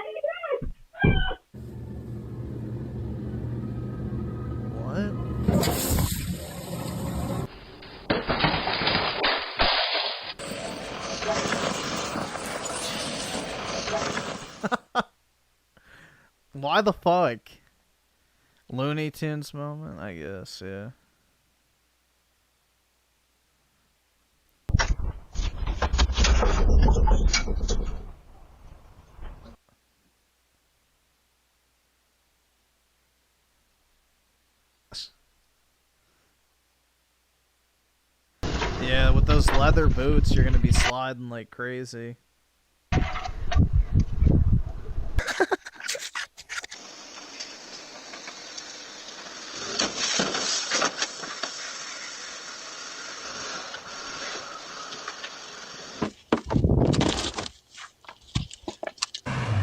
Why the fuck? Looney Tunes moment, I guess, yeah. Yeah, with those leather boots, you're gonna be sliding like crazy.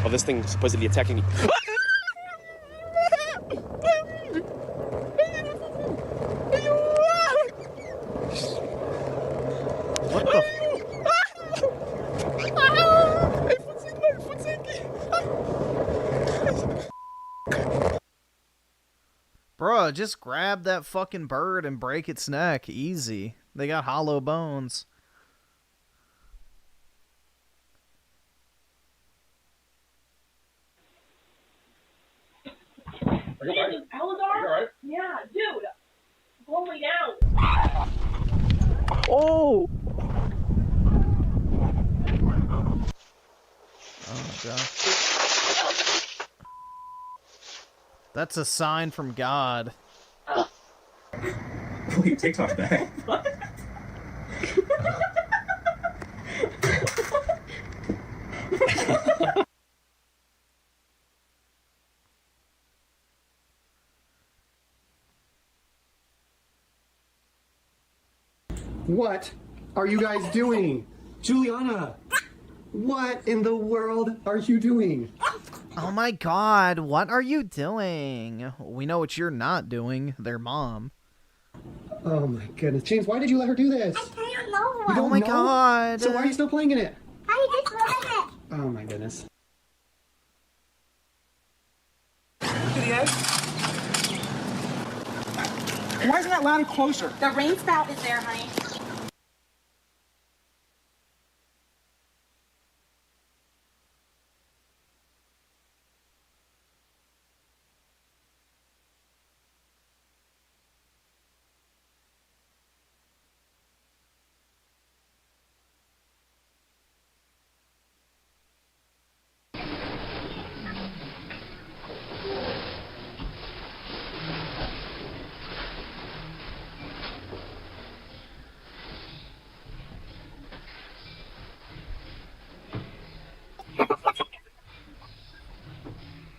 Oh, this thing supposedly attacking me. What the? Bruh, just grab that fucking bird and break its neck. Easy. They got hollow bones. Alazar? Yeah, dude. Blow me down. Oh! Oh, God. That's a sign from God. Wait, TikTok's back. What are you guys doing? Juliana, what in the world are you doing? Oh my God, what are you doing? We know what you're not doing. Their mom. Oh my goodness. James, why did you let her do this? I don't know. You don't Oh my know? God. So why are you still playing in it? I just love it. Oh my goodness. Why isn't that ladder closer? The rain spout is there, honey.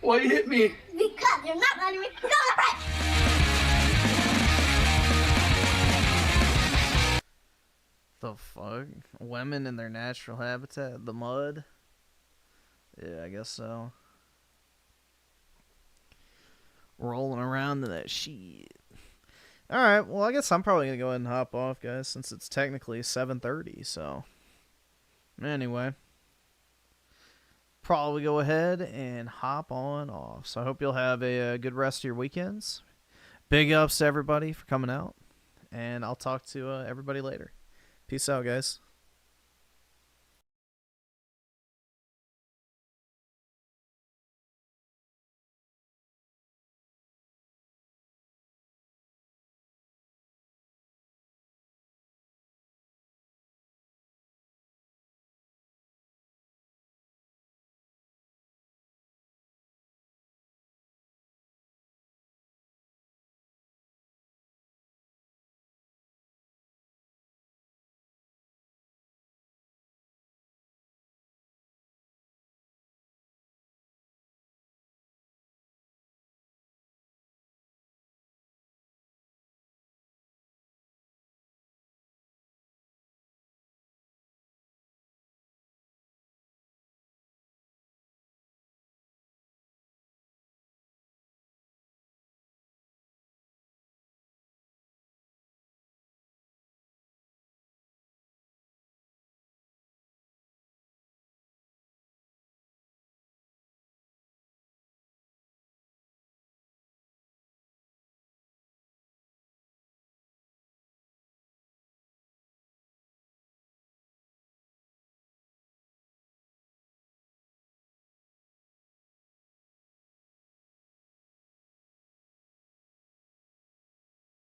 Why you hit me? Because you're not letting me go to bed. The fuck? Women in their natural habitat? The mud? Yeah, I guess so. Rolling around in that shit. Alright, well, I guess I'm probably gonna go ahead and hop off, guys, since it's technically 7:30, so. Anyway. Probably go ahead and hop on off. So I hope you'll have a good rest of your weekends. Big ups to everybody for coming out. And I'll talk to everybody later. Peace out, guys.